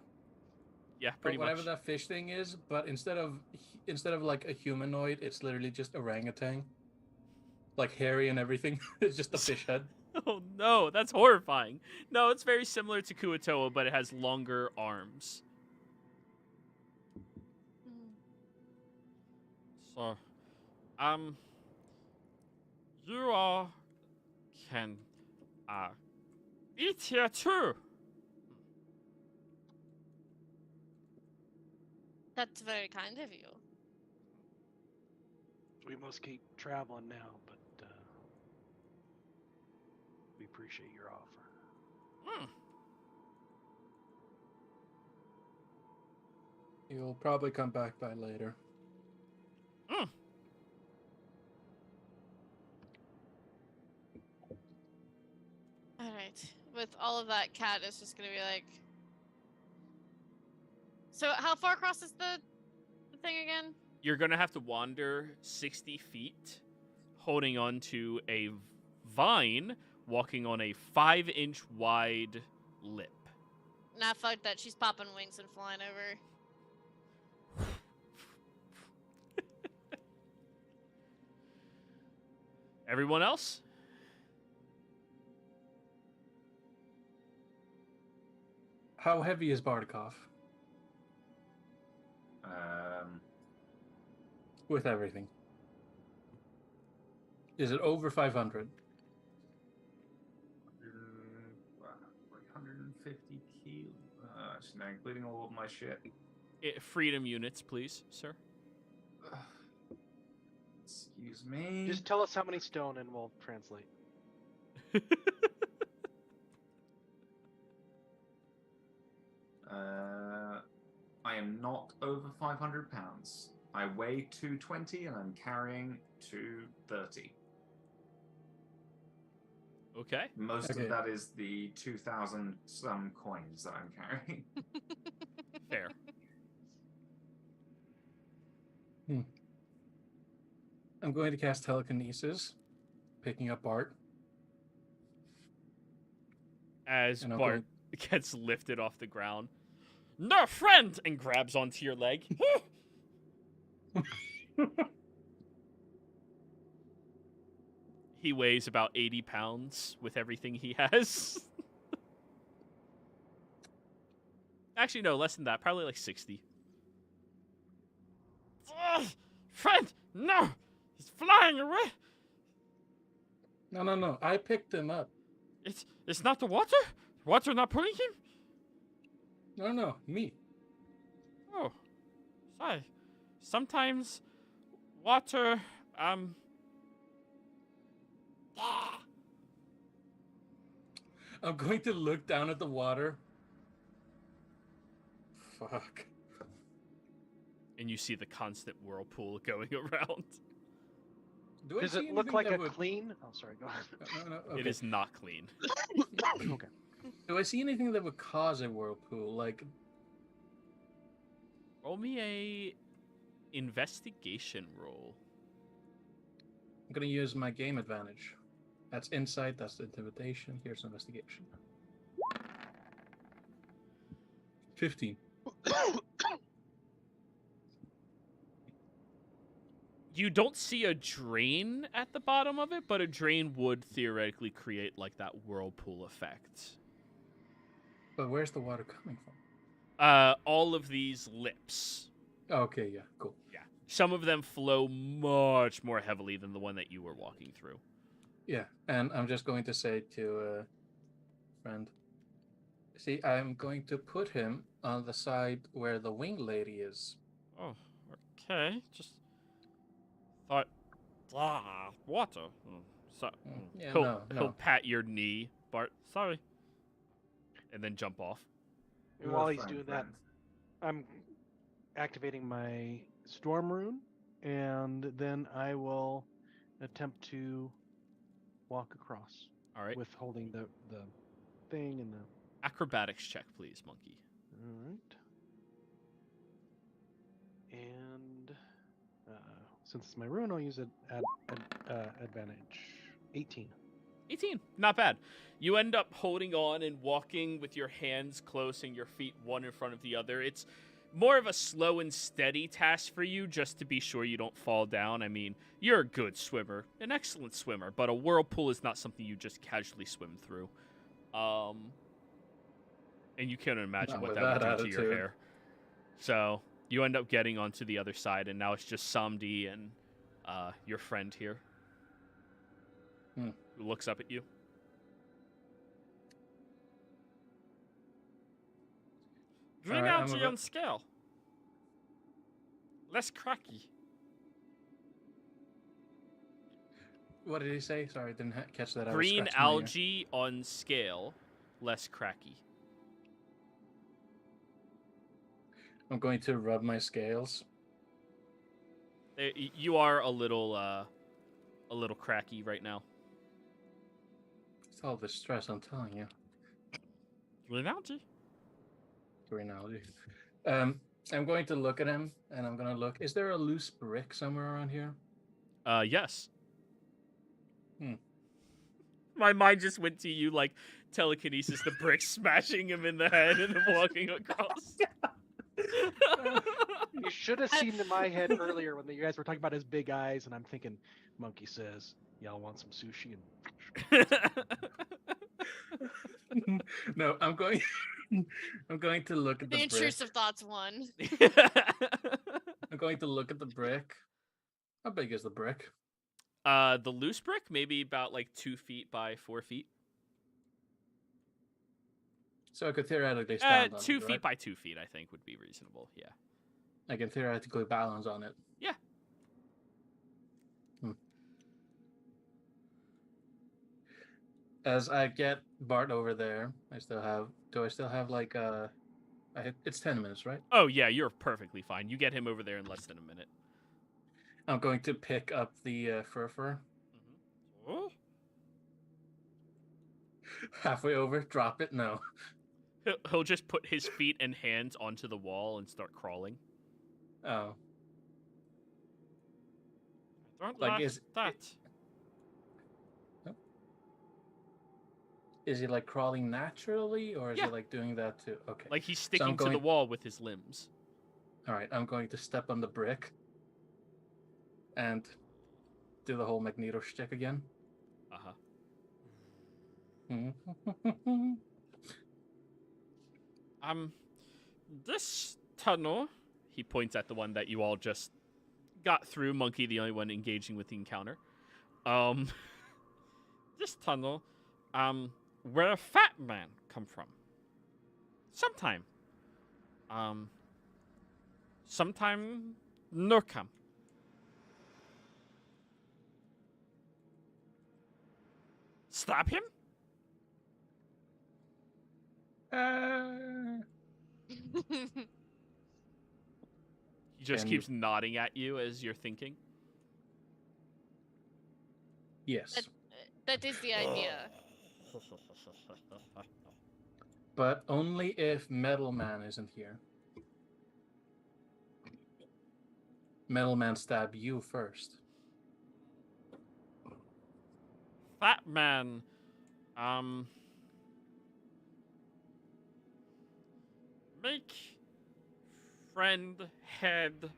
Yeah, but pretty whatever much. that fish thing is. But instead of like a humanoid, it's literally just orangutan, like hairy and everything. It's just a fish head. Oh no, that's horrifying. No, it's very similar to Kuotoa, but it has longer arms. Mhm. So, you all can eat here too. That's very kind of you. We must keep traveling now, but we appreciate your offer. Hmm. You'll probably come back by later. Hmm. Alright. With all of that, Cat is just gonna be like... So how far across is the thing again? You're gonna have to wander 60 feet, holding on to a vine, walking on a 5-inch wide lip. Nah, fuck that. She's popping wings and flying over. Everyone else? How heavy is Bardakov? With everything. Is it over 500? 150 kilos. Actually, no, including all of my shit. Freedom units, please, sir. Excuse me. Just tell us how many stone and we'll translate. I am not over 500 pounds. I weigh 220 and I'm carrying 230. Okay. Most of that is the 2,000 some coins that I'm carrying. Fair. I'm going to cast telekinesis, picking up Bart. As And I'm Bart gets lifted off the ground. No, friend! And grabs onto your leg. He weighs about 80 pounds with everything he has. Actually, no, less than that. Probably like 60. Friend! No! He's flying away! No. I picked him up. It's not the water? The water not pulling him? No, me. Oh. Sorry. Sometimes water, I'm going to look down at the water. Fuck. And you see the constant whirlpool going around. Does it look like a clean? Oh, sorry. Go ahead. No, okay. It is not clean. Okay. Do I see anything that would cause a whirlpool? Like, Roll me a investigation roll. I'm gonna use my game advantage. That's insight. That's the intimidation. Here's investigation. 15. You don't see a drain at the bottom of it, but a drain would theoretically create like that whirlpool effect. But where's the water coming from? All of these lips. Okay, yeah, cool. Yeah. Some of them flow much more heavily than the one that you were walking through. Yeah, and I'm just going to say to friend, see, I'm going to put him on the side where the wing lady is. Oh, okay. Just thought, water. So, Yeah, he'll pat your knee, Bart. Sorry. And then jump off. And while he's doing that, I'm activating my storm rune, and then I will attempt to walk across. All right. With holding the thing and the Acrobatics check, please, monkey. All right. And since it's my rune, I'll use it at advantage. 18. 18. Not bad. You end up holding on and walking with your hands close and your feet one in front of the other. It's more of a slow and steady task for you, just to be sure you don't fall down. I mean, you're a good swimmer, an excellent swimmer, but a whirlpool is not something you just casually swim through. And you can't imagine what that would do to your hair. So you end up getting onto the other side, and now it's just Samdi and your friend here, who looks up at you. Green algae on scale. Less cracky. What did he say? Sorry, I didn't catch that. Green algae on scale, less cracky. I'm going to rub my scales. You are a little cracky right now. It's all the stress, I'm telling you. Green algae. Green algae. I'm going to look at him, and I'm going to look. Is there a loose brick somewhere around here? Yes. My mind just went to you like telekinesis, the brick smashing him in the head and him walking across. You should have seen in my head earlier when you guys were talking about his big eyes, and I'm thinking, Monkey says, "Y'all want some sushi?" And No, I'm going. I'm going to look at The the brick. intrusive thoughts won. I'm going to look at the brick. How big is the brick? The loose brick, maybe about like 2 feet by 4 feet. So I could theoretically stand on 2 it, feet right? by 2 feet, I think, would be reasonable. Yeah. I can theoretically balance on it. Yeah. As I get Bart over there, do I still have like it's 10 minutes, right? Oh yeah, you're perfectly fine. You get him over there in less than a minute. I'm going to pick up the fur. Oh. Halfway over, drop it. No. He'll just put his feet and hands onto the wall and start crawling. Oh. I don't Like, like is that. Is he like crawling naturally, or is Yeah. he like doing that too? Okay. Like he's sticking to going- the wall with his limbs. All right, I'm going to step on the brick and do the whole Magneto shtick again. Uh-huh. This tunnel, he points at the one that you all just got through, Monkey the only one engaging with the encounter. This tunnel, where a fat man come from. Sometime no come. Stab him? He just And- keeps nodding at you as you're thinking. Yes, That is the idea. but only if Metal Man isn't here. Metal Man stab you first. Fat man, make friend head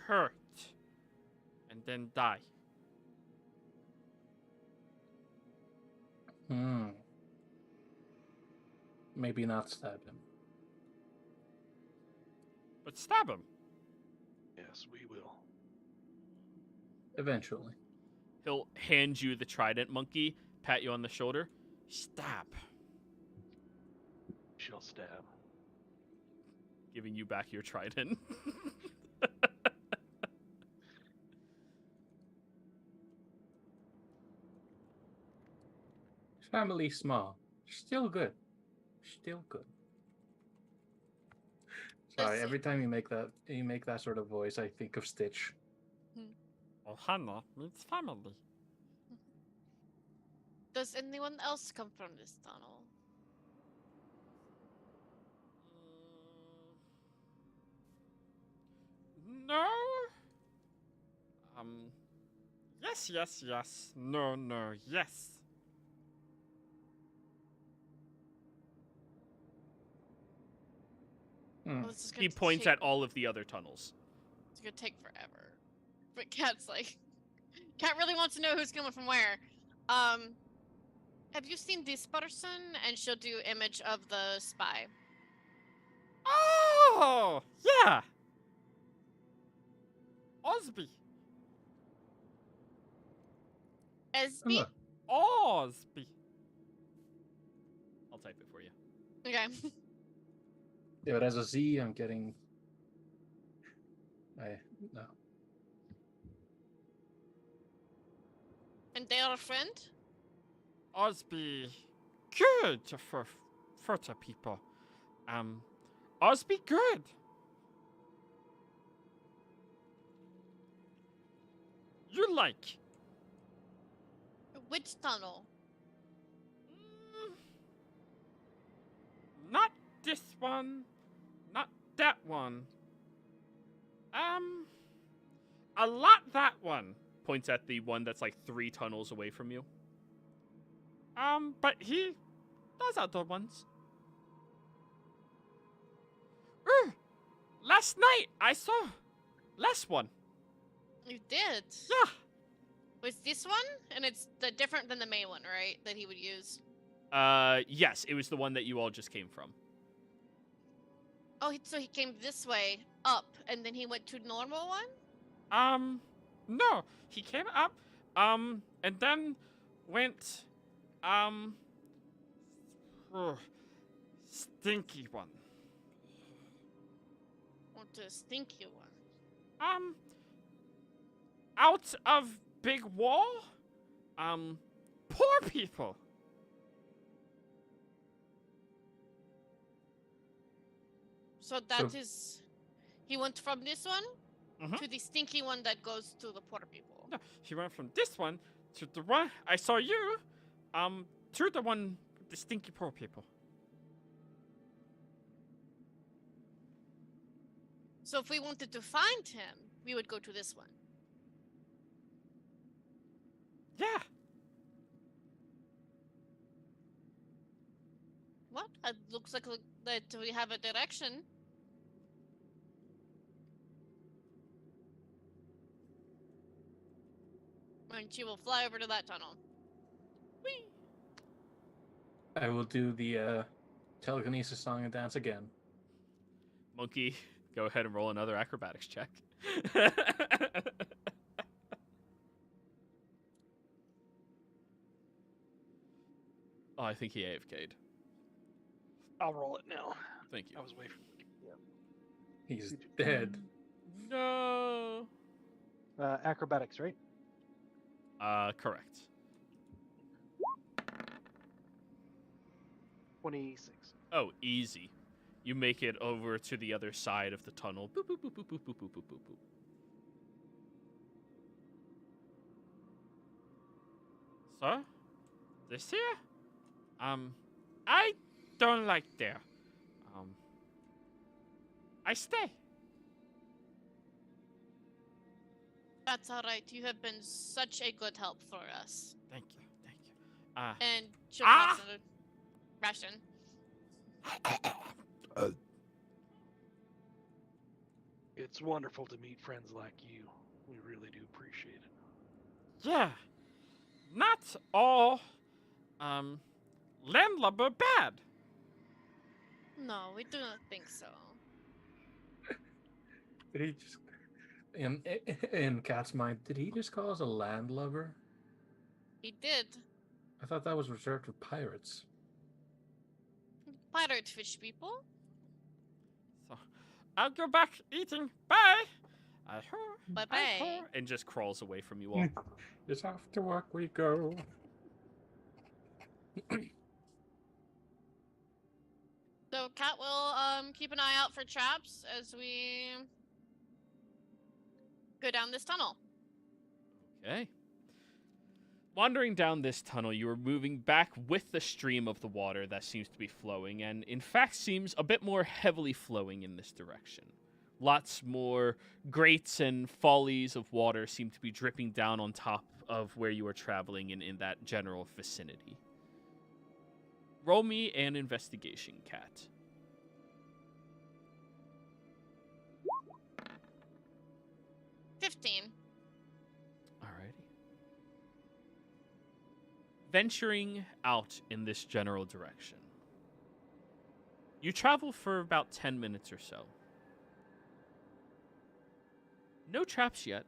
hurt and then die. Maybe not stab him. But stab him. Yes, we will. Eventually. He'll hand you the trident, Monkey, pat you on the shoulder. Stab. She'll stab. Giving you back your trident. Family small. Still good. Still good. Sorry, Listen. every time you make that sort of voice, I think of Stitch. Ohana means family. Does anyone else come from this tunnel? No. Yes. No, yes. Hmm. Oh, this is He gonna points take- at all of the other tunnels. It's gonna take forever. But Cat's like, Cat really wants to know who's coming from where. Have you seen this person? And she'll do image of the spy. Oh, yeah. Osby. Esby? Osby. I'll type it for you. Okay. Yeah, but as a Z, I'm getting. No. And they are a friend? Osby. Good for the people. Osby good. You like. Which tunnel? Not this one. Not that one. A lot that one. Points at the one that's like 3 tunnels away from you. But he does other ones. Last night, I saw last one. You did? Yeah. Was this one? And it's different than the main one, right? That he would use. Yes, it was the one that you all just came from. Oh, so he came this way up, and then he went to normal one? No, he came up, and then went, stinky one. Went to a stinky one. Out of big wall, poor people. So that is, he went from this one to the stinky one that goes to the poor people. No, he went from this one to the one I saw you, to the one with the stinky poor people. So if we wanted to find him, we would go to this one. Yeah. What? It looks like that we have a direction. And she will fly over to that tunnel. Whee! I will do the telekinesis song and dance again. Monkey, go ahead and roll another acrobatics check. Oh, I think he AFK'd. I'll roll it now. Thank you. I was waiting. He's dead. No. Acrobatics, right? Correct. 26. Oh, easy. You make it over to the other side of the tunnel. Boop, boop, boop, boop, boop, boop, boop, boop, boop, boop. So? This here? I don't like there. I stay. That's alright. You have been such a good help for us. Thank you, thank you. And she'll toss a ration. It's wonderful to meet friends like you. We really do appreciate it. Yeah. Not all, landlubber bad. No, we do not think so. Did he just, in Cat's mind, did he just call us a landlubber? He did. I thought that was reserved for pirates. Pirate fish people. So, I'll go back eating. Bye. Bye-bye. And just crawls away from you all. Just off to work we go. So Cat will keep an eye out for traps as we go down this tunnel. Okay. Wandering down this tunnel, you are moving back with the stream of the water that seems to be flowing, and in fact seems a bit more heavily flowing in this direction. Lots more grates and follies of water seem to be dripping down on top of where you are traveling in that general vicinity. Roll me an investigation, Cat. $15. Alrighty. Venturing out in this general direction. You travel for about 10 minutes or so. No traps yet.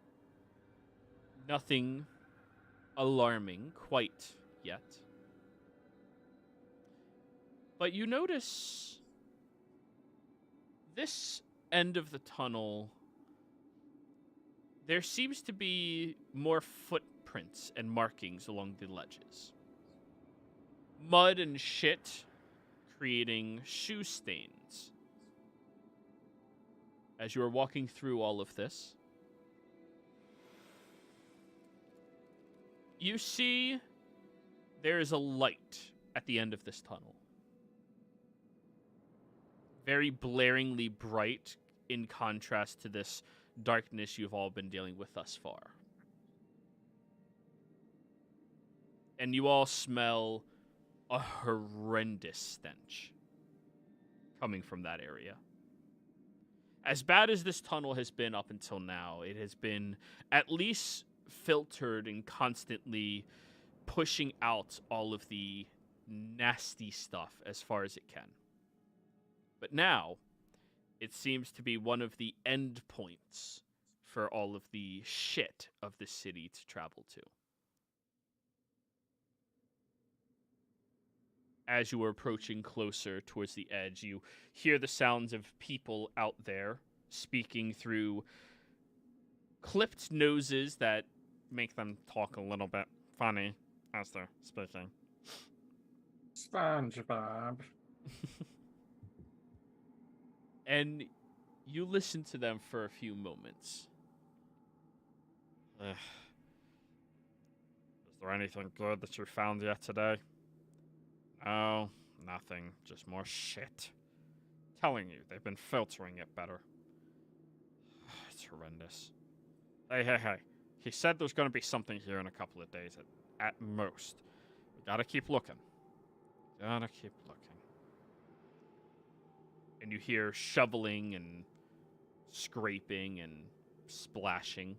Nothing alarming quite yet. But you notice this end of the tunnel, there seems to be more footprints and markings along the ledges. Mud and shit creating shoe stains. As you are walking through all of this, you see there is a light at the end of this tunnel. Very blaringly bright in contrast to this darkness you've all been dealing with thus far. And you all smell a horrendous stench coming from that area. As bad as this tunnel has been up until now, it has been at least filtered and constantly pushing out all of the nasty stuff as far as it can. But now, it seems to be one of the end points for all of the shit of the city to travel to. As you are approaching closer towards the edge, you hear the sounds of people out there speaking through clipped noses that make them talk a little bit funny as they're speaking. SpongeBob. And you listen to them for a few moments. Is there anything good that you found yet today? No, nothing. Just more shit. Telling you, they've been filtering it better. It's horrendous. Hey. He said there's going to be something here in a couple of days at most. We gotta keep looking. And you hear shoveling and scraping and splashing.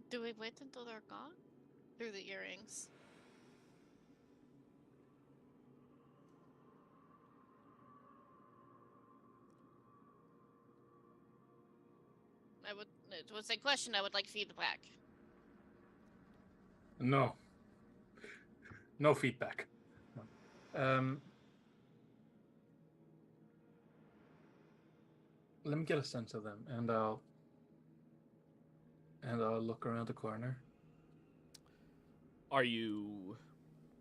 Do we wait until they're gone? Through the earrings. It was a question I would like feedback. No. No feedback. Let me get a sense of them, and I'll look around the corner. Are you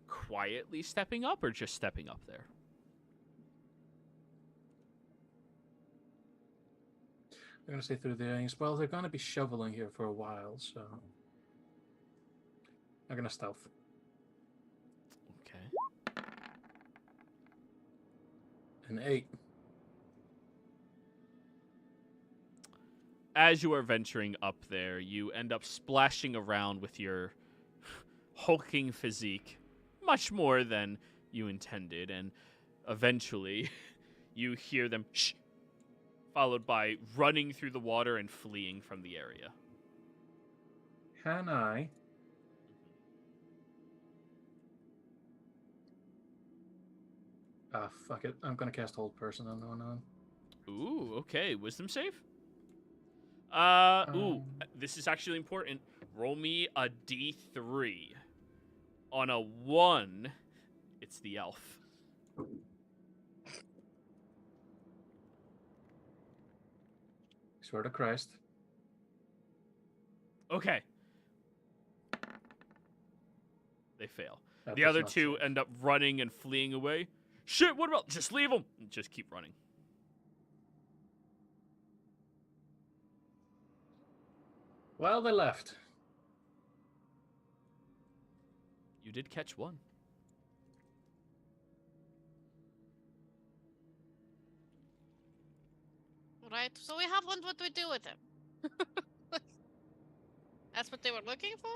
quietly stepping up or just stepping up there? I'm going to say through the earrings. Well, they're going to be shoveling here for a while, so I'm going to stealth. Okay. An 8. As you are venturing up there, you end up splashing around with your hulking physique much more than you intended, and eventually you hear them shh, followed by running through the water and fleeing from the area. Can I? Fuck it. I'm going to cast Hold Person on one of them. Ooh, okay. Wisdom save? This is actually important. Roll me a d3. On a 1, it's the elf. Swear to Christ. Okay. They fail. That The does other not two save. end up running and fleeing away. Shit, what about... Just leave them. Just keep running. Well, they left. You did catch one. Right, so we have one. What do we do with him? That's what they were looking for?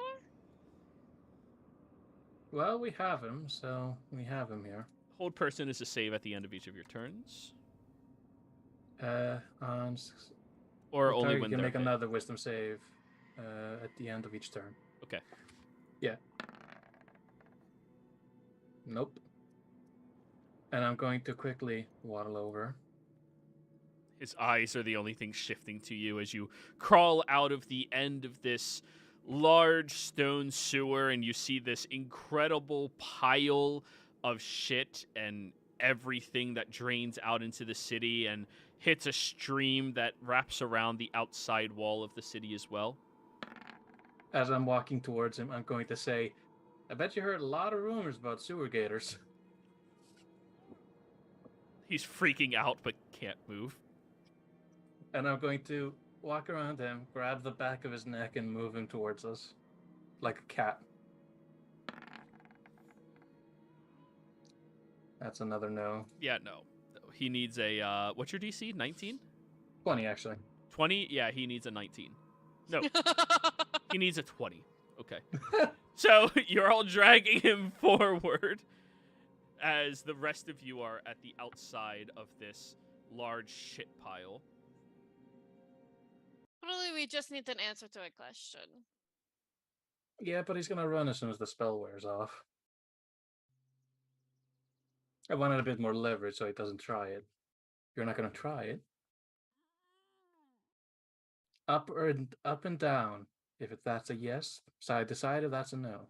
Well, we have him, so we have him here. Hold person is a save at the end of each of your turns. Or only you when can they're make hit. another wisdom save at the end of each turn. Okay. Yeah. Nope. And I'm going to quickly waddle over. His eyes are the only thing shifting to you as you crawl out of the end of this large stone sewer, and you see this incredible pile of shit and everything that drains out into the city and hits a stream that wraps around the outside wall of the city as well. As I'm walking towards him, I'm going to say, I bet you heard a lot of rumors about sewer gators. He's freaking out but can't move. And I'm going to walk around him, grab the back of his neck, and move him towards us. Like a cat. That's another no. Yeah, no. He needs a, what's your DC? 19? 20, actually. 20? Yeah, he needs a 19. No, he needs a 20. Okay. So you're all dragging him forward as the rest of you are at the outside of this large shit pile. Probably we just need an answer to a question. Yeah, but he's gonna run as soon as the spell wears off. I wanted a bit more leverage so he doesn't try it. You're not gonna try it. Up and down. If that's a yes, side to side, if that's a no.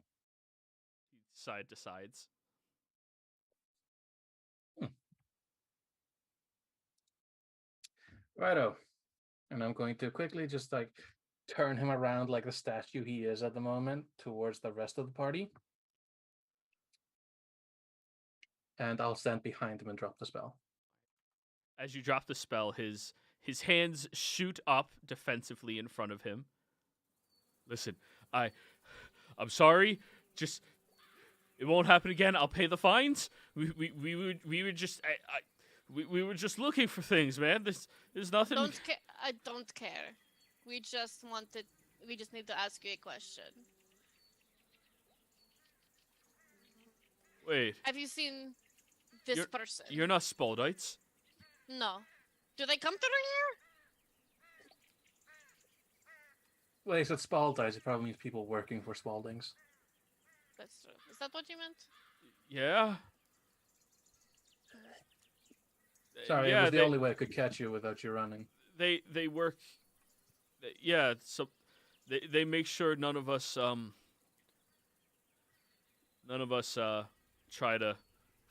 Side to sides. Righto. And I'm going to quickly just like turn him around like the statue he is at the moment towards the rest of the party. And I'll stand behind him and drop the spell. As you drop the spell, his hands shoot up defensively in front of him. Listen, I'm sorry. Just it won't happen again. I'll pay the fines. We were just we were just looking for things, man. There's nothing. I don't care. We just need to ask you a question. Wait. Have you seen this person? You're not Spaldites. No. Do they come through here? Well, he said Spaldites. It probably means people working for Spaldings. That's true. Is that what you meant? Yeah. Sorry, it was the only way I could catch you without you running. They work. Yeah, so they make sure none of us try to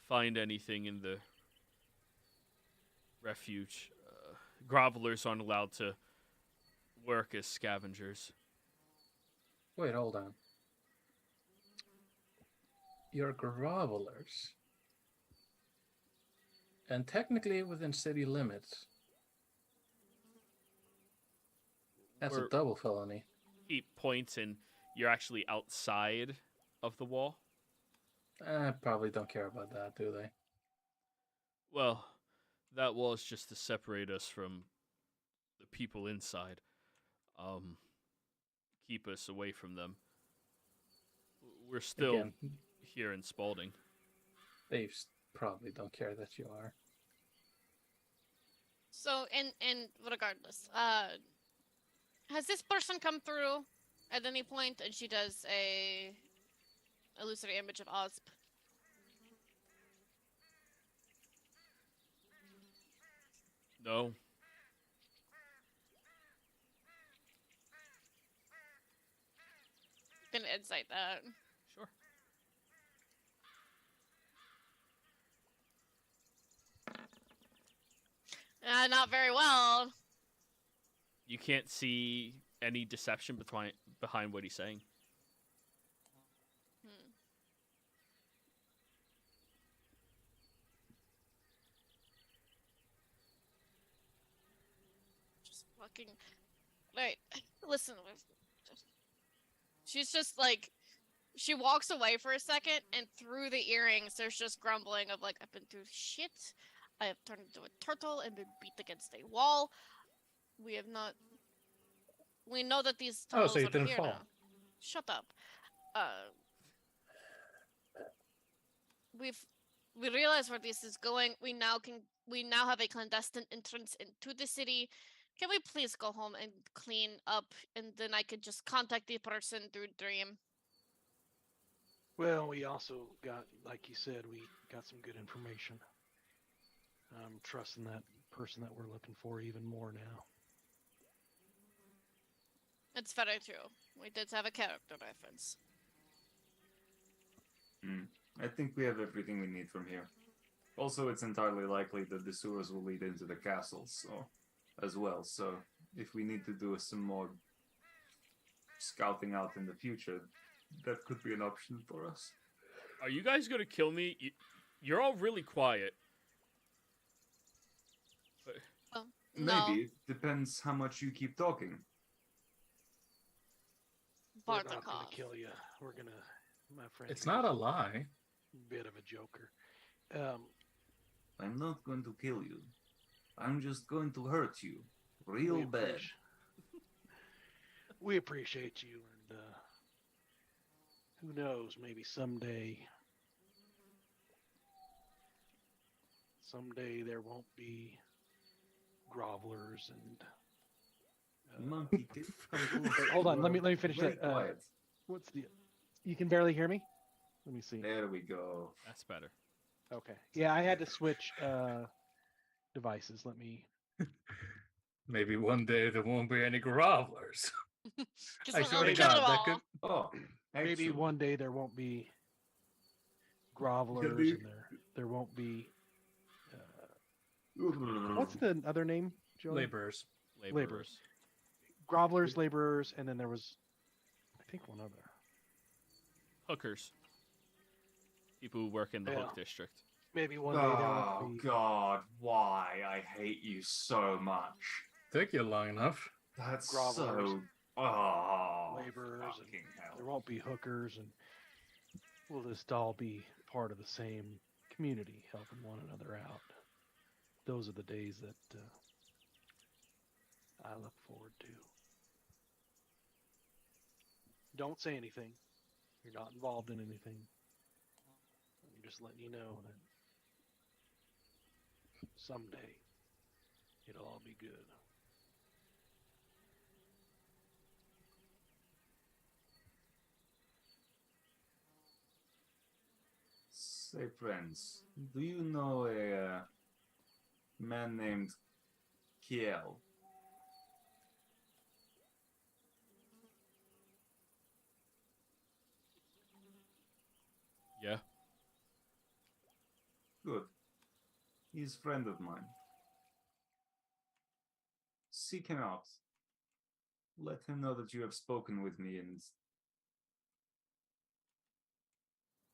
find anything in the refuge. Grovelers aren't allowed to work as scavengers. Wait, hold on. You're grovelers. And technically within city limits. That's a double felony. He points and you're actually outside of the wall. I probably don't care about that, do they? Well, that wall is just to separate us from the people inside. Keep us away from them. We're still here in Spalding. They probably don't care that you are. So, and regardless, has this person come through at any point? And she does a illusory image of Osp. No. Can insight that. Sure. Not very well. You can't see any deception behind what he's saying. Just fucking... Right. Listen. She's just like... She walks away for a second, and through the earrings, there's just grumbling of like, I've been through shit. I have turned into a turtle and been beat against a wall. We have not... We know that these tunnels so you are didn't here fall. now. Shut up. We realize where this is going. We now have a clandestine entrance into the city. Can we please go home and clean up, and then I could just contact the person through Dream? Well, we also got, like you said, we got some good information. I'm trusting that person that we're looking for even more now. It's very true. We did have a character reference. I think we have everything we need from here. Also, it's entirely likely that the sewers will lead into the castle, as well. So, if we need to do some more scouting out in the future, that could be an option for us. Are you guys gonna kill me? You're all really quiet. No. Maybe. Depends how much you keep talking. We're not gonna Bartikov. kill you. We're gonna, my friend. It's not a lie. Bit of a joker. I'm not going to kill you. I'm just going to hurt you. Real bad. We appreciate you, and Who knows? Maybe someday there won't be grovelers and Monkey, Wait, hold on. Let me finish that. Quiet. What's the? You can barely hear me. Let me see. There we go. That's better. Okay. Yeah, I had to switch devices. Let me. Maybe one day there won't be any grovelers. Because I we'll swear to kill God, them that all. could. Oh, Maybe excellent. one day there won't be grovelers and there won't be. What's the other name, Joey? Laborers. Laborers. Grovelers, laborers, and then there was, I think, one other. Hookers. People who work in the Yeah. Hook District. Maybe one day there Oh won't be. God, why? I hate you so much. Took you long enough. That's Grovelers. so. Oh, Laborers and fucking hell. There won't be hookers, and we'll just all be part of the same community, helping one another out. Those are the days that I look forward to. Don't say anything. You're not involved in anything. I'm just letting you know that someday it'll all be good. Say, friends, do you know a man named Kiel? Yeah. Good. He's a friend of mine. Seek him out. Let him know that you have spoken with me, and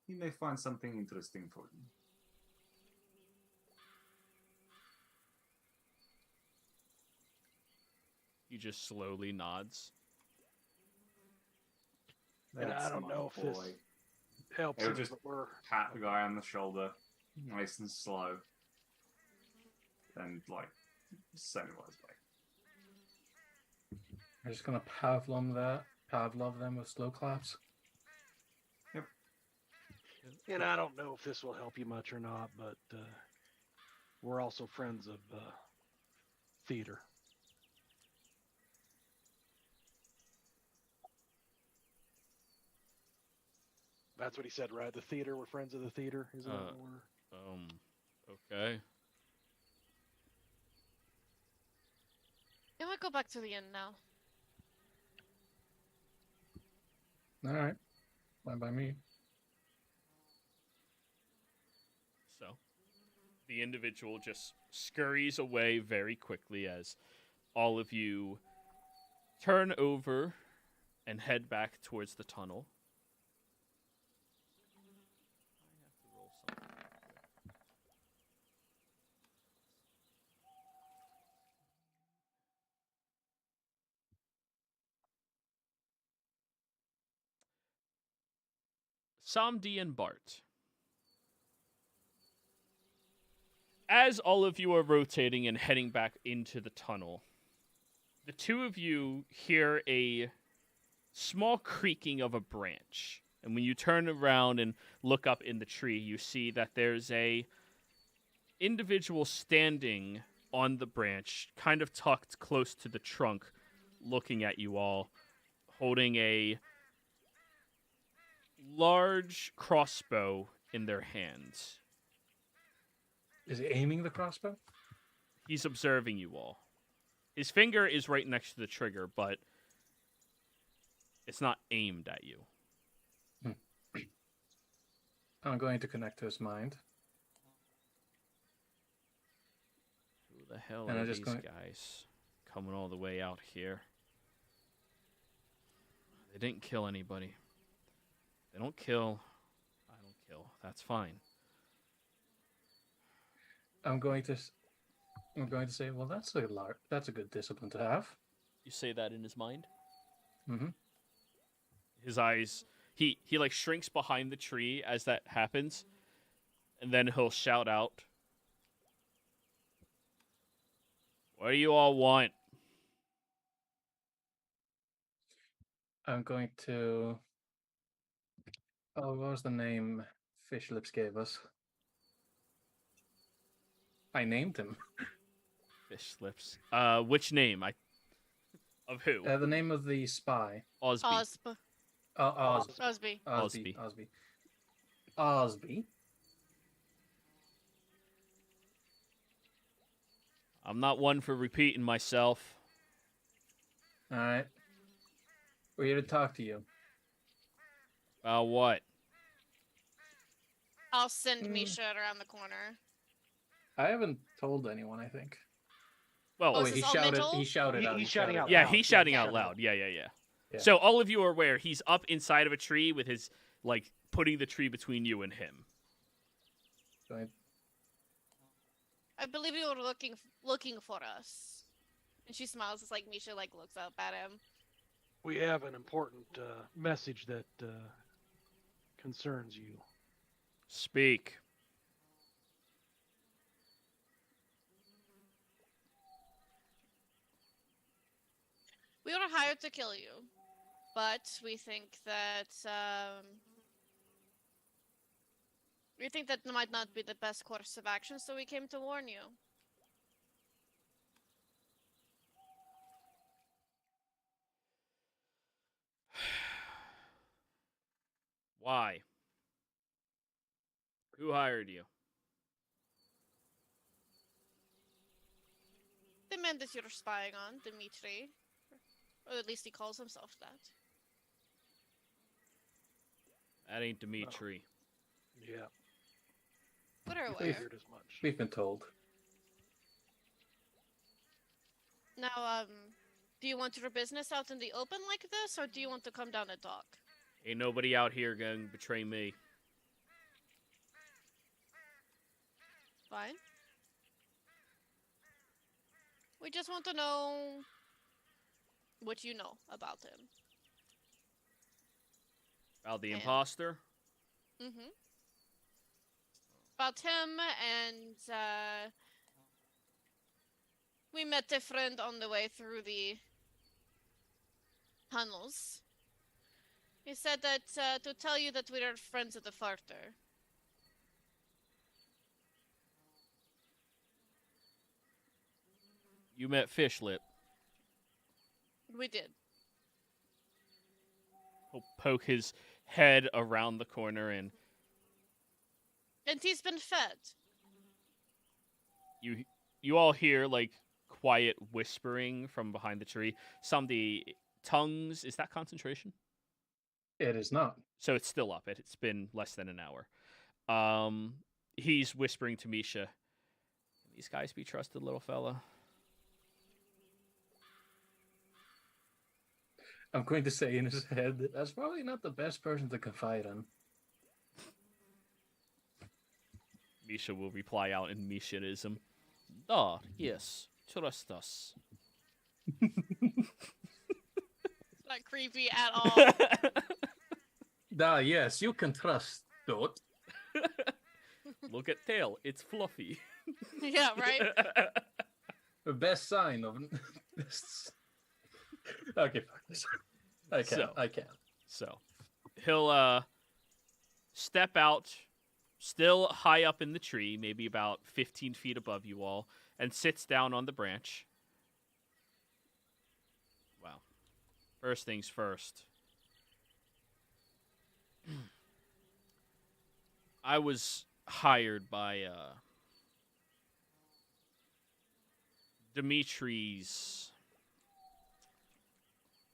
he may find something interesting for you. He just slowly nods. And I That's don't my know if boy. this helps It'll him, just but we're pat the guy on the shoulder, nice and slow, and like send him on his way. I'm just gonna Pavlov them with slow claps. And I don't know if this will help you much or not, but we're also friends of theater. That's what he said, right? The theater, we're friends of the theater. Isn't that what we're... Okay. Can we go back to the inn now? All right, fine by me. So, the individual just scurries away very quickly as all of you turn over and head back towards the tunnel. I have to roll something. Samdi and Bart. As all of you are rotating and heading back into the tunnel, the two of you hear a small creaking of a branch. And when you turn around and look up in the tree, you see that there's a individual standing on the branch, kind of tucked close to the trunk, looking at you all, holding a large crossbow in their hands. Is he aiming the crossbow? He's observing you all. His finger is right next to the trigger, but it's not aimed at you. I'm going to connect to his mind. Who the hell And are I'm just these going- guys coming all the way out here? They didn't kill anybody. They don't kill. I don't kill. That's fine. I'm going to say, well, that's a good discipline to have. You say that in his mind? Mm-hmm. His eyes, he like shrinks behind the tree as that happens, and then he'll shout out, "What do you all want?" I'm going to Oh, what was the name Fish Lips gave us? I named him. Fish Lips. Which name? Of who? The name of the spy. Osby. Osby. Osby. I'm not one for repeating myself. All right. We're here to talk to you. About what? I'll send Misha around the corner. I haven't told anyone, I think. Well, Oh, wait, is this all mental? He shouted out. He's shouting out yeah, loud. he's shouting out loud. Yeah. Yeah. So all of you are aware he's up inside of a tree with his, like, putting the tree between you and him. I believe you were looking for us. And she smiles as like Misha like looks up at him. We have an important message that concerns you. Speak. We were hired to kill you, but we think that might not be the best course of action, so we came to warn you. Why? Who hired you? The man that you're spying on, Dimitri. Or at least he calls himself that. That ain't Dimitri. Yeah. We're aware. Figured as much. We've been told. Now, do you want your business out in the open like this, or do you want to come down and talk? Ain't nobody out here gonna betray me. Fine. We just want to know what you know about him. About the And- imposter? Mm-hmm. About him, and we met a friend on the way through the tunnels. He said that to tell you that we are friends of the Farter. You met Fishlip. We did. He'll poke his head around the corner and And he's been fed. you all hear like quiet whispering from behind the tree. Some of the tongues, is that concentration? It is not. So it's still up. It's been less than an hour. He's whispering to Misha. Can these guys be trusted, little fella? I'm going to say in his head, that's probably not the best person to confide in. Misha will reply out in Mishanism. Ah, yes. Trust us. It's not creepy at all. Yes, you can trust Dot. Look at tail. It's fluffy. Yeah, right? The best sign of Okay, fuck this. I can. So, he'll step out, still high up in the tree, maybe about 15 feet above you all, and sits down on the branch. Well, first things first. I was hired by Dimitri's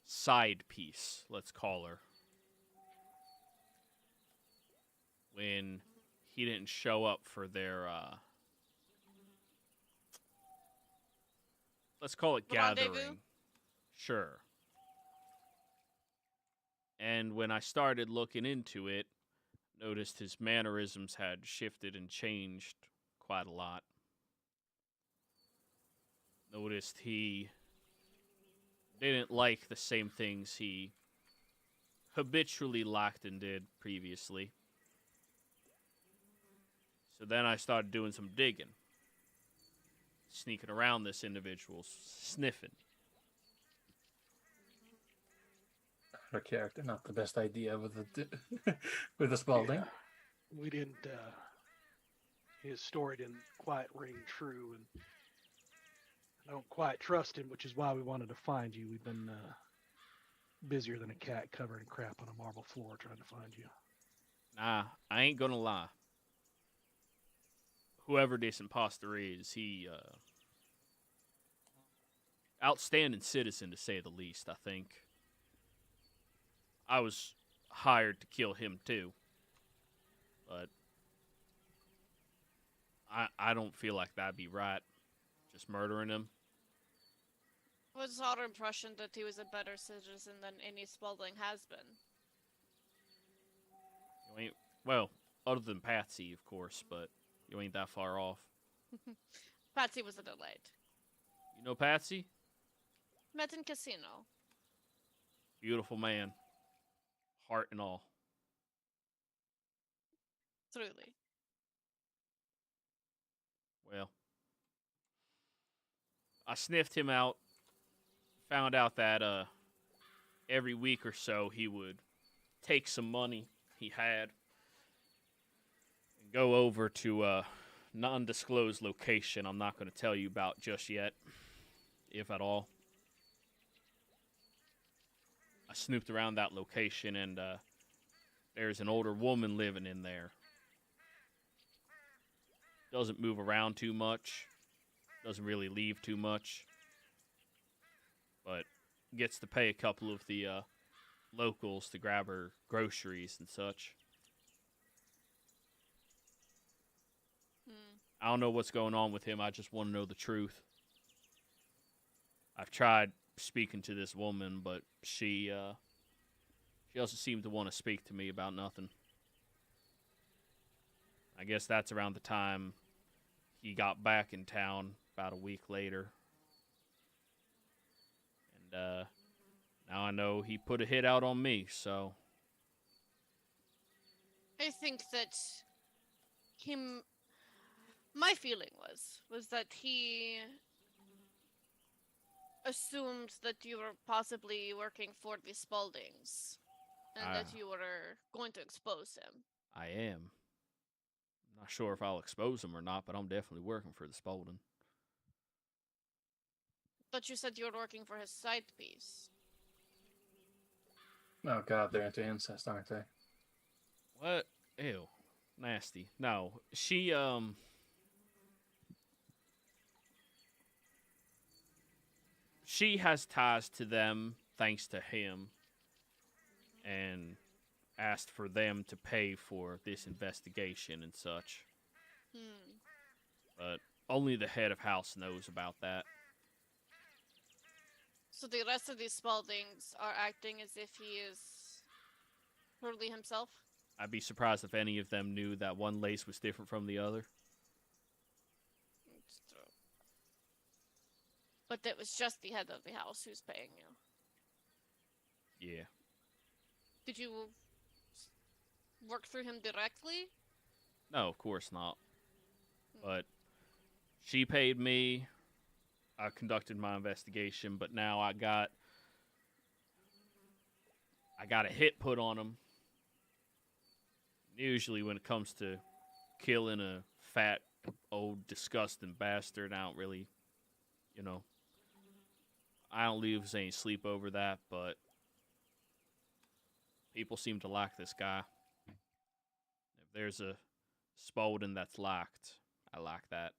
side piece, let's call her. When he didn't show up for their let's call it gathering. Rendezvous? Sure. And when I started looking into it, noticed his mannerisms had shifted and changed quite a lot. Noticed he didn't like the same things he habitually lacked and did previously. So then I started doing some digging. Sneaking around this individual, sniffing. her character. Not the best idea with the with the Spalding. Yeah. We didn't. His story didn't quite ring true, and I don't quite trust him, which is why we wanted to find you. We've been busier than a cat covering crap on a marble floor trying to find you. Nah, I ain't gonna lie. Whoever this imposter is, he outstanding citizen to say the least, I think. I was hired to kill him too. But I don't feel like that'd be right. Just murdering him. It was our impression that he was a better citizen than any Spalding has been. You ain't, well, other than Patsy, of course, but you ain't that far off. Patsy was a delight. You know Patsy? Met in casino. Beautiful man. Heart and all. Truly. Well, I sniffed him out. Found out that every week or so he would take some money he had and go over to a non-disclosed location I'm not going to tell you about just yet, if at all. I snooped around that location and there's an older woman living in there. Doesn't move around too much. Doesn't really leave too much. But gets to pay a couple of the locals to grab her groceries and such. I don't know what's going on with him. I just want to know the truth. I've tried speaking to this woman, but she doesn't seem to want to speak to me about nothing. I guess that's around the time he got back in town, about a week later. And now I know he put a hit out on me, so... I think that my feeling was that he assumed that you were possibly working for the Spaldings, and that you were going to expose him. I am. Not sure if I'll expose him or not, but I'm definitely working for the Spalding. But you said you were working for his side piece. Oh god, they're into incest, aren't they? What? Ew. Nasty. No, she has ties to them thanks to him, and asked for them to pay for this investigation and such. But only the head of house knows about that. So the rest of these Spaldings are acting as if he is Hurley himself? I'd be surprised if any of them knew that one lace was different from the other. It's true. But it was just the head of the house who's paying you. Yeah. Did you work through him directly? No, of course not. But she paid me. I conducted my investigation, but now I got a hit put on him. Usually when it comes to killing a fat, old, disgusting bastard, I don't really, I don't lose any sleep over that, but people seem to like this guy. If there's a Spalding that's liked, I like that.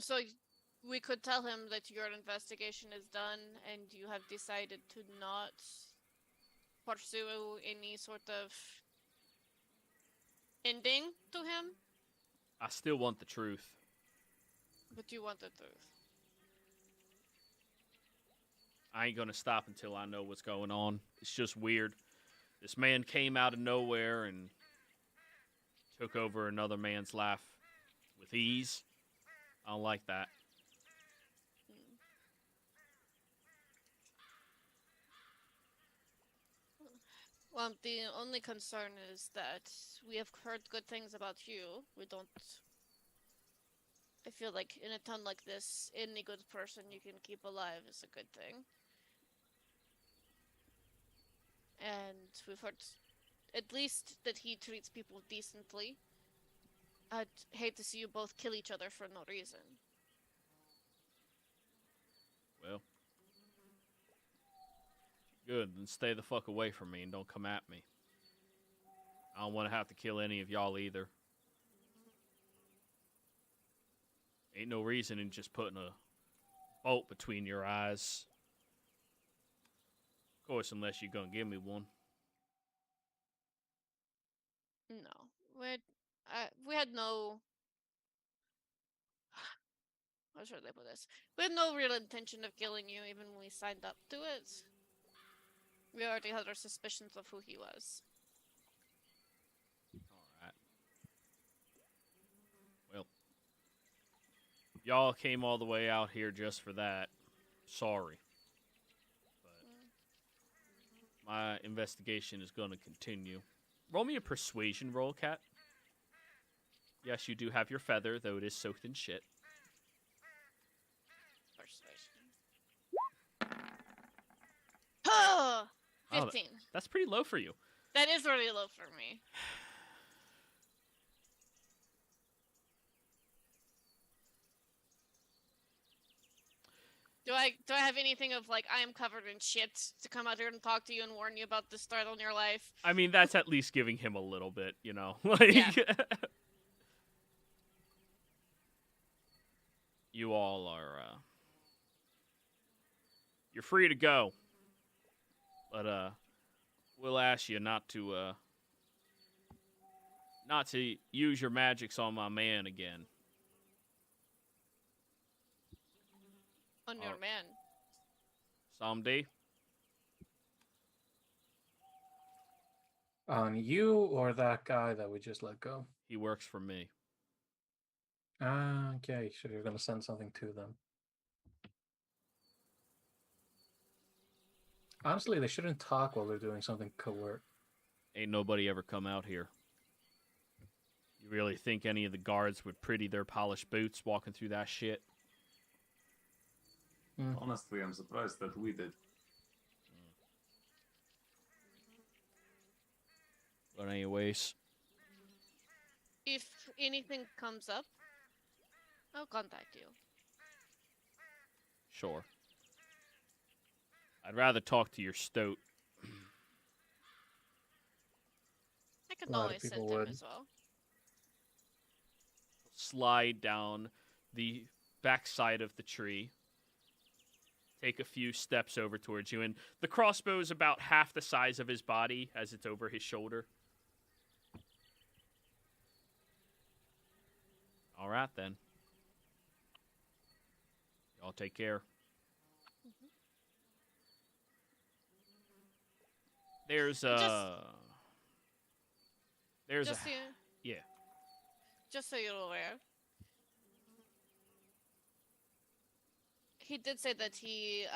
So we could tell him that your investigation is done and you have decided to not pursue any sort of ending to him? I still want the truth. But you want the truth. I ain't gonna stop until I know what's going on. It's just weird. This man came out of nowhere and took over another man's life with ease. I don't like that. Well, the only concern is that we have heard good things about you. We don't I feel like in a town like this, any good person you can keep alive is a good thing. And we've heard at least that he treats people decently. I'd hate to see you both kill each other for no reason. Well, good. Then stay the fuck away from me and don't come at me. I don't want to have to kill any of y'all either. Ain't no reason in just putting a bolt between your eyes. Of course, unless you're gonna give me one. No, we had no. How should I put this? We had no real intention of killing you, even when we signed up to it. We already had our suspicions of who he was. Alright. Well, y'all came all the way out here just for that. Sorry. But my investigation is going to continue. Roll me a persuasion roll, Cat. Yes, you do have your feather, though it is soaked in shit. Persuasion. Oh, Wow, 15. That's pretty low for you. That is really low for me. Do I have anything of like I am covered in shit to come out here and talk to you and warn you about this startle in your life? I mean, that's at least giving him a little bit, you know? Like, Yeah. You all are, you're free to go. But, we'll ask you not to use your magics on my man again. On your man. Someday. On you or that guy that we just let go? He works for me. Ah, okay. So you're gonna send something to them. Honestly, they shouldn't talk while they're doing something covert. Ain't nobody ever come out here. You really think any of the guards would pretty their polished boots walking through that shit? Honestly, I'm surprised that we did. But anyways. If anything comes up, I'll contact you. Sure. I'd rather talk to your stoat. I can A lot of always send people him would. as well. Slide down the backside of the tree. Take a few steps over towards you, and the crossbow is about half the size of his body as it's over his shoulder. All right, then. Y'all take care. There's Just so yeah. Just so you're aware. He did say that he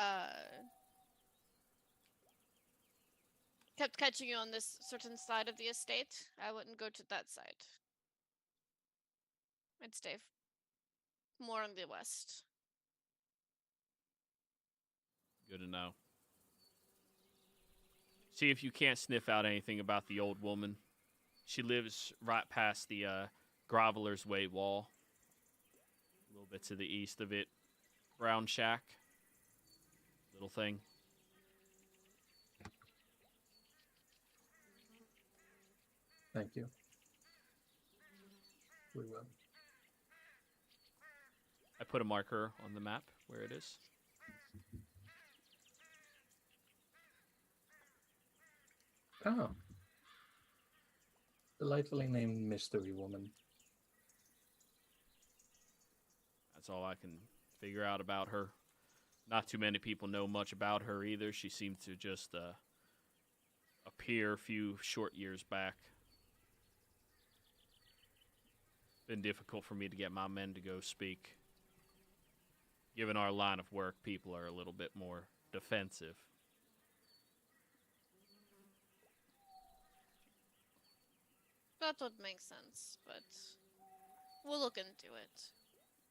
kept catching you on this certain side of the estate. I wouldn't go to that side. I'd stay more on the west. Good to know. See if you can't sniff out anything about the old woman. She lives right past the Groveler's Way wall. A little bit to the east of it. Brown shack. Little thing. Thank you. We will. I put a marker on the map where it is. Oh. Delightfully named Mystery Woman. That's all I can figure out about her. Not too many people know much about her either. She seemed to just appear a few short years back. Been difficult for me to get my men to go speak. Given our line of work, people are a little bit more defensive. That would make sense, but we'll look into it.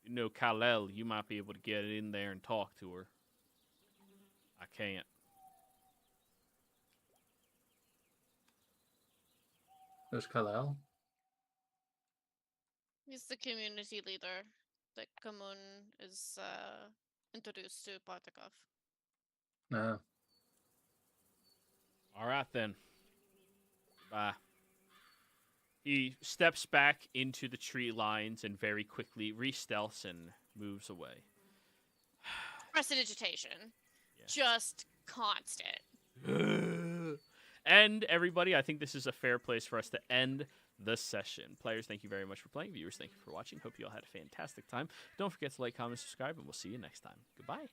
You know, Kal-El, you might be able to get in there and talk to her. I can't. Who's Kal-El? He's the community leader that Kamun is introduced to Partakov. No. All right, then. Bye. He steps back into the tree lines and very quickly re-stealths and moves away. Prestidigitation. Yeah. Just constant. And everybody, I think this is a fair place for us to end the session. Players, thank you very much for playing. Viewers, thank you for watching. Hope you all had a fantastic time. Don't forget to like, comment, subscribe, and we'll see you next time. Goodbye.